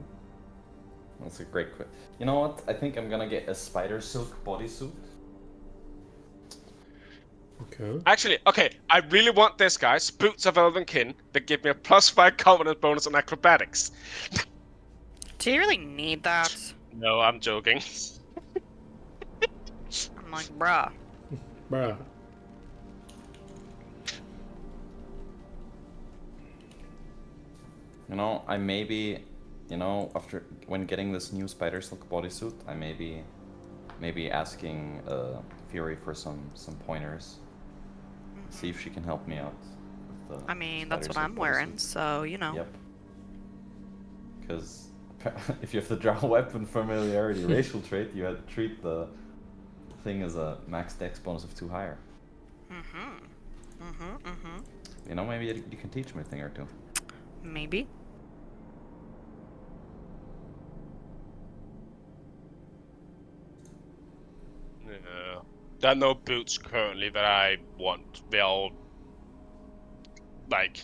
That's a great quiz. You know what? I think I'm gonna get a spider silk bodysuit. Okay. Actually, okay, I really want this, guys. Boots of Elven Kin that give me a +5 confidence bonus on acrobatics. Do you really need that? No, I'm joking. I'm like, bruh. Bruh. You know, I maybe, after when getting this new spider silk bodysuit, I maybe asking Fury for some pointers. See if she can help me out with the I mean, that's spider what silk I'm wearing, bodysuit. so you know. Yep. Because if you have to draw weapon familiarity racial trait, you had to treat the thing as a max dex bonus of 2 higher. You know, maybe you can teach me a thing or two. Maybe. Yeah. There are no boots currently that I want. They're all like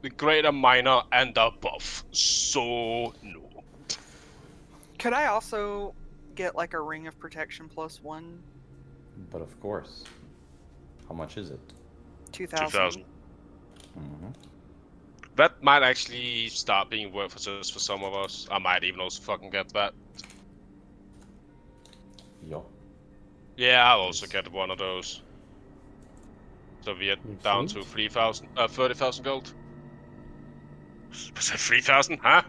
the greater, minor, and above. So no. Could I also get like a ring of protection +1? But of course. How much is it? 2,000. 2000. Mm-hmm. That might actually start being worth it just for some of us. I might even also fucking get that. Yo. Yeah, I'll also Yes. get one of those. So we are down to Excellent. 30,000 gold. Was that 3,000? Huh?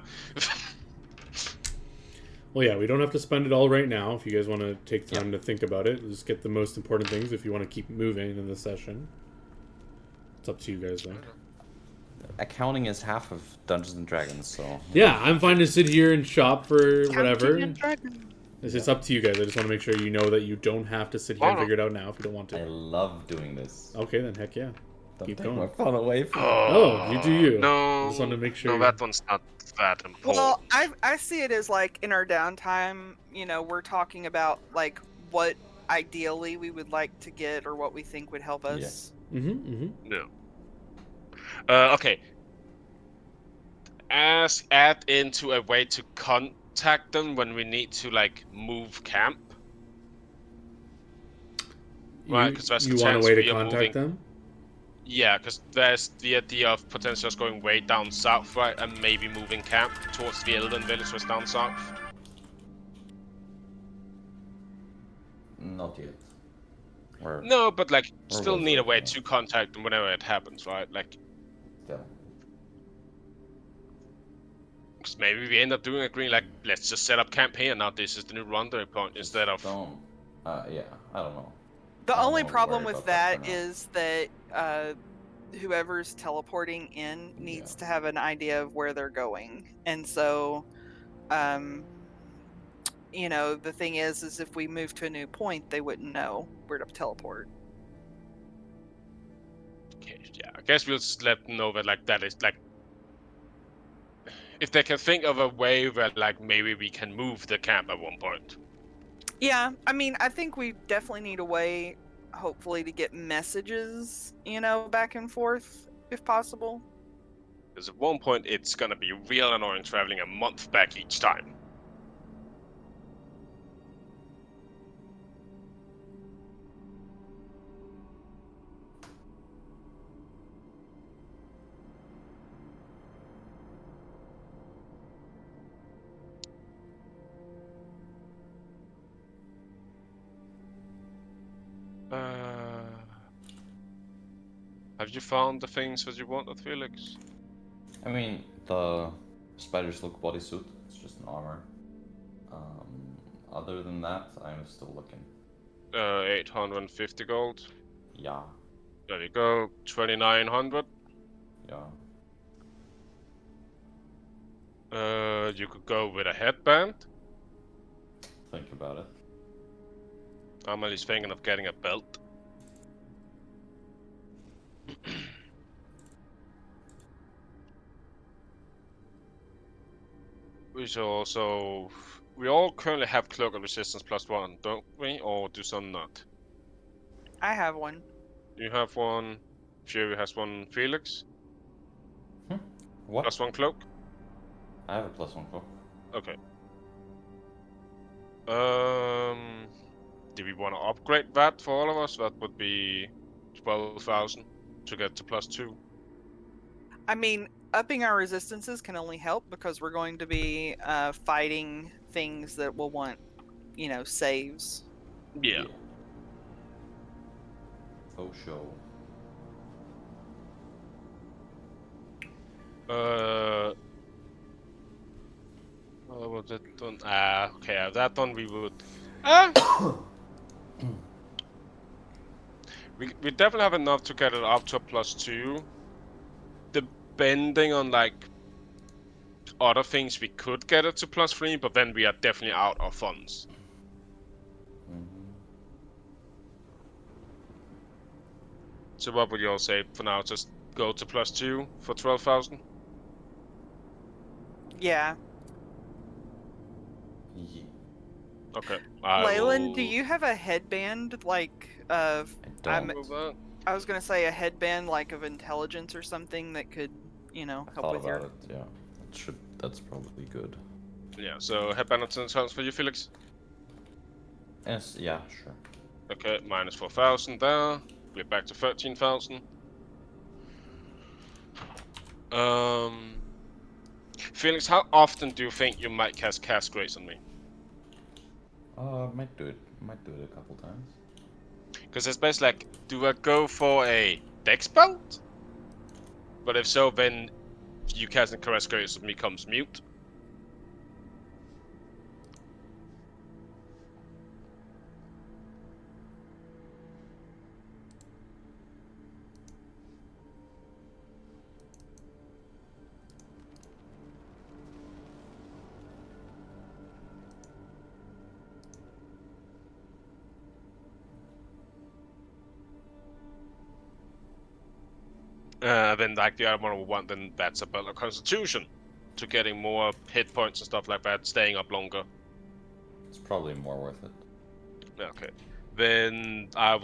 Well, yeah, we don't have to spend it all right now. If you guys want to take time Yeah. to think about it, just get the most important things. If you want to keep moving in the session, it's up to you guys, though. Accounting is half of Dungeons and Dragons, so. Yeah, I'm fine to sit here and shop for whatever. Counting and dragon. It's up to you guys. I just want to make sure you know that you don't have to sit here and Oh, no. figure it out now if you don't want I to. love doing this. Okay, then heck yeah. Don't Keep take going. my fun away from me. Oh, you do you. No, I just wanted to make sure. no, that one's not that important. Well, I see it as like in our downtime, we're talking about like what ideally we would like to get or what we think would help us. No. Okay. Add into a way to contact them when we need to like move camp. Right, because there's a You want a chance way to we are contact moving. them? Yeah, because there's the idea of potentially us going way down south, right, and maybe moving camp towards the Elden villagers down south. Not yet. Or No, but like, Or still was need a working way on it. to contact them whenever it happens, right? Like, still. 'cause maybe we end up doing a green, like, let's just set up camp here now. This is the new rendezvous point Just instead of. don't. Yeah, I don't know. The I don't only wanna problem worry with about that that for now. is that whoever's teleporting in needs Yeah. to have an idea of where they're going. And so the thing is if we move to a new point, they wouldn't know where to teleport. Okay, yeah, I guess we'll just let them know that like that is like. If they can think of a way where like maybe we can move the camp at one point. Yeah, I mean, I think we definitely need a way, hopefully, to get messages, back and forth, if possible. Because at one point it's gonna be real annoying traveling a month back each time. Have you found the things that you wanted, Felix? I mean, the spider's look bodysuit. It's just an armor. Other than that, I'm still looking. 850 gold. Yeah. There we go. 2,900. Yeah. You could go with a headband. Think about it. I'm at least thinking of getting a belt. We all currently have cloak of resistance +1, don't we? Or do some not? I have one. You have one. Fury has one. Felix What? +1 cloak. I have a +1 cloak. Okay. Do we want to upgrade that for all of us? That would be 12,000 to get to +2. I mean, upping our resistances can only help because we're going to be fighting things that will want, saves. Yeah. Oh, show. Was that done? Okay, that one we would. Ah, we definitely have enough to get it up to a +2. Depending on like other things, we could get it to +3, but then we are definitely out of funds. So what would you all say for now? Just go to +2 for 12,000. Yeah. Ye- Okay. Leyland, do you have a headband like of? I I'm. don't. I was gonna say a headband like of intelligence or something that could, you know, I help thought with about your. it. Yeah, it should. That's probably good. Yeah. So headband intelligence for you, Felix. Yes. Yeah. Sure. Okay, -4,000 there. We're back to 13,000. Felix, how often do you think you might cast Grace on me? Might do it. Might do it a couple times. Because it's basically like, do I go for a Dex belt? But if so, then you casting Caress Grace on me comes mute. Then like the other one will want, then that's a belt of Constitution. To getting more hit points and stuff like that, staying up longer. It's probably more worth it. Okay. Then are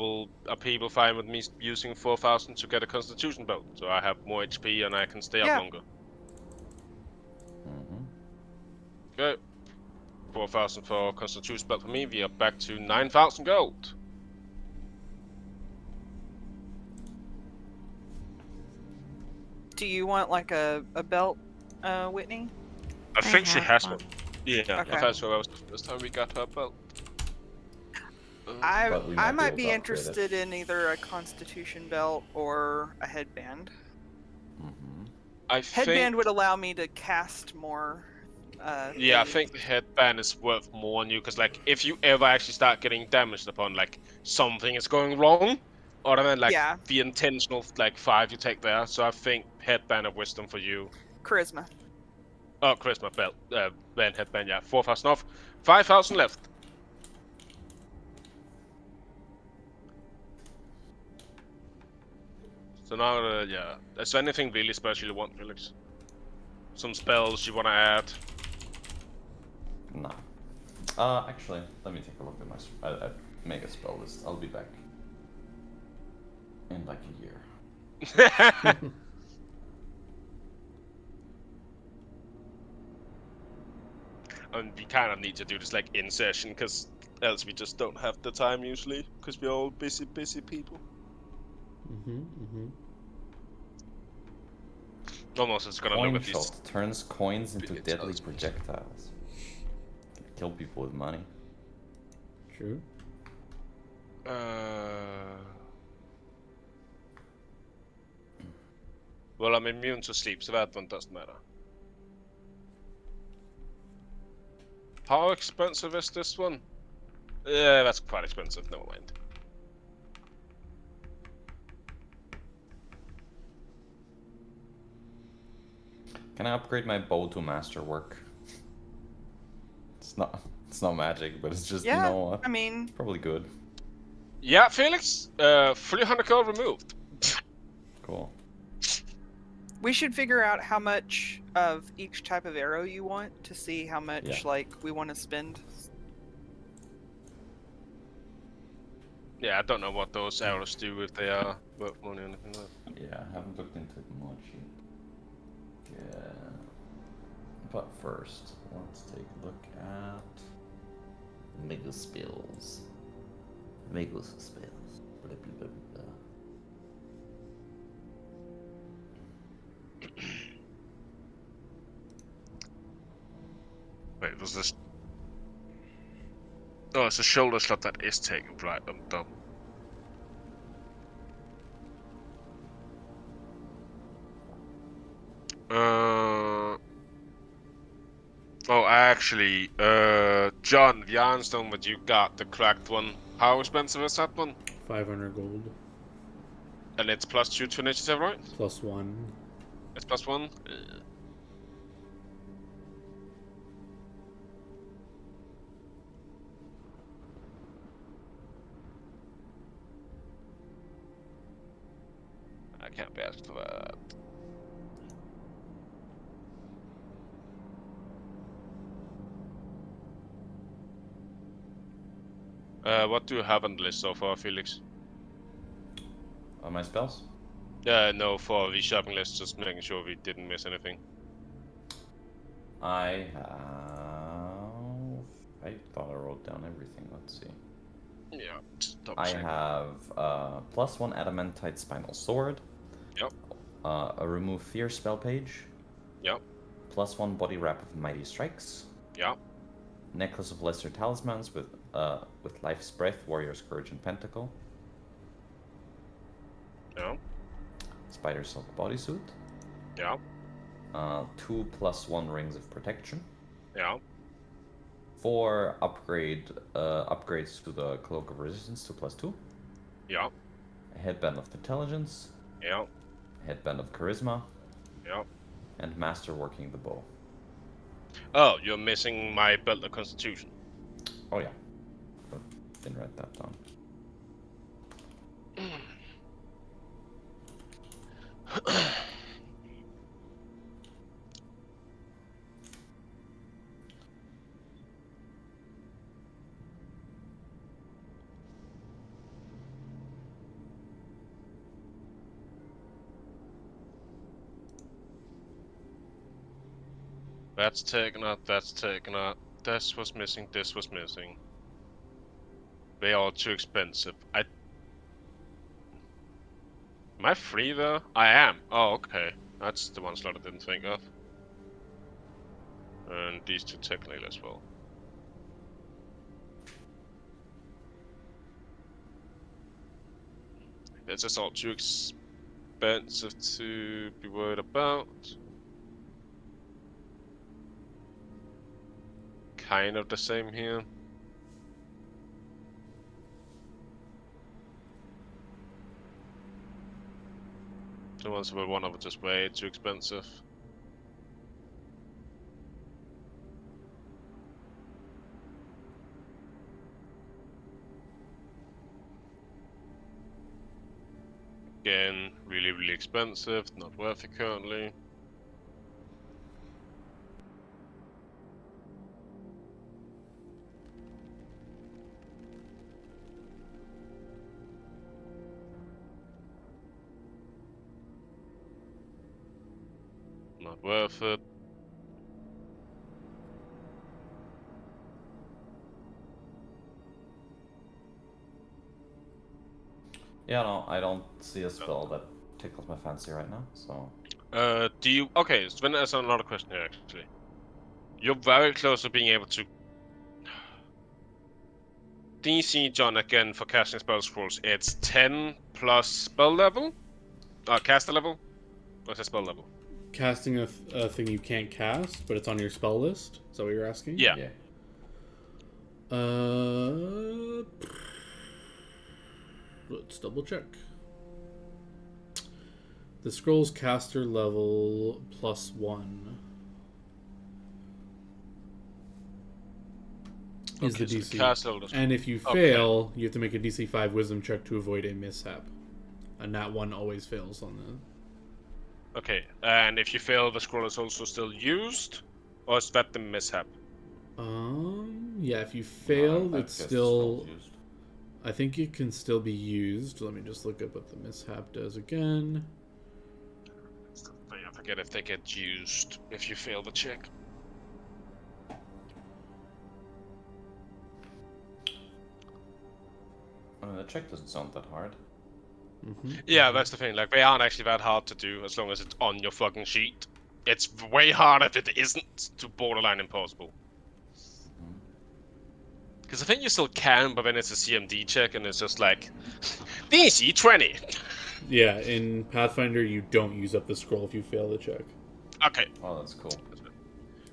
people fine with me using 4,000 to get a Constitution belt? So I have more HP and I can stay up Yeah. longer. Mm-hmm. Okay. 4,000 for Constitution belt for me. We are back to 9,000 gold. Do you want like a belt, Whitney? I think she have has one. one. Yeah, Okay. I thought so. That was the first time we got her belt. But we I might might be be able to upgrade interested it. in either a Constitution belt or a headband. Mm-hmm. I Headband think. would allow me to cast more. Yeah, I things. think the headband is worth more on you because, like, if you ever actually start getting damaged upon, like, something is going wrong, other than like Yeah, the intentional like 5 you take there. So I think headband of wisdom for you. charisma. Oh, charisma belt, then headband. Yeah, 4,000 off, 5,000 left. So now, yeah, is there anything really special you want, Felix? Some spells you want to add? Nah. Actually, let me take a look at my. I make a spell list. I'll be back in like a year. And we kind of need to do this like in session because else we just don't have the time usually because we're all busy people. Almost it's gonna look Coin at these. shot turns coins into It's deadly us. projectiles. Can kill people with money. True. Well, I'm immune to sleep, so that one doesn't matter. How expensive is this one? Yeah, that's quite expensive. Never mind. Can I upgrade my bow to masterwork? It's not magic, but it's just Yeah, you know what? I mean, Probably good. Yeah, Felix. 300 gold removed. Cool. we should figure out how much of each type of arrow you want to see how much Yeah. like we want to spend. Yeah, I don't know what those arrows do if they are worth money or anything like that. Yeah, I haven't looked into it much yet. Yeah. But first, let's take a look at Mega Spells. Mega Spells. Blah, blah, blah, blah. Wait, was this? Oh, it's a shoulder slot that is taken. Right, I'm dumb. Oh, actually, John, the ironstone that you got, the cracked one, how expensive is that one? 500 gold. And it's +2 to initiative, right? +1. It's +1? I can't be asked for that. What do you have on the list so far, Felix? My spells? No, for the shopping list, just making sure we didn't miss anything. I have. I thought I wrote down everything. Let's see. Yeah, just double I check. have +1 adamantite spinal sword. Yep. A remove fear spell page. Yep. +1 body wrap of mighty strikes. Yep. Necklace of lesser talismans with life's breath, warrior's courage, and pentacle. Yeah. Spider silk bodysuit. Yeah. 2 +1 rings of protection. Yeah. 4 upgrades to the cloak of resistance to +2. Yeah. A headband of intelligence. Yeah. A headband of charisma. Yeah. And master working the bow. Oh, you're missing my belt of constitution. Oh yeah, didn't write that down. That's taken out, that's taken out. This was missing, this was missing. They are too expensive. Am I free though? I am. Oh, okay. That's the one slot I didn't think of. And these two technically as well. This is all too expensive to be worried about. Kind of the same here. The ones with one of it just way too expensive. Again, really, really expensive, not worth it currently. Not worth it. Yeah, no, I don't see a spell that tickles my fancy right now, so... Do you... Okay, so then there's another question here, actually. You're very close to being able to... DC, John, again, for casting spell scrolls, it's 10 plus spell level? Caster level? Or is it spell level? Casting a thing you can't cast, but it's on your spell list? Is that what you're asking? Yeah. Let's double check. The scroll's caster level +1 is Okay, the so DC. the caster level is... And if you fail, you have to make a DC 5 wisdom check to avoid a mishap. And that one always fails on the... Okay, and if you fail, the scroll is also still used? Or is that the mishap? Yeah, if you fail, I it's guess still... used. I think it can still be used. Let me just look up what the mishap does again. I forget if they get used if you fail the check. The check doesn't sound that hard. Yeah, that's the thing. Like, they aren't actually that hard to do as long as it's on your fucking sheet. It's way harder if it isn't, to borderline impossible. Because I think you still can, but then it's a CMD check, and it's just like, DC 20. Yeah, in Pathfinder, you don't use up the scroll if you fail the check. Okay. Oh, that's cool.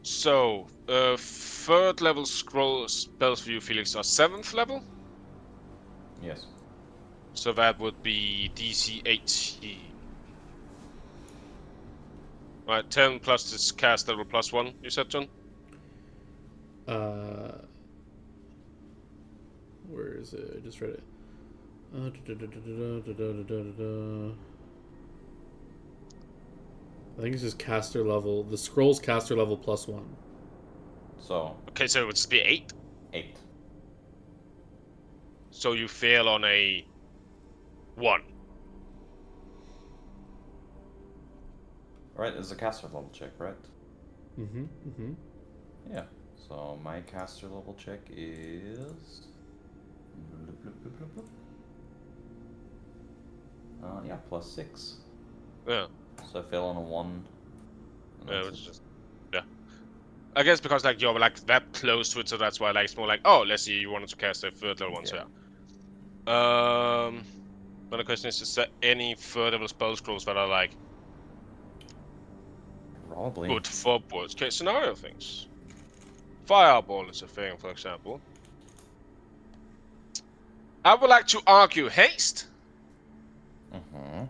So, third level scroll spells for you, Felix, are 7th level. Yes. So that would be DC 18. Right, 10 plus this cast level plus 1, you said, John? Where is it? I just read it. Da-da-da-da-da-da-da-da-da-da. I think it's just caster level. The scroll's caster level plus 1. So Okay, so it would just be 8. 8. So you fail on a 1. Right, it's a caster level check, right? Mm-hmm. Mm-hmm. Yeah. So my caster level check is. Yeah, plus 6. Yeah. So I fail on a 1. And Yeah, that's which is it. just, yeah. I guess because like you're like that close to it, so that's why like it's more like, oh, let's see, you wanted to cast a third level one, so yeah. But the question is there any third level spell scrolls that are like Probably. good for worst case scenario things? Fireball is a thing, for example. I would like to argue haste. Mm-hmm.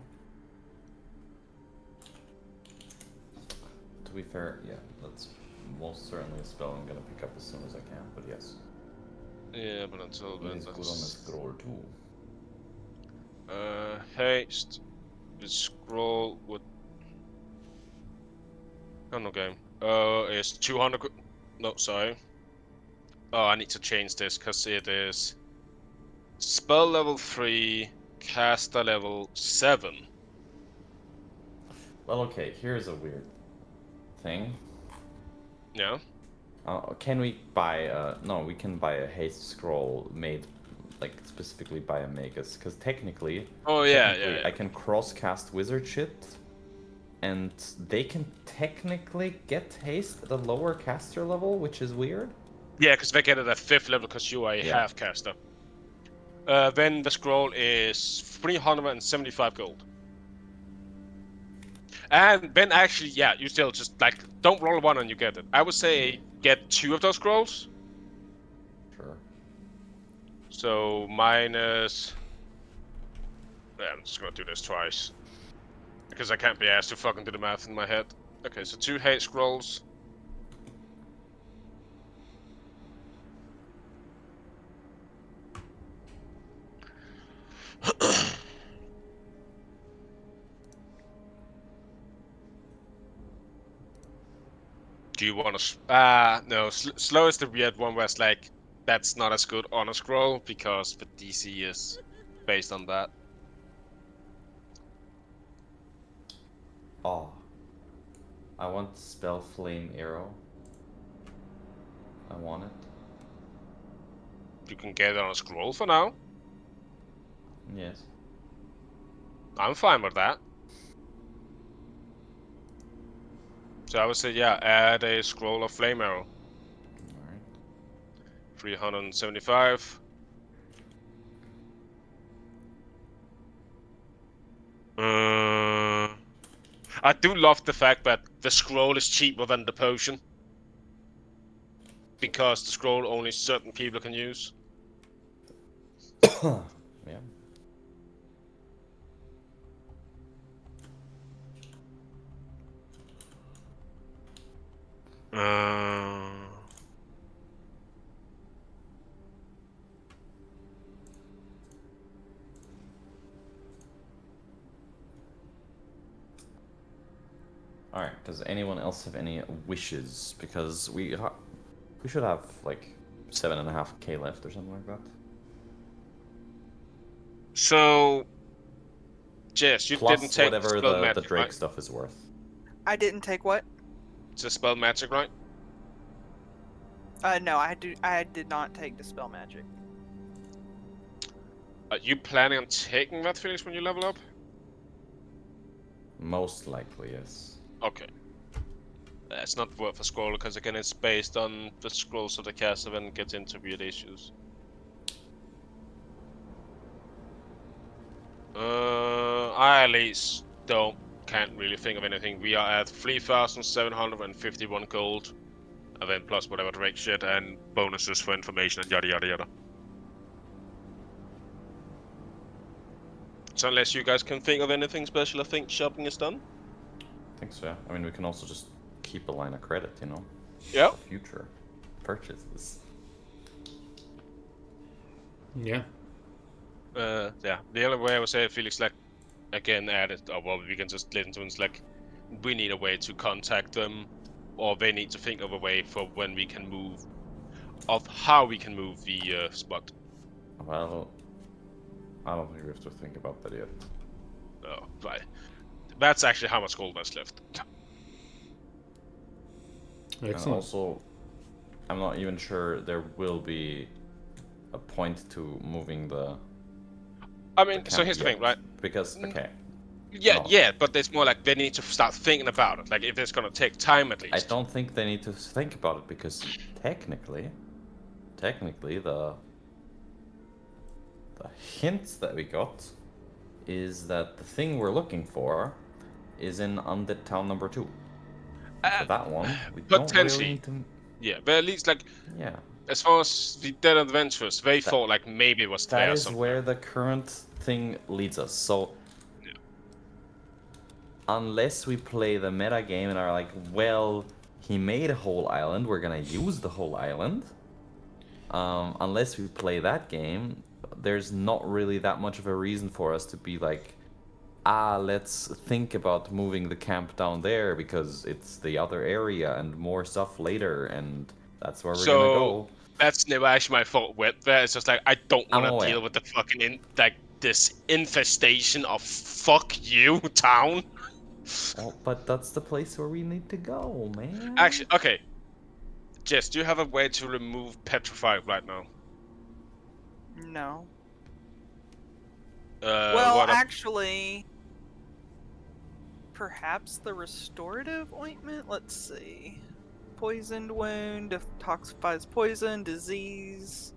To be fair, yeah, that's most certainly a spell I'm gonna pick up as soon as I can, but yes. Yeah, but until It then, is good on the that's scroll too. haste. The scroll would. Oh no, game. It's 200. No, sorry. Oh, I need to change this because it is spell level 3, caster level 7. Well, okay, here's a weird thing. Yeah. Can we buy no, we can buy a haste scroll made like specifically by a magus, because technically, Oh yeah. I can cross cast wizard shit, and they can technically get haste at a lower caster level, which is weird. Yeah, because they get it at 5th level because you are a Yeah. half caster. Then the scroll is 375 gold. And then actually, yeah, you still just like don't roll one and you get it. I would say get 2 of those scrolls. Sure. So minus. Yeah, I'm just gonna do this twice because I can't be asked to fucking do the math in my head. Okay, so 2 hate scrolls. Do you want to? No. Slow is the weird one where it's like that's not as good on a scroll because the DC is based on that. Oh. I want spell flame arrow. I want it. You can get it on a scroll for now. Yes. I'm fine with that. So I would say, yeah, add a scroll of flame arrow. Alright. 375. I do love the fact that the scroll is cheaper than the potion. Because the scroll only certain people can use. Yeah. Alright, does anyone else have any wishes? Because we should have like 7.5k left or something like that. So, Jess, you didn't Plus take whatever spell the magic, Drake right? stuff is worth. I didn't take what? It's a spell magic, right? No, I did not take dispel magic. Are you planning on taking that, Felix, when you level up? Most likely, yes. Okay. It's not worth a scroll because again it's based on the scrolls of the caster and gets into weird issues. I at least don't can't really think of anything. We are at 3,751 gold, and then plus whatever Drake shit and bonuses for information and yada yada yada. So unless you guys can think of anything special, I think shopping is done. I think so, yeah. I mean, we can also just keep a line of credit, you know? Yeah. For future purchases. Yeah. Yeah. The only way I would say Felix like again added, or well, we can just listen to it's like we need a way to contact them, or they need to think of a way for when we can move, of how we can move the spot. Well, I don't think we have to think about that yet. Oh, right. That's actually how much gold was left. And Excellent. also, I'm not even sure there will be a point to moving the. I mean, the so camp here's the yet. thing, right? Because, okay, Yeah, No. yeah, but it's more like they need to start thinking about it. Like if it's gonna take time at I least. don't think they need to think about it because technically, the hints that we got is that the thing we're looking for is in Undead Town number 2. For that one, we don't really Potentially. need to. Yeah, but at least like Yeah, as far as the Dead Adventurers, they thought like maybe it was that there is somewhere. where the current thing leads us. So, Yeah. unless we play the meta game and are like, well, he made a whole island, we're gonna use the whole island. Unless we play that game, there's not really that much of a reason for us to be like, let's think about moving the camp down there because it's the other area and more stuff later, and that's where we're gonna go. That's never actually my fault with that. It's just like I don't I'm want to aware. deal with the fucking this infestation of fuck you town. Well, but that's the place where we need to go, man. Actually, okay. Jess, do you have a way to remove petrified right now? No. Well, Well, actually, perhaps the restorative ointment. Let's see. Poisoned wound detoxifies poison, disease.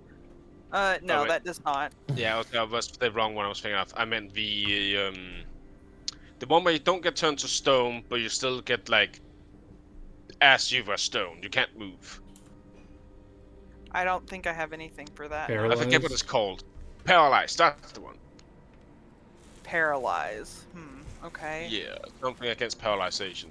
No, wait. that does not. Yeah, that was the wrong one I was thinking of. I meant the one where you don't get turned to stone, but you still get like as you were stone. You can't move. I don't think I have anything for that. no. Paralyzed? I forget what it's called. Paralyzed. That's the one. Paralyze. Okay. Yeah, something against paralyzation.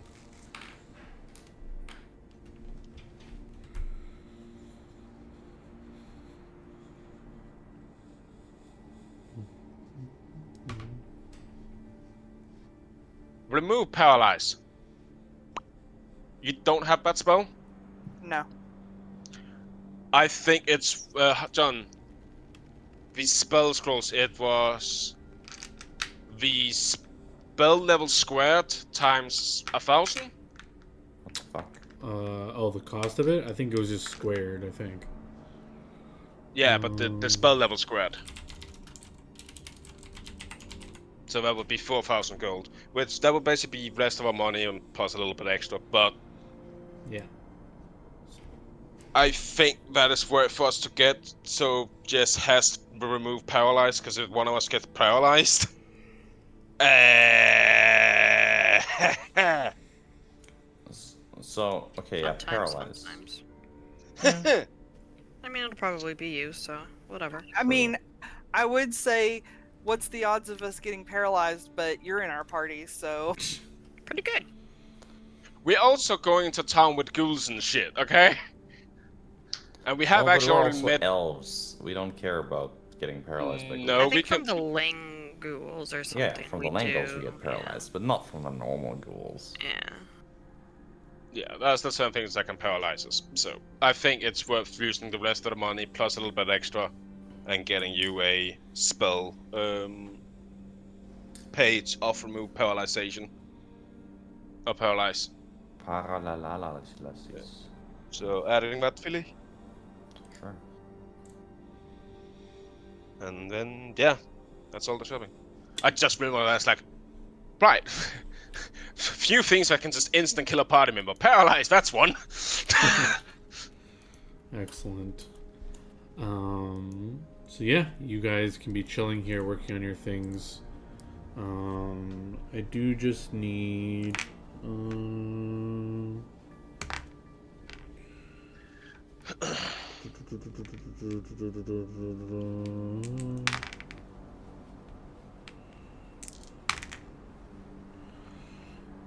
Remove paralyze. You don't have that spell? No. I think it's John. The spell scrolls. It was the spell level squared times 1,000. What the fuck? The cost of it? I think it was just squared, I think. Yeah, but the spell level squared. So that would be 4,000 gold, which that would basically be rest of our money and plus a little bit extra. But Yeah. I think that is worth for us to get. So Jess has to remove paralyzed because if one of us gets paralyzed. So, okay, yeah, Sometimes, paralyzed. sometimes. I mean, it'll probably be you, so whatever. I mean, I would say, what's the odds of us getting paralyzed? But you're in our party, so. Pretty good. We're also going to town with ghouls and shit, okay? And we have Well, but actually we're already also met. elves. We don't care about getting paralyzed by ghouls. No, I we think can. from the Ling ghouls or something. Yeah, from the Langos we do. get paralyzed, but not from the normal ghouls. Yeah. Yeah, that's the same things that can paralyze us. So I think it's worth using the rest of the money plus a little bit extra, and getting you a spell page of remove paralyzation. Or paralyze. Paralysis. So adding that, Philly. Sure. And then, yeah, that's all the shopping. I just realized, like, right, few things that can just instant kill a party member. Paralyzed, that's one. Excellent. So yeah, you guys can be chilling here, working on your things. I do just need.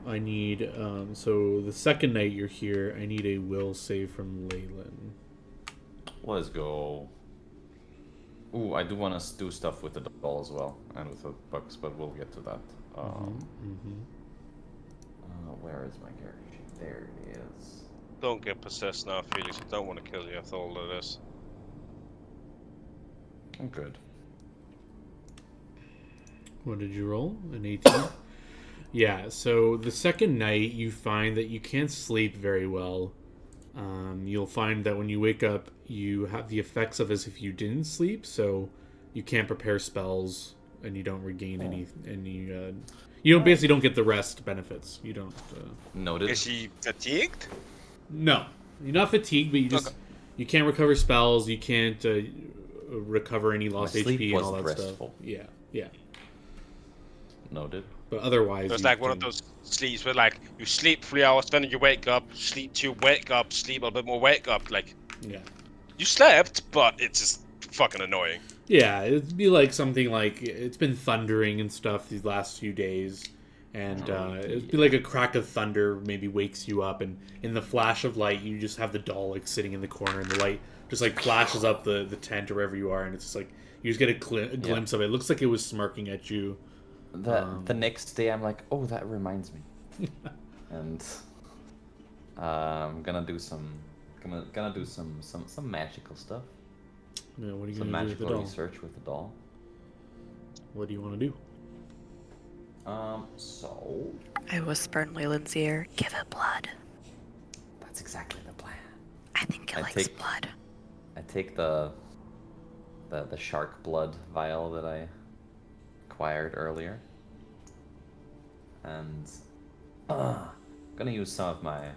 I need. So the second night you're here, I need a will save from Leyland. Let's go. Ooh, I do want to do stuff with the doll as well, and with the books, but we'll get to that. Where is my character sheet? There it is. Don't get possessed now, Felix. I don't want to kill you after all of this. I'm good. What did you roll? An 18? Yeah, so the second night you find that you can't sleep very well. You'll find that when you wake up, you have the effects of as if you didn't sleep, so you can't prepare spells, and you don't regain any you don't basically don't get the rest benefits. You don't. Noted. Is he fatigued? No, you're not fatigued, but you just you can't recover spells. You can't recover any lost My sleep HP and all was that restful. stuff. Yeah. Noted. But otherwise, It's you like one of can- those sleeps where like you sleep 3 hours, then you wake up, sleep 2, wake up, sleep a bit more, wake up. Like Yeah. you slept, but it's just fucking annoying. Yeah, it'd be like something like it's been thundering and stuff these last few days, and it'd be like a crack of thunder maybe wakes you up, and in the flash of light, you just have the doll like sitting in the corner, and the light just like flashes up the tent or wherever you are, and it's just like you just get a glimpse of it. It looks like it was smirking at you. The next day, I'm like, oh, that reminds me, and I'm gonna do some magical stuff. Yeah, what are you Some gonna do with the magical doll? research with the doll. What do you want to do? So I whisper in Leyland's ear, give it blood. that's exactly the plan. I think it I likes take- blood. I take the shark blood vial that I acquired earlier, and gonna use some of my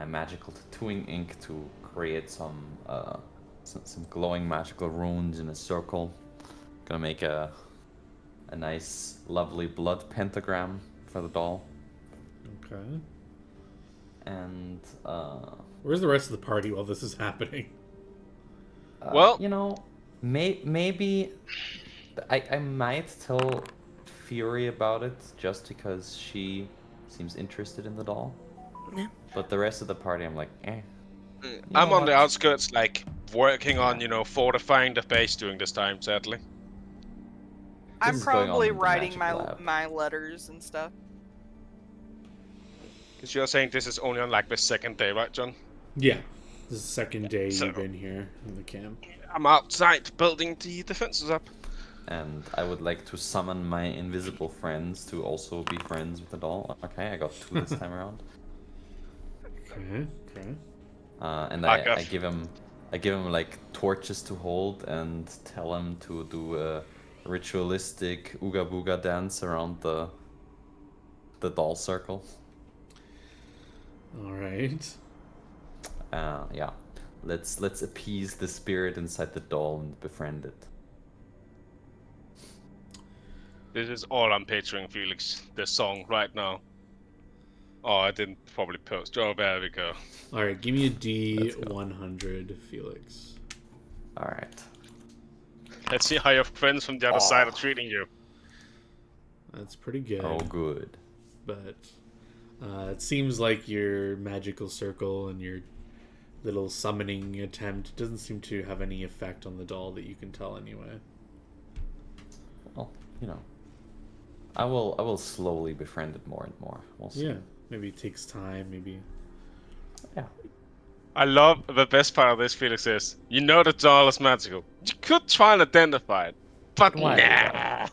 magical tattooing ink to create some glowing magical runes in a circle. Gonna make a nice, lovely blood pentagram for the doll, Okay. and Where's the rest of the party while this is happening? Well- you know, maybe I might tell Fury about it just because she seems interested in the doll. Yeah. But the rest of the party, I'm like, eh. I'm know on the what? outskirts, like working on, fortifying the base during this time. Sadly, I'm is going on probably in the writing magic lab. my letters and stuff. because you're saying this is only on like the second day, right, John? Yeah. This is the second day So- you've been here in the camp. I'm outside building the defenses up. And I would like to summon my invisible friends to also be friends with the doll. Okay, I got 2 this time around. Okay. And Back I off. give him like torches to hold and tell him to do a ritualistic ooga booga dance around the doll circle. All right. Yeah. Let's appease the spirit inside the doll and befriend it. This is all I'm picturing, Felix. This song right now. Oh, I didn't probably post. Oh, there we go. All right. Give me a Let's go. D100, Felix. All right. Let's see how your friends from the other side are treating you. That's pretty good. Oh, good. But it seems like your magical circle and your little summoning attempt doesn't seem to have any effect on the doll that you can tell anyway. Well, I will slowly befriend it more and more. We'll see. Yeah. Maybe it takes time. Maybe. Yeah. I love the best part of this, Felix, is you know the doll is magical. You could try and identify it, but Why nah.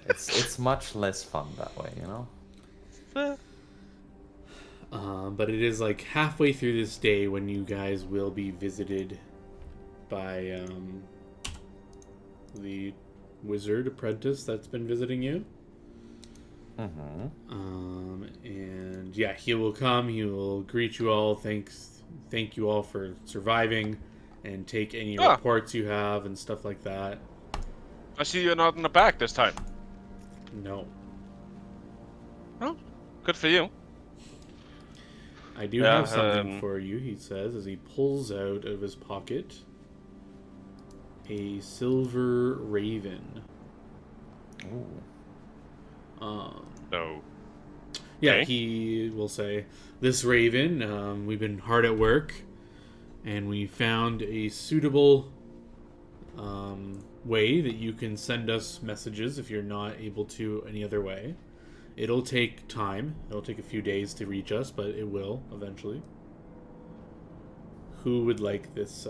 It's much less fun that way, But it is like halfway through this day when you guys will be visited by the wizard apprentice that's been visiting you. Mm-hmm. And yeah, he will come. He will greet you all. Thank you all for surviving, and take any Ah. reports you have and stuff like that. I see you're not in the back this time. No. Oh, good for you. I do Yeah, have something for you, he says, as he pulls out of his pocket a silver raven. Ooh. No. Yeah, Okay. he will say, "This raven, we've been hard at work, and we found a suitable way that you can send us messages if you're not able to any other way. It'll take time. It'll take a few days to reach us, but it will eventually. Who would like this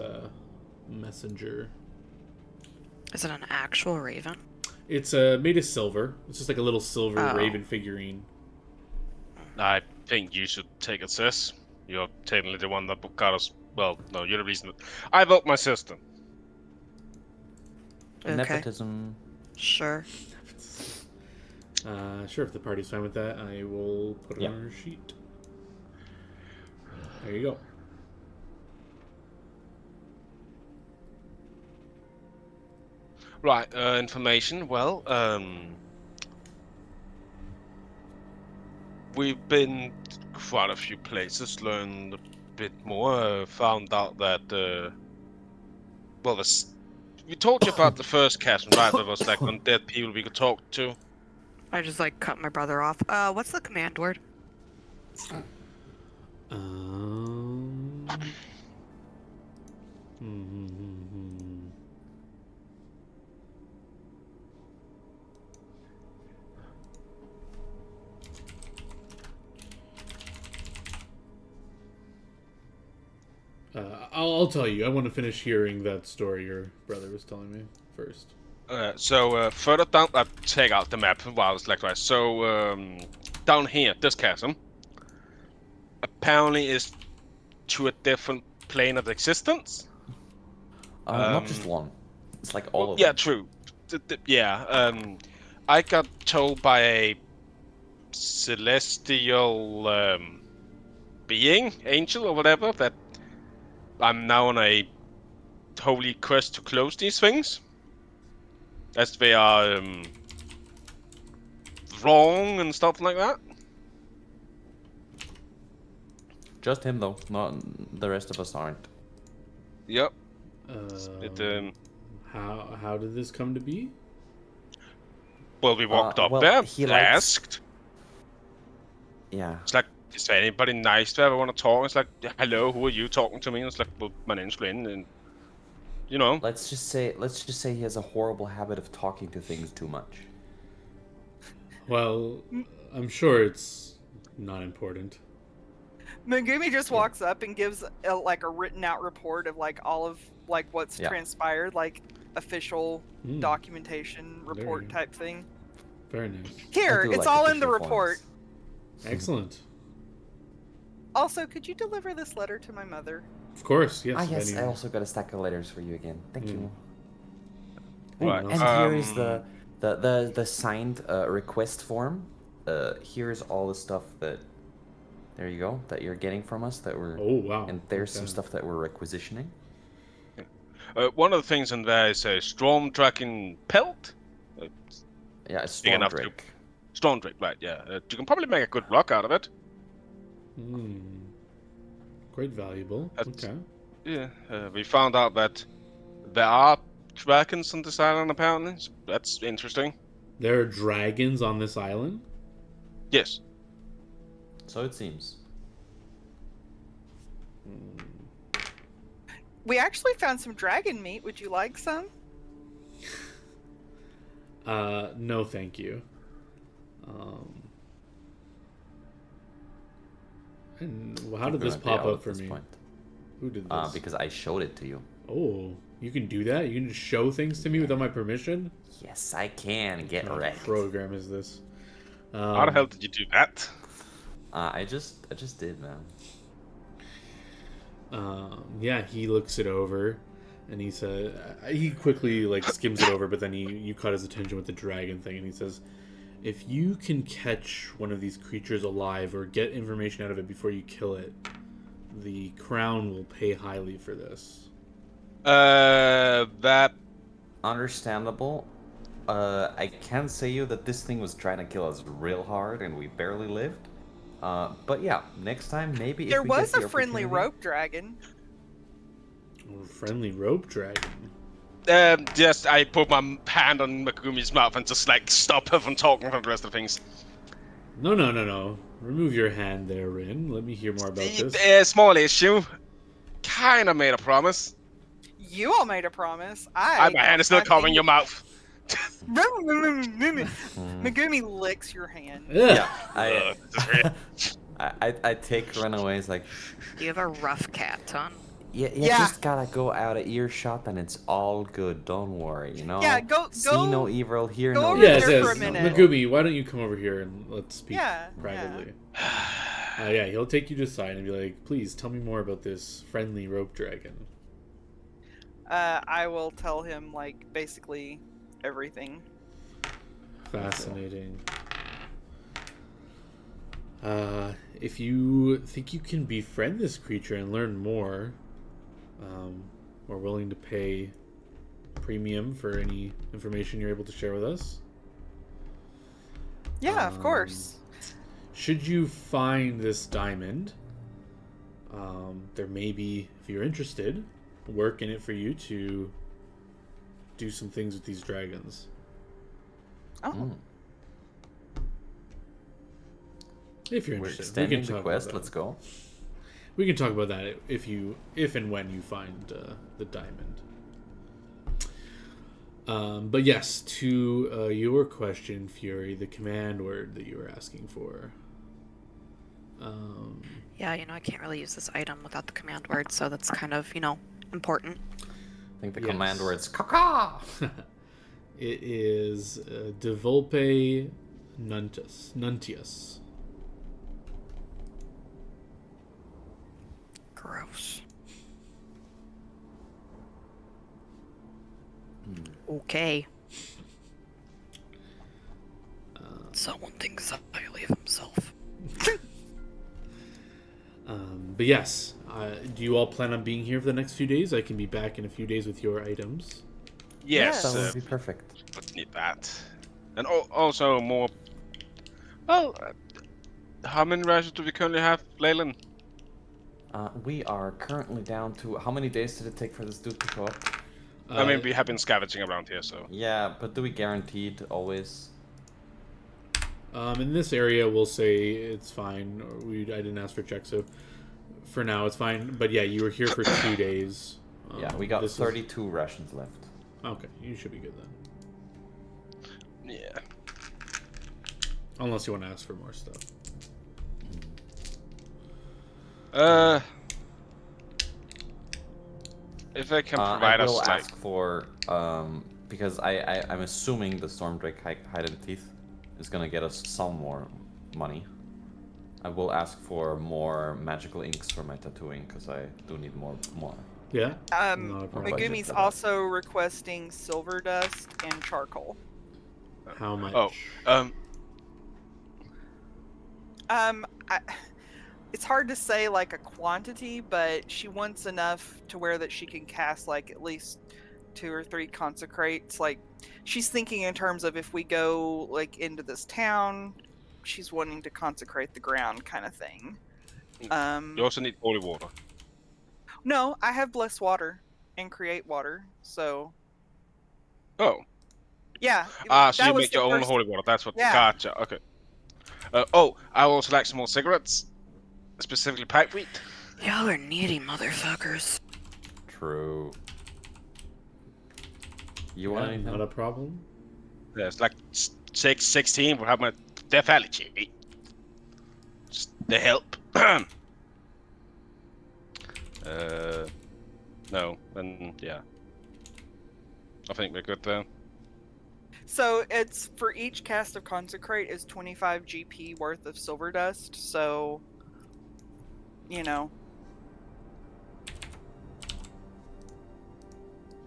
messenger?" Is it an actual raven? It's made of silver. It's just like a little silver Oh. raven figurine. I think you should take it, sis. You're technically the one that got us. Well, no, you're the reason. I vote my sister. Okay. Nepotism. Sure. Sure, if the party's fine with that, I will put it Yeah. on her sheet. There you go. Right, information. Well, we've been to quite a few places, learned a bit more, found out that, well, we told you about the first chasm, right? That was like undead people we could talk to. I just like cut my brother off. What's the command word? Um. hmm. I'll tell you. I want to finish hearing that story your brother was telling me first. So further down, I take out the map while I was like, right. So down here, this chasm apparently is to a different plane of existence. Not just one. It's like all Well, of yeah, them. true. Yeah. I got told by a celestial being, angel or whatever, that I'm now on a holy quest to close these things, as they are wrong and stuff like that. Just him though. Not the rest of us aren't. Yep. Um, how did this come to be? Well, we walked up well, there, he likes- asked. Yeah. It's like, is there anybody nice to ever want to talk? It's like, hello, who are you talking to me? And it's like, well, my name's Glenn, and you know. Let's just say he has a horrible habit of talking to things too much. Well, I'm sure it's not important. Megumi just walks up and gives like a written out report of like all of like what's Yeah. transpired, like official Hmm. documentation report Very- type thing. Very nice. Here, I do it's like all in the official report. forms. Excellent. Also, could you deliver this letter to my mother? Of course, yes. Ah if yes, any- I also got a stack of letters for you again. Thank you. anyone Right, else- And here is the signed request form. Here's all the stuff that. There you go. That you're getting from us. That we're. Oh wow. And there's some Okay. stuff that we're requisitioning. One of the things in there is a storm dragon pelt. Yeah, a Big storm enough to- drake. Storm drake, right? Yeah. You can probably make a good rock out of it. Hmm. Quite valuable. That's- Okay. Yeah. We found out that there are dragons on this island apparently. So that's interesting. There are dragons on this island. Yes. So it seems. We actually found some dragon meat. Would you like some? No, thank you. And how did Keep this going pop out up at for this me? point. Who did this? Because I showed it to you. Oh, you can do that? You can just show things to me without my permission? Yes, I can get What wrecked. program is this? How the hell did you do that? I just did, man. Yeah, he looks it over, and he said he quickly like skims it over, but then you caught his attention with the dragon thing, and he says, "If you can catch one of these creatures alive or get information out of it before you kill it, the crown will pay highly for this." That Understandable. I can say you that this thing was trying to kill us real hard, and we barely lived. But yeah, next time maybe There if we was get the a friendly opportunity- rope dragon. Or friendly rope dragon. Just I put my hand on Megumi's mouth and just like stop her from talking from the rest of the things. No. Remove your hand there, Rin. Let me hear more about this. Small issue. Kind of made a promise. You all made a promise. My hand is still covering your mouth. Megumi licks your hand. Yeah, Ugh. I take Runaways like, You have a rough cat, Ton. you Yeah. just gotta go out of earshot and it's all good. Don't worry, you know. Yeah, go- See go- no evil, hear go no over evil. Yes, there yes. for a minute. Megumi, why don't you come over here and let's speak Yeah, privately? Yeah, he'll take you to the side and be like, please tell me more about this friendly rope dragon. I will tell him, like, basically everything. Fascinating. If you think you can befriend this creature and learn more, we're willing to pay premium for any information you're able to share with us. Yeah, of course. Should you find this diamond, there may be, if you're interested, work in it for you to do some things with these dragons. Oh. If you're We're interested, extending the about quest. that. Let's go. We can talk about that if and when you find the diamond. But yes, to your question, Fury, the command word that you were asking for. Yeah, I can't really use this item without the command word, so that's kind of, important. I think the Yes. command word's caca. It is Devolpe Nuntius. Gross. Okay. Someone thinks highly of himself. But yes, do you all plan on being here for the next few days? I can be back in a few days with your items. Yes, That would be perfect. would need that. And also more. Well, how many rations do we currently have, Leyland? We are currently down to how many days did it take for this dude to show up? I mean, we have been scavenging around here, so. Yeah, but do we guaranteed always? In this area, we'll say it's fine. I didn't ask for check, so for now it's fine. But yeah, you were here for 2 days. Yeah, we got this is- 32 rations left. Okay, you should be good then. Yeah. Unless you want to ask for more stuff. If I can provide I us will like. ask for because I'm assuming the Stormdrake Hidden Teeth is gonna get us some more money. I will ask for more magical inks for my tattooing because I do need more. Yeah. Not a problem. budget Megumi's for that. also requesting silver dust and charcoal. How much? Oh, It's hard to say like a quantity, but she wants enough to where that she can cast like at least 2 or 3 consecrates. Like she's thinking in terms of if we go like into this town, she's wanting to consecrate the ground kind of thing. you also need holy water. No, I have bless water and create water, so Oh. yeah. So that you was make the your own first- holy water. That's what. Yeah. Gotcha. Okay. I also like some more cigarettes, specifically pipe weed. Y'all are needy motherfuckers. True. You want Yeah, anything? not a problem. Yeah, it's like 16. We have my definitely cheap. Just the help. No, then yeah. I think we're good there. So it's for each cast of consecrate is 25 GP worth of silver dust. So,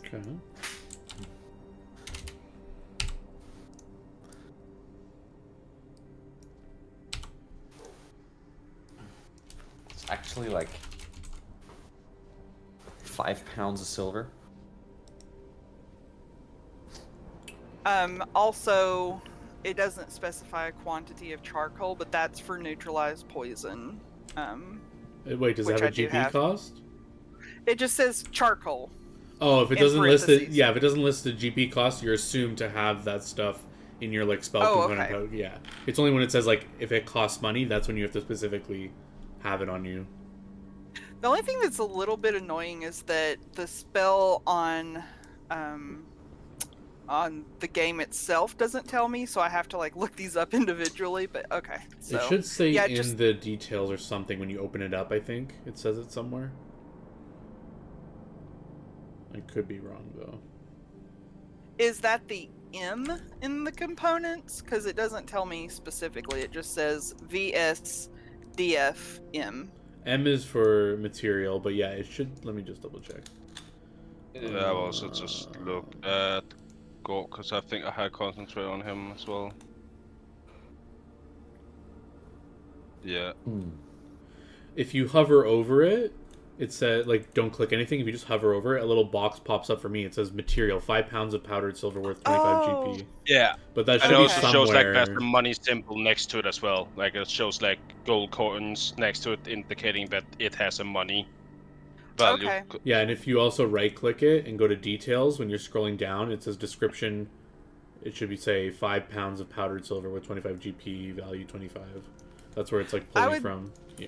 Okay. It's actually like 5 pounds of silver. Also, it doesn't specify a quantity of charcoal, but that's for neutralized poison. Wait, does it Which have a I do GP have. cost? It just says charcoal. Oh, if it In doesn't list it, parentheses. yeah, if it doesn't list the GP cost, you're assumed to have that stuff in your like spell Oh, component. okay. Yeah, it's only when it says like if it costs money, that's when you have to specifically have it on you. The only thing that's a little bit annoying is that the spell on the game itself doesn't tell me, so I have to like look these up individually. But okay, so It should say yeah, in the details or something when you open it up. I think it says it somewhere. I could be wrong though. is that the M in the components? Because it doesn't tell me specifically. It just says VSDFM. M is for material, but yeah, it should. Let me just double check. Yeah, I've also just looked at Gork because I think I had concentrate on him as well. Yeah. If you hover over it, it says like don't click anything. If you just hover over it, a little box pops up for me. It says material: 5 pounds of powdered silver worth 25 GP. Yeah. But that And should it be also somewhere. shows like there's a money symbol next to it as well. Like it shows like gold coins next to it, indicating that it has a money value. Okay. Yeah, and if you also right click it and go to details, when you're scrolling down, it says description. It should be say 5 pounds of powdered silver with 25 GP, value 25. That's where it's like pulling from. Yeah.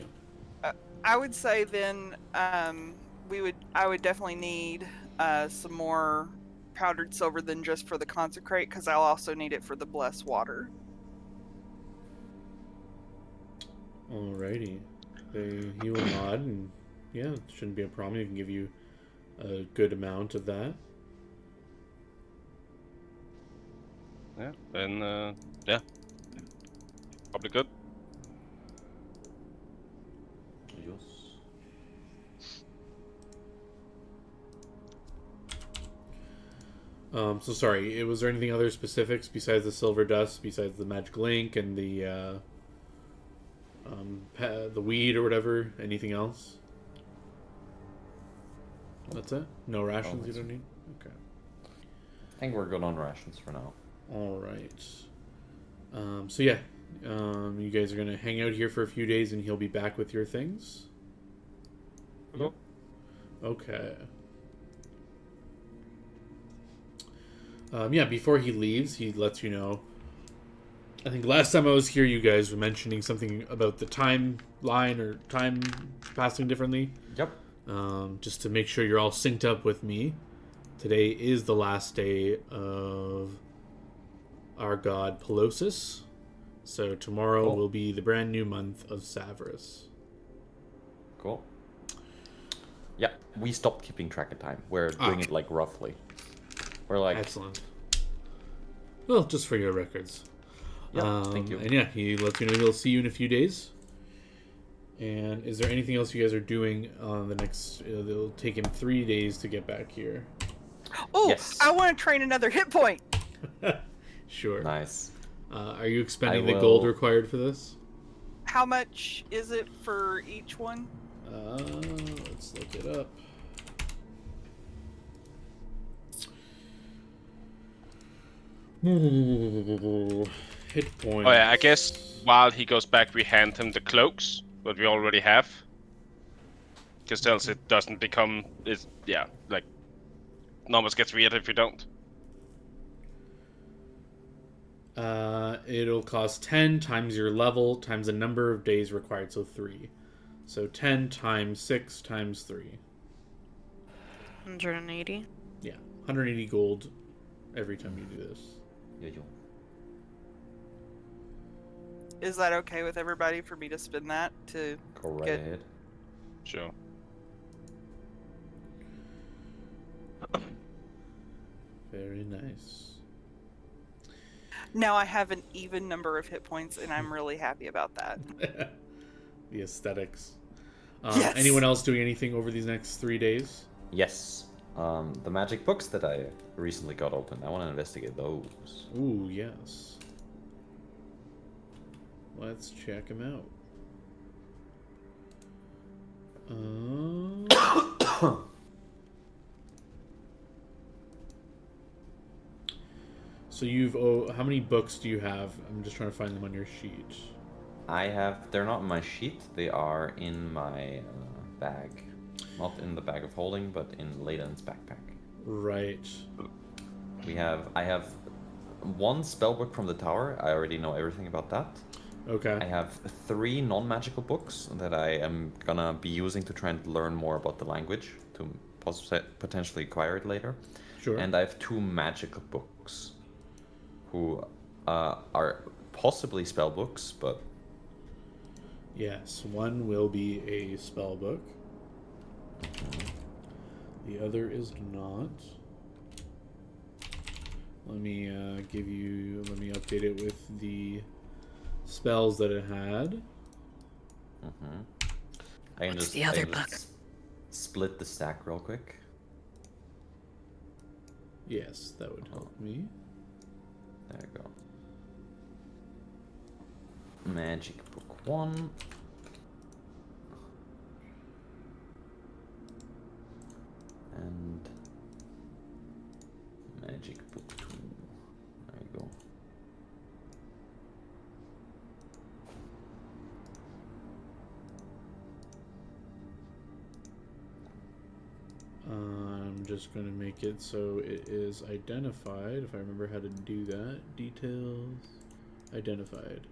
I would say then I would definitely need some more powdered silver than just for the consecrate, because I'll also need it for the blessed water. Alrighty. He will nod, and yeah, it shouldn't be a problem. He can give you a good amount of that. Yeah, and yeah, probably good. So sorry, was there anything other specifics besides the silver dust, besides the magic link and the weed or whatever? Anything else? That's it? No rations you don't need? Okay. I think we're good on rations for now. Alright. So yeah, you guys are going to hang out here for a few days and he'll be back with your things? Yep. Okay. Yeah, before he leaves, he lets you know. I think last time I was here, you guys were mentioning something about the timeline or time passing differently. Yep. Just to make sure you're all synced up with me. Today is the last day of our god Pelosis. So tomorrow will be the brand new month of Savras. Cool. Yeah, we stopped keeping track of time. We're doing it like roughly. We're like... Excellent. Well, just for your records. Yeah, thank you. And yeah, he lets you know he'll see you in a few days. And is there anything else you guys are doing on the next... it'll take him 3 days to get back here. Oh, Yes. I want to train another hit point. Sure. Nice. Are you expending I the gold will- required for this? How much is it for each one? Let's look it up. Hit points. Oh yeah, I guess while he goes back, we hand him the cloaks, what we already have. Because else it doesn't become... yeah, like... Numbers gets weird if you don't. It'll cost 10 times your level times the number of days required, so 3. So 10 times 6 times 3. 180. Yeah, 180 gold every time you do this. Yeah, Is that okay with everybody for me to spend that to Go right get... ahead. Sure. Very nice. Now I have an even number of hit points, and I'm really happy about that. The aesthetics. Yes. Anyone else doing anything over these next 3 days? Yes. The magic books that I recently got open, I want to investigate those. Ooh, yes. Let's check them out. So you've how many books do you have? I'm just trying to find them on your sheet. They're not in my sheet, they are in my bag. Not in the bag of holding, but in Leyland's backpack. Right. I have one spellbook from the tower, I already know everything about that. Okay. I have 3 non-magical books that I am gonna be using to try and learn more about the language, to potentially acquire it later. Sure. And I have 2 magical books, who are possibly spell books, but... Yes, one will be a spell book. The other is not. Let me update it with the spells that it had. I can What's just, the other book? Split the stack real quick. Yes, that would help me. There you go. Magic book 1. And magic book 2. There you go. I'm just going to make it so it is identified, if I remember how to do that. Details, identified.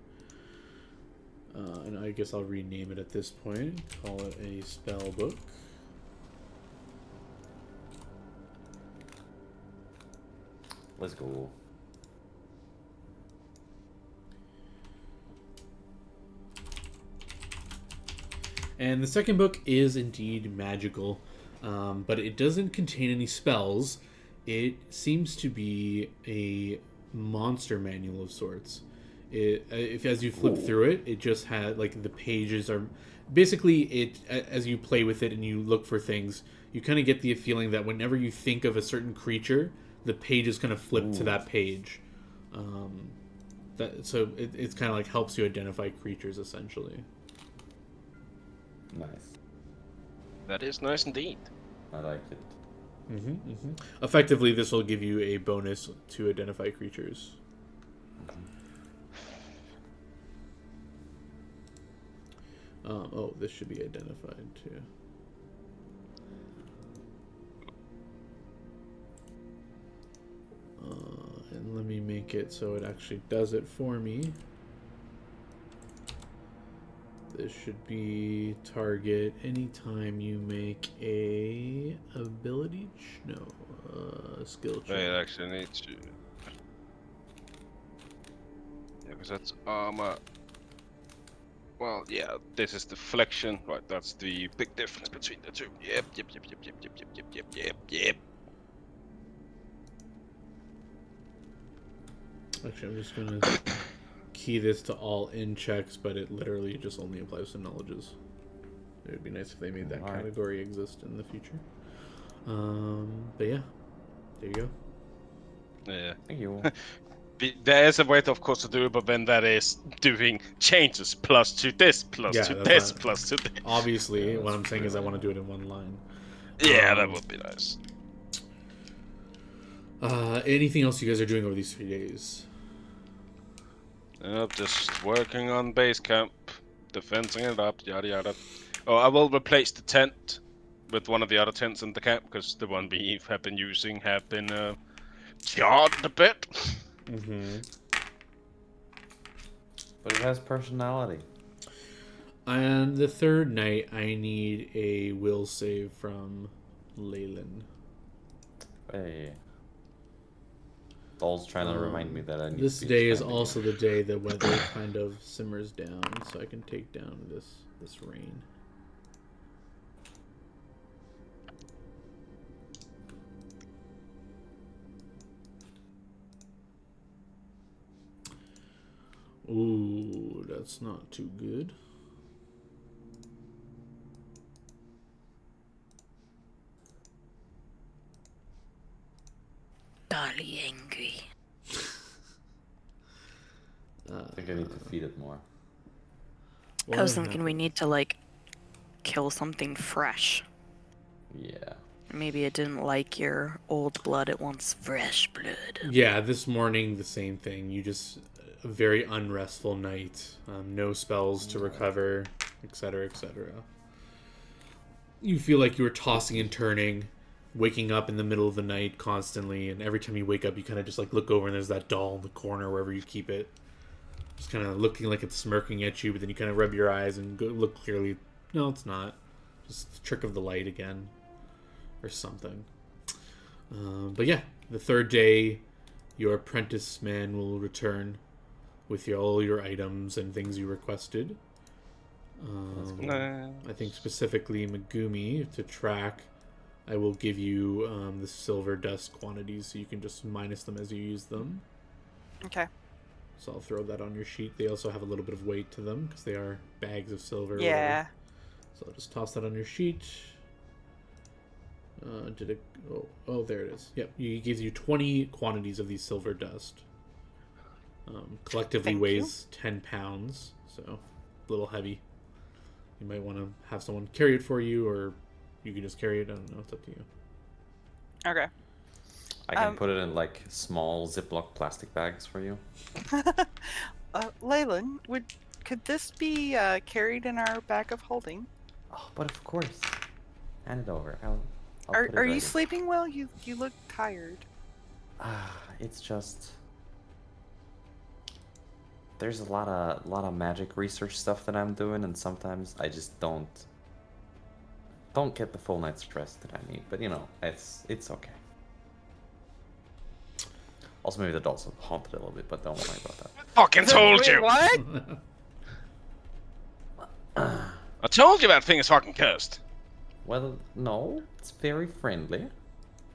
And I guess I'll rename it at this point. Call it a spell book. Let's go. And the second book is indeed magical, but it doesn't contain any spells. It seems to be a monster manual of sorts. If as you flip through it, it just had like the pages are basically it. As you play with it and you look for things, you kind of get the feeling that whenever you think of a certain creature, the pages kind of flip to that page. It's kind of like helps you identify creatures essentially. Nice. That is nice indeed. I like it. Effectively, this will give you a bonus to identify creatures. This should be identified too. And let me make it so it actually does it for me. This should be target anytime you make a ability skill check. Wait, actually need to. Yeah, because that's armor. Well, yeah, this is deflection, right? That's the big difference between the two. Yep. Actually, I'm just gonna key this to all in checks, but it literally just only applies to knowledges. It would be nice if they made that category exist in the future. But yeah, there you go. Yeah. Thank you. There is a way, of course, to do it, but then that is doing changes plus to this, plus Yeah, to that's this, not- plus to this. Obviously, Yeah, what I'm that's saying is I really want to do it in one line. Yeah, that would be nice. Anything else you guys are doing over these 3 days? Yep, just working on base camp, defending it up, yada yada. Oh, I will replace the tent with one of the other tents in the camp, because the one we have been using have been charred a bit. But it has personality. On the third night, I need a will save from Leyland. Hey. Doll's trying to remind me that I need This to be day is expanding also it. the day the weather kind of simmers down, so I can take down this rain. Ooh, that's not too good. Dolly angry. I think I need to feed it more. I was thinking we need to like kill something fresh. Yeah. Maybe it didn't like your old blood, it wants fresh blood. Yeah, this morning the same thing. You just a very unrestful night. No spells to recover, etc., etc. You feel like you were tossing and turning, waking up in the middle of the night constantly, and every time you wake up, you kind of just like look over and there's that doll in the corner wherever you keep it, just kind of looking like it's smirking at you. But then you kind of rub your eyes and look clearly. No, it's not. Just the trick of the light again, or something. But yeah, the third day, your apprentice man will return with all your items and things you requested. I think specifically Megumi to track. I will give you the silver dust quantities so you can just minus them as you use them. Okay. So I'll throw that on your sheet. They also have a little bit of weight to them because they are bags of silver. or Yeah. whatever. So I'll just toss that on your sheet. Did it? Oh, there it is. Yep, he gives you 20 quantities of these silver dust. Collectively Thank weighs 10 pounds, so a little heavy. You might want to have someone carry it for you, or you can just carry it. I don't know. It's up to you. Okay. I can put it in like small Ziploc plastic bags for you. Leyland, could this be carried in our bag of holding? Oh, but of course. Hand it over. I'll Are put it are you ready. sleeping well? You look tired. It's just there's a lot of magic research stuff that I'm doing, and sometimes I just don't get the full night's rest that I need. But you know, it's okay. Also, maybe the doll's haunted a little bit, but don't worry about that. Fucking told Wait, you! What? I told you that thing is fucking cursed. Well, no, it's very friendly,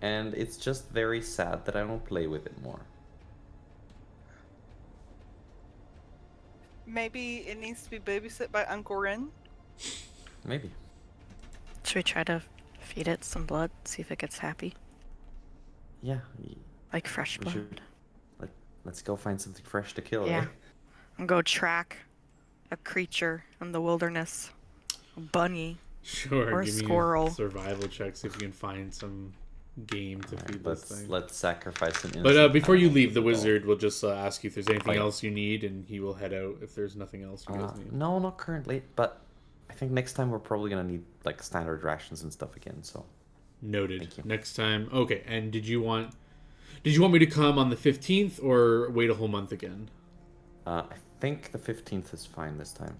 and it's just very sad that I don't play with it more. Maybe it needs to be babysit by Uncle Ren. Maybe. Should we try to feed it some blood, see if it gets happy? Yeah. Like fresh We blood. should. Let's go find something fresh to kill. Yeah. Eh? And go track a creature in the wilderness. A bunny. Sure. Or a give me squirrel. a survival check. See if you can find some game to feed this thing. Let's sacrifice an innocent But before you animal leave, for the doll. wizard will just ask you if there's anything yeah. else you need, and he will head out if there's nothing else you guys need. No, not currently, but I think next time we're probably gonna need like standard rations and stuff again. So Noted. Thank you. Next time. Okay. And did you want me to come on the 15th or wait a whole month again? I think the 15th is fine this time.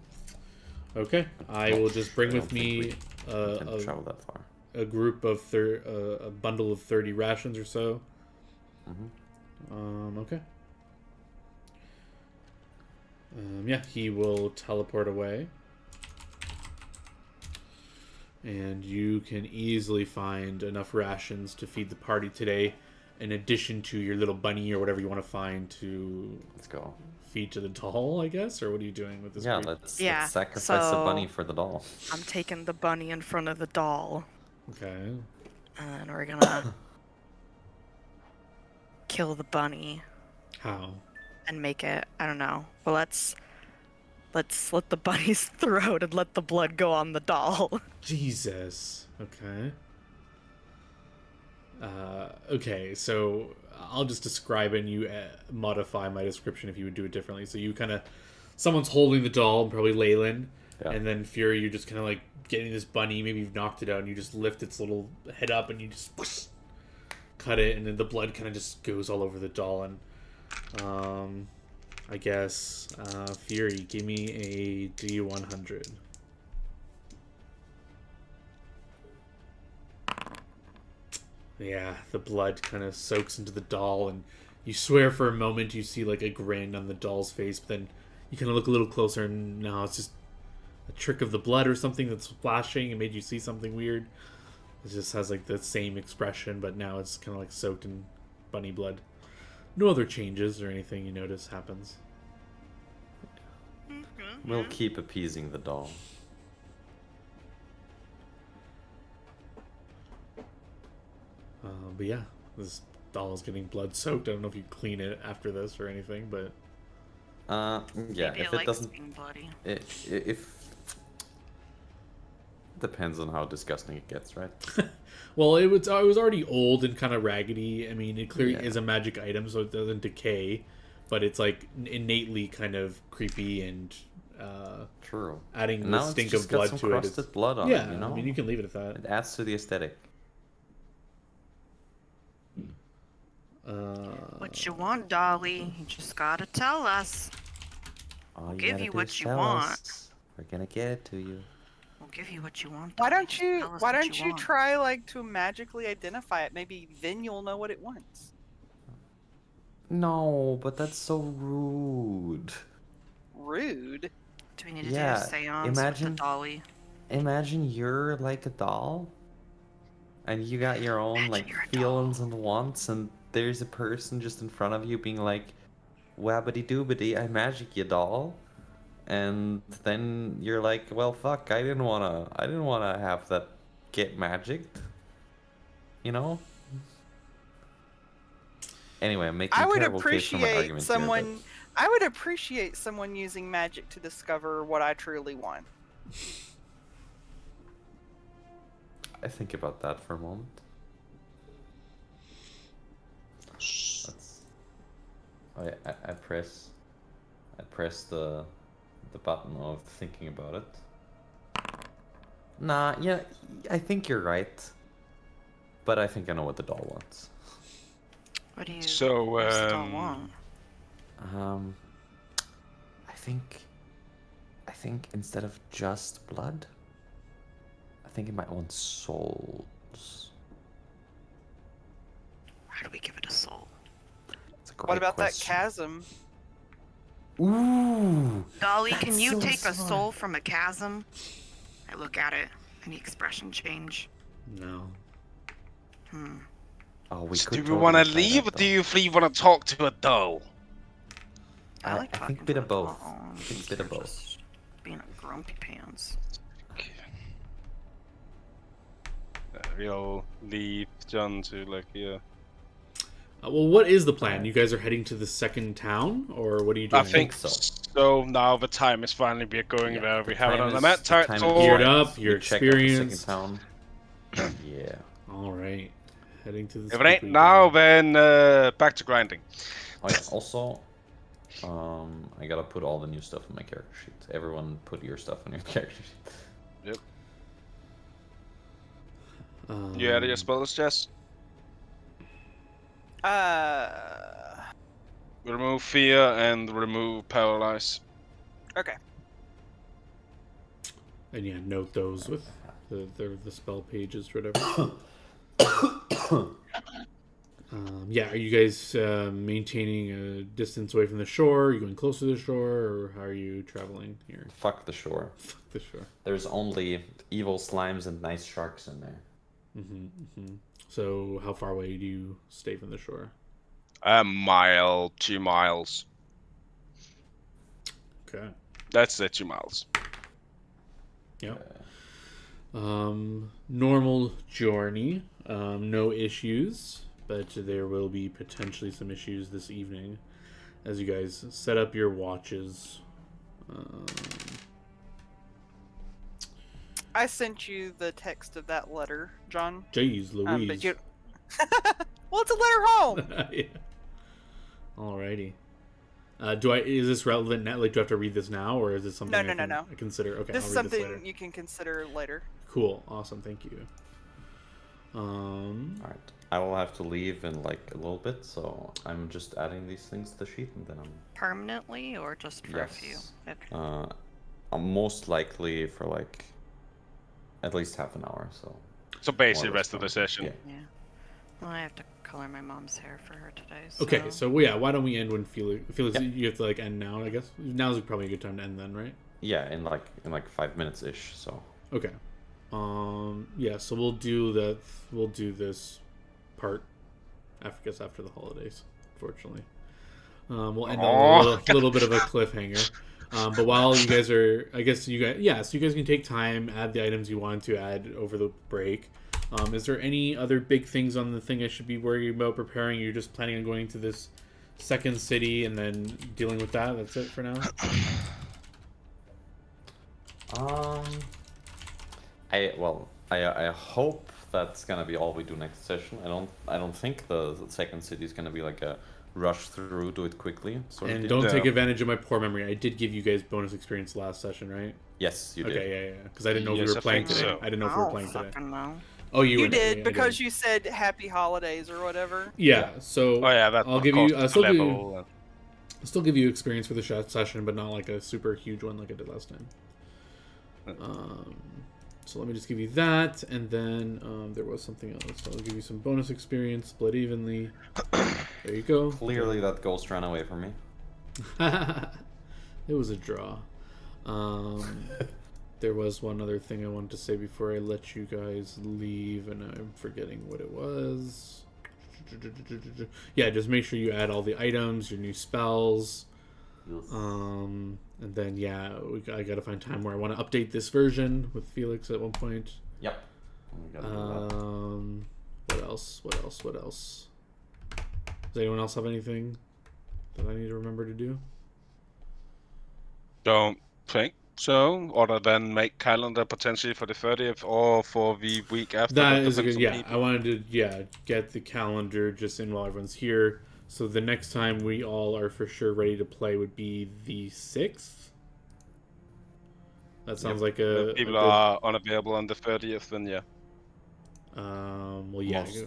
Okay. I will just bring I with don't think me we can travel that far. a group of a bundle of 30 rations or so. Okay. Yeah, he will teleport away. And you can easily find enough rations to feed the party today, in addition to your little bunny or whatever you want to find to Let's go. feed to the doll, I guess? Or what are you doing with this Yeah, group? let's Yeah, sacrifice the bunny so- for the doll. I'm taking the bunny in front of the doll. Okay. And we're gonna kill the bunny How? and make it, I don't know. Well, let's slit the bunny's throat and let the blood go on the doll. Jesus. Okay. Okay, so I'll just describe it and you modify my description if you would do it differently. So you kind of... Someone's holding the doll, probably Leyland, Yeah. and then Fury, you're just kind of like getting this bunny, maybe you've knocked it out, and you just lift its little head up and you just whoosh, cut it, and then the blood kind of just goes all over the doll. And I guess, Fury, give me a D100. Yeah, the blood kind of soaks into the doll, and you swear for a moment you see like a grin on the doll's face, but then you kind of look a little closer, and now it's just a trick of the blood or something that's flashing and made you see something weird. It just has like the same expression, but now it's kind of like soaked in bunny blood. No other changes or anything you notice happens. We'll keep appeasing the doll. But yeah, this doll is getting blood soaked. I don't know if you clean it after this or anything, but Yeah, Maybe if it it likes doesn't, being bloody. if Depends on how disgusting it gets, right? Well, it was already old and kind of raggedy. I mean, it clearly Yeah. is a magic item, so it doesn't decay, but it's like innately kind of creepy and True. adding And the now it's stink just of got blood some to it. crusted blood on Yeah, it, you know? I mean, you can leave it at that. It adds to the aesthetic. What you want, Dolly? You just gotta tell us. All We'll you give gotta you do what is you tell want. us. We're gonna get it to you. We'll give you what you want. Why Dolly. don't Just you tell us why what don't you want. try like to magically identify it? Maybe then you'll know what it wants. No, but that's so rude. Rude. Do we need to Yeah, do a seance with imagine- the Dolly? Imagine you're like a doll, and you got your own Imagine like you're a feelings doll. and wants, and there's a person just in front of you being like, "Wabbity doobity, I magic you, doll," and then you're like, "Well, fuck, I didn't wanna have that get magicked," you know? Anyway, I'm making I a would terrible case for my appreciate argument here, someone. I would appreciate someone using magic to discover what I truly want. but I think about that for a moment. That's... I press the button of thinking about it. Nah, yeah, I think you're right. But I think I know what the doll wants. What do you? So, what does the doll want? I think instead of just blood, I think it might want souls. How do we give it a soul? That's a great What about question. that chasm? Ooh! Dolly, That's can you so take a smart. soul from a chasm? I look at it. Any expression change? No. Oh, we So could do we totally want to try leave, or that, do though. you three want to talk to a doll? I like I talking think bit to of a both. doll. I think bit of You're both. just being a grumpy pants. We'll leave John to like Well, what is the plan? You guys are heading to the second town, or what are you doing? I think so. so. Now the time is finally we're going Yeah, there. the We have an time is- element the time is title. Geared right. up, We you're checked out the second experienced. town. Yeah. All right, heading to the. If it ain't now, then back to grinding. Oh yeah. Also, I gotta put all the new stuff in my character sheet. Everyone, put your stuff on your character sheet. Yep. You added your spells, Jess? Remove fear and remove paralyze. Okay. And yeah, note those with the spell pages or whatever. Yeah, are you guys maintaining a distance away from the shore? Are you going close to the shore, or how are you traveling here? Fuck the shore. Fuck the shore. There's only evil slimes and nice sharks in there. So, how far away do you stay from the shore? A mile, 2 miles. Okay. That's the 2 miles. Yep. Normal journey. No issues, but there will be potentially some issues this evening as you guys set up your watches. I sent you the text of that letter, John. Jeez Louise. But you. Well, it's a letter home. Yeah. Alrighty. Is this relevant now? Like, do I have to read this now, or is it something No. I consider? Okay, This I'll is read this something later. you can consider later. Cool. Awesome. Thank you. Alright. I will have to leave in like a little bit, so I'm just adding these things to the sheet and then I'm... Permanently or just for a few? Yes. Okay. I'm most likely for like at least half an hour, so... So basically, more or the rest of the less session. Yeah. Yeah. Well, I have to color my mom's hair for her today. So... Okay, so yeah, why don't we end when Felix? Yep. You have to like end now, I guess. Now's probably a good time to end then, right? Yeah, in like 5 minutes ish, so... Okay. Yeah, so we'll do that. We'll do this part, I guess, after the holidays. Unfortunately, we'll end on a little bit of a cliffhanger. But while you guys are, I guess so you guys can take time, add the items you want to add over the break. Is there any other big things on the thing I should be worried about preparing? You're just planning on going to this second city and then dealing with that? That's it for now? I hope that's gonna be all we do next session. I don't think the second city is gonna be like a rush through, do it quickly sort of And deal. don't take Yeah. advantage of my poor memory. I did give you guys bonus experience last session, right? Yes, you did. Okay, yeah. Because I didn't know if Yes, we were I playing think today. so. I didn't know if we were playing today. Fucking no. Oh, you You were did yeah, I because did. you said happy holidays or whatever. Yeah. So Oh yeah, that I'll of give course you. is the level. I'll still give you experience for the session, but not like a super huge one like I did last time. So let me just give you that, and then there was something else. So I'll give you some bonus experience, split evenly. There you go. Clearly, that ghost ran away from me. It was a draw. There was one other thing I wanted to say before I let you guys leave, and I'm forgetting what it was. Yeah, just make sure you add all the items, your new spells. And then yeah, I gotta find time where I want to update this version with Felix at one point. Yep. We gotta do that. What else? Does anyone else have anything that I need to remember to do? Don't think so, other than make calendar potentially for the 30th or for the week after. That is a depends good. on Yeah, people. I wanted to get the calendar just in while everyone's here. So the next time we all are for sure ready to play would be the 6th. That sounds like If a people good, are unavailable on the 30th, then yeah. well, yeah, Most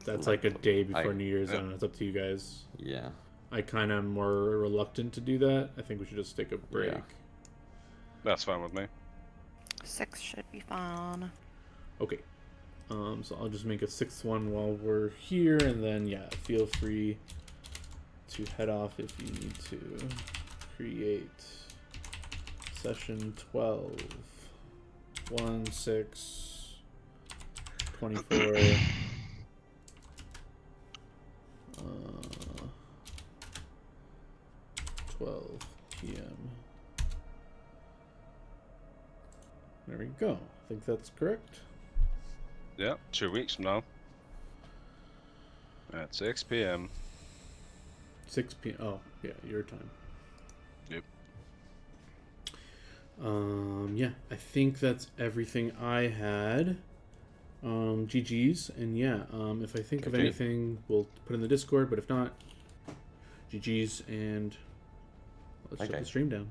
that's like a day before I- New Year's. I yeah. don't know. It's up to you guys. Yeah. I kind of am more reluctant to do that. I think we should just take a break. Yeah. That's fine with me. 6 should be fine. Okay. So I'll just make a 6th one while we're here, and then yeah, feel free to head off if you need to. Create session 12. 1, 6, 24. 12 p.m. There we go. I think that's correct. Yeah, 2 weeks from now. At 6 p.m. 6 p.m. Oh, yeah, your time. Yep. Yeah, I think that's everything I had. GG's, and yeah, if I think of Okay. anything, we'll put in the Discord, but if not, GG's, and let's shut Okay. the stream down.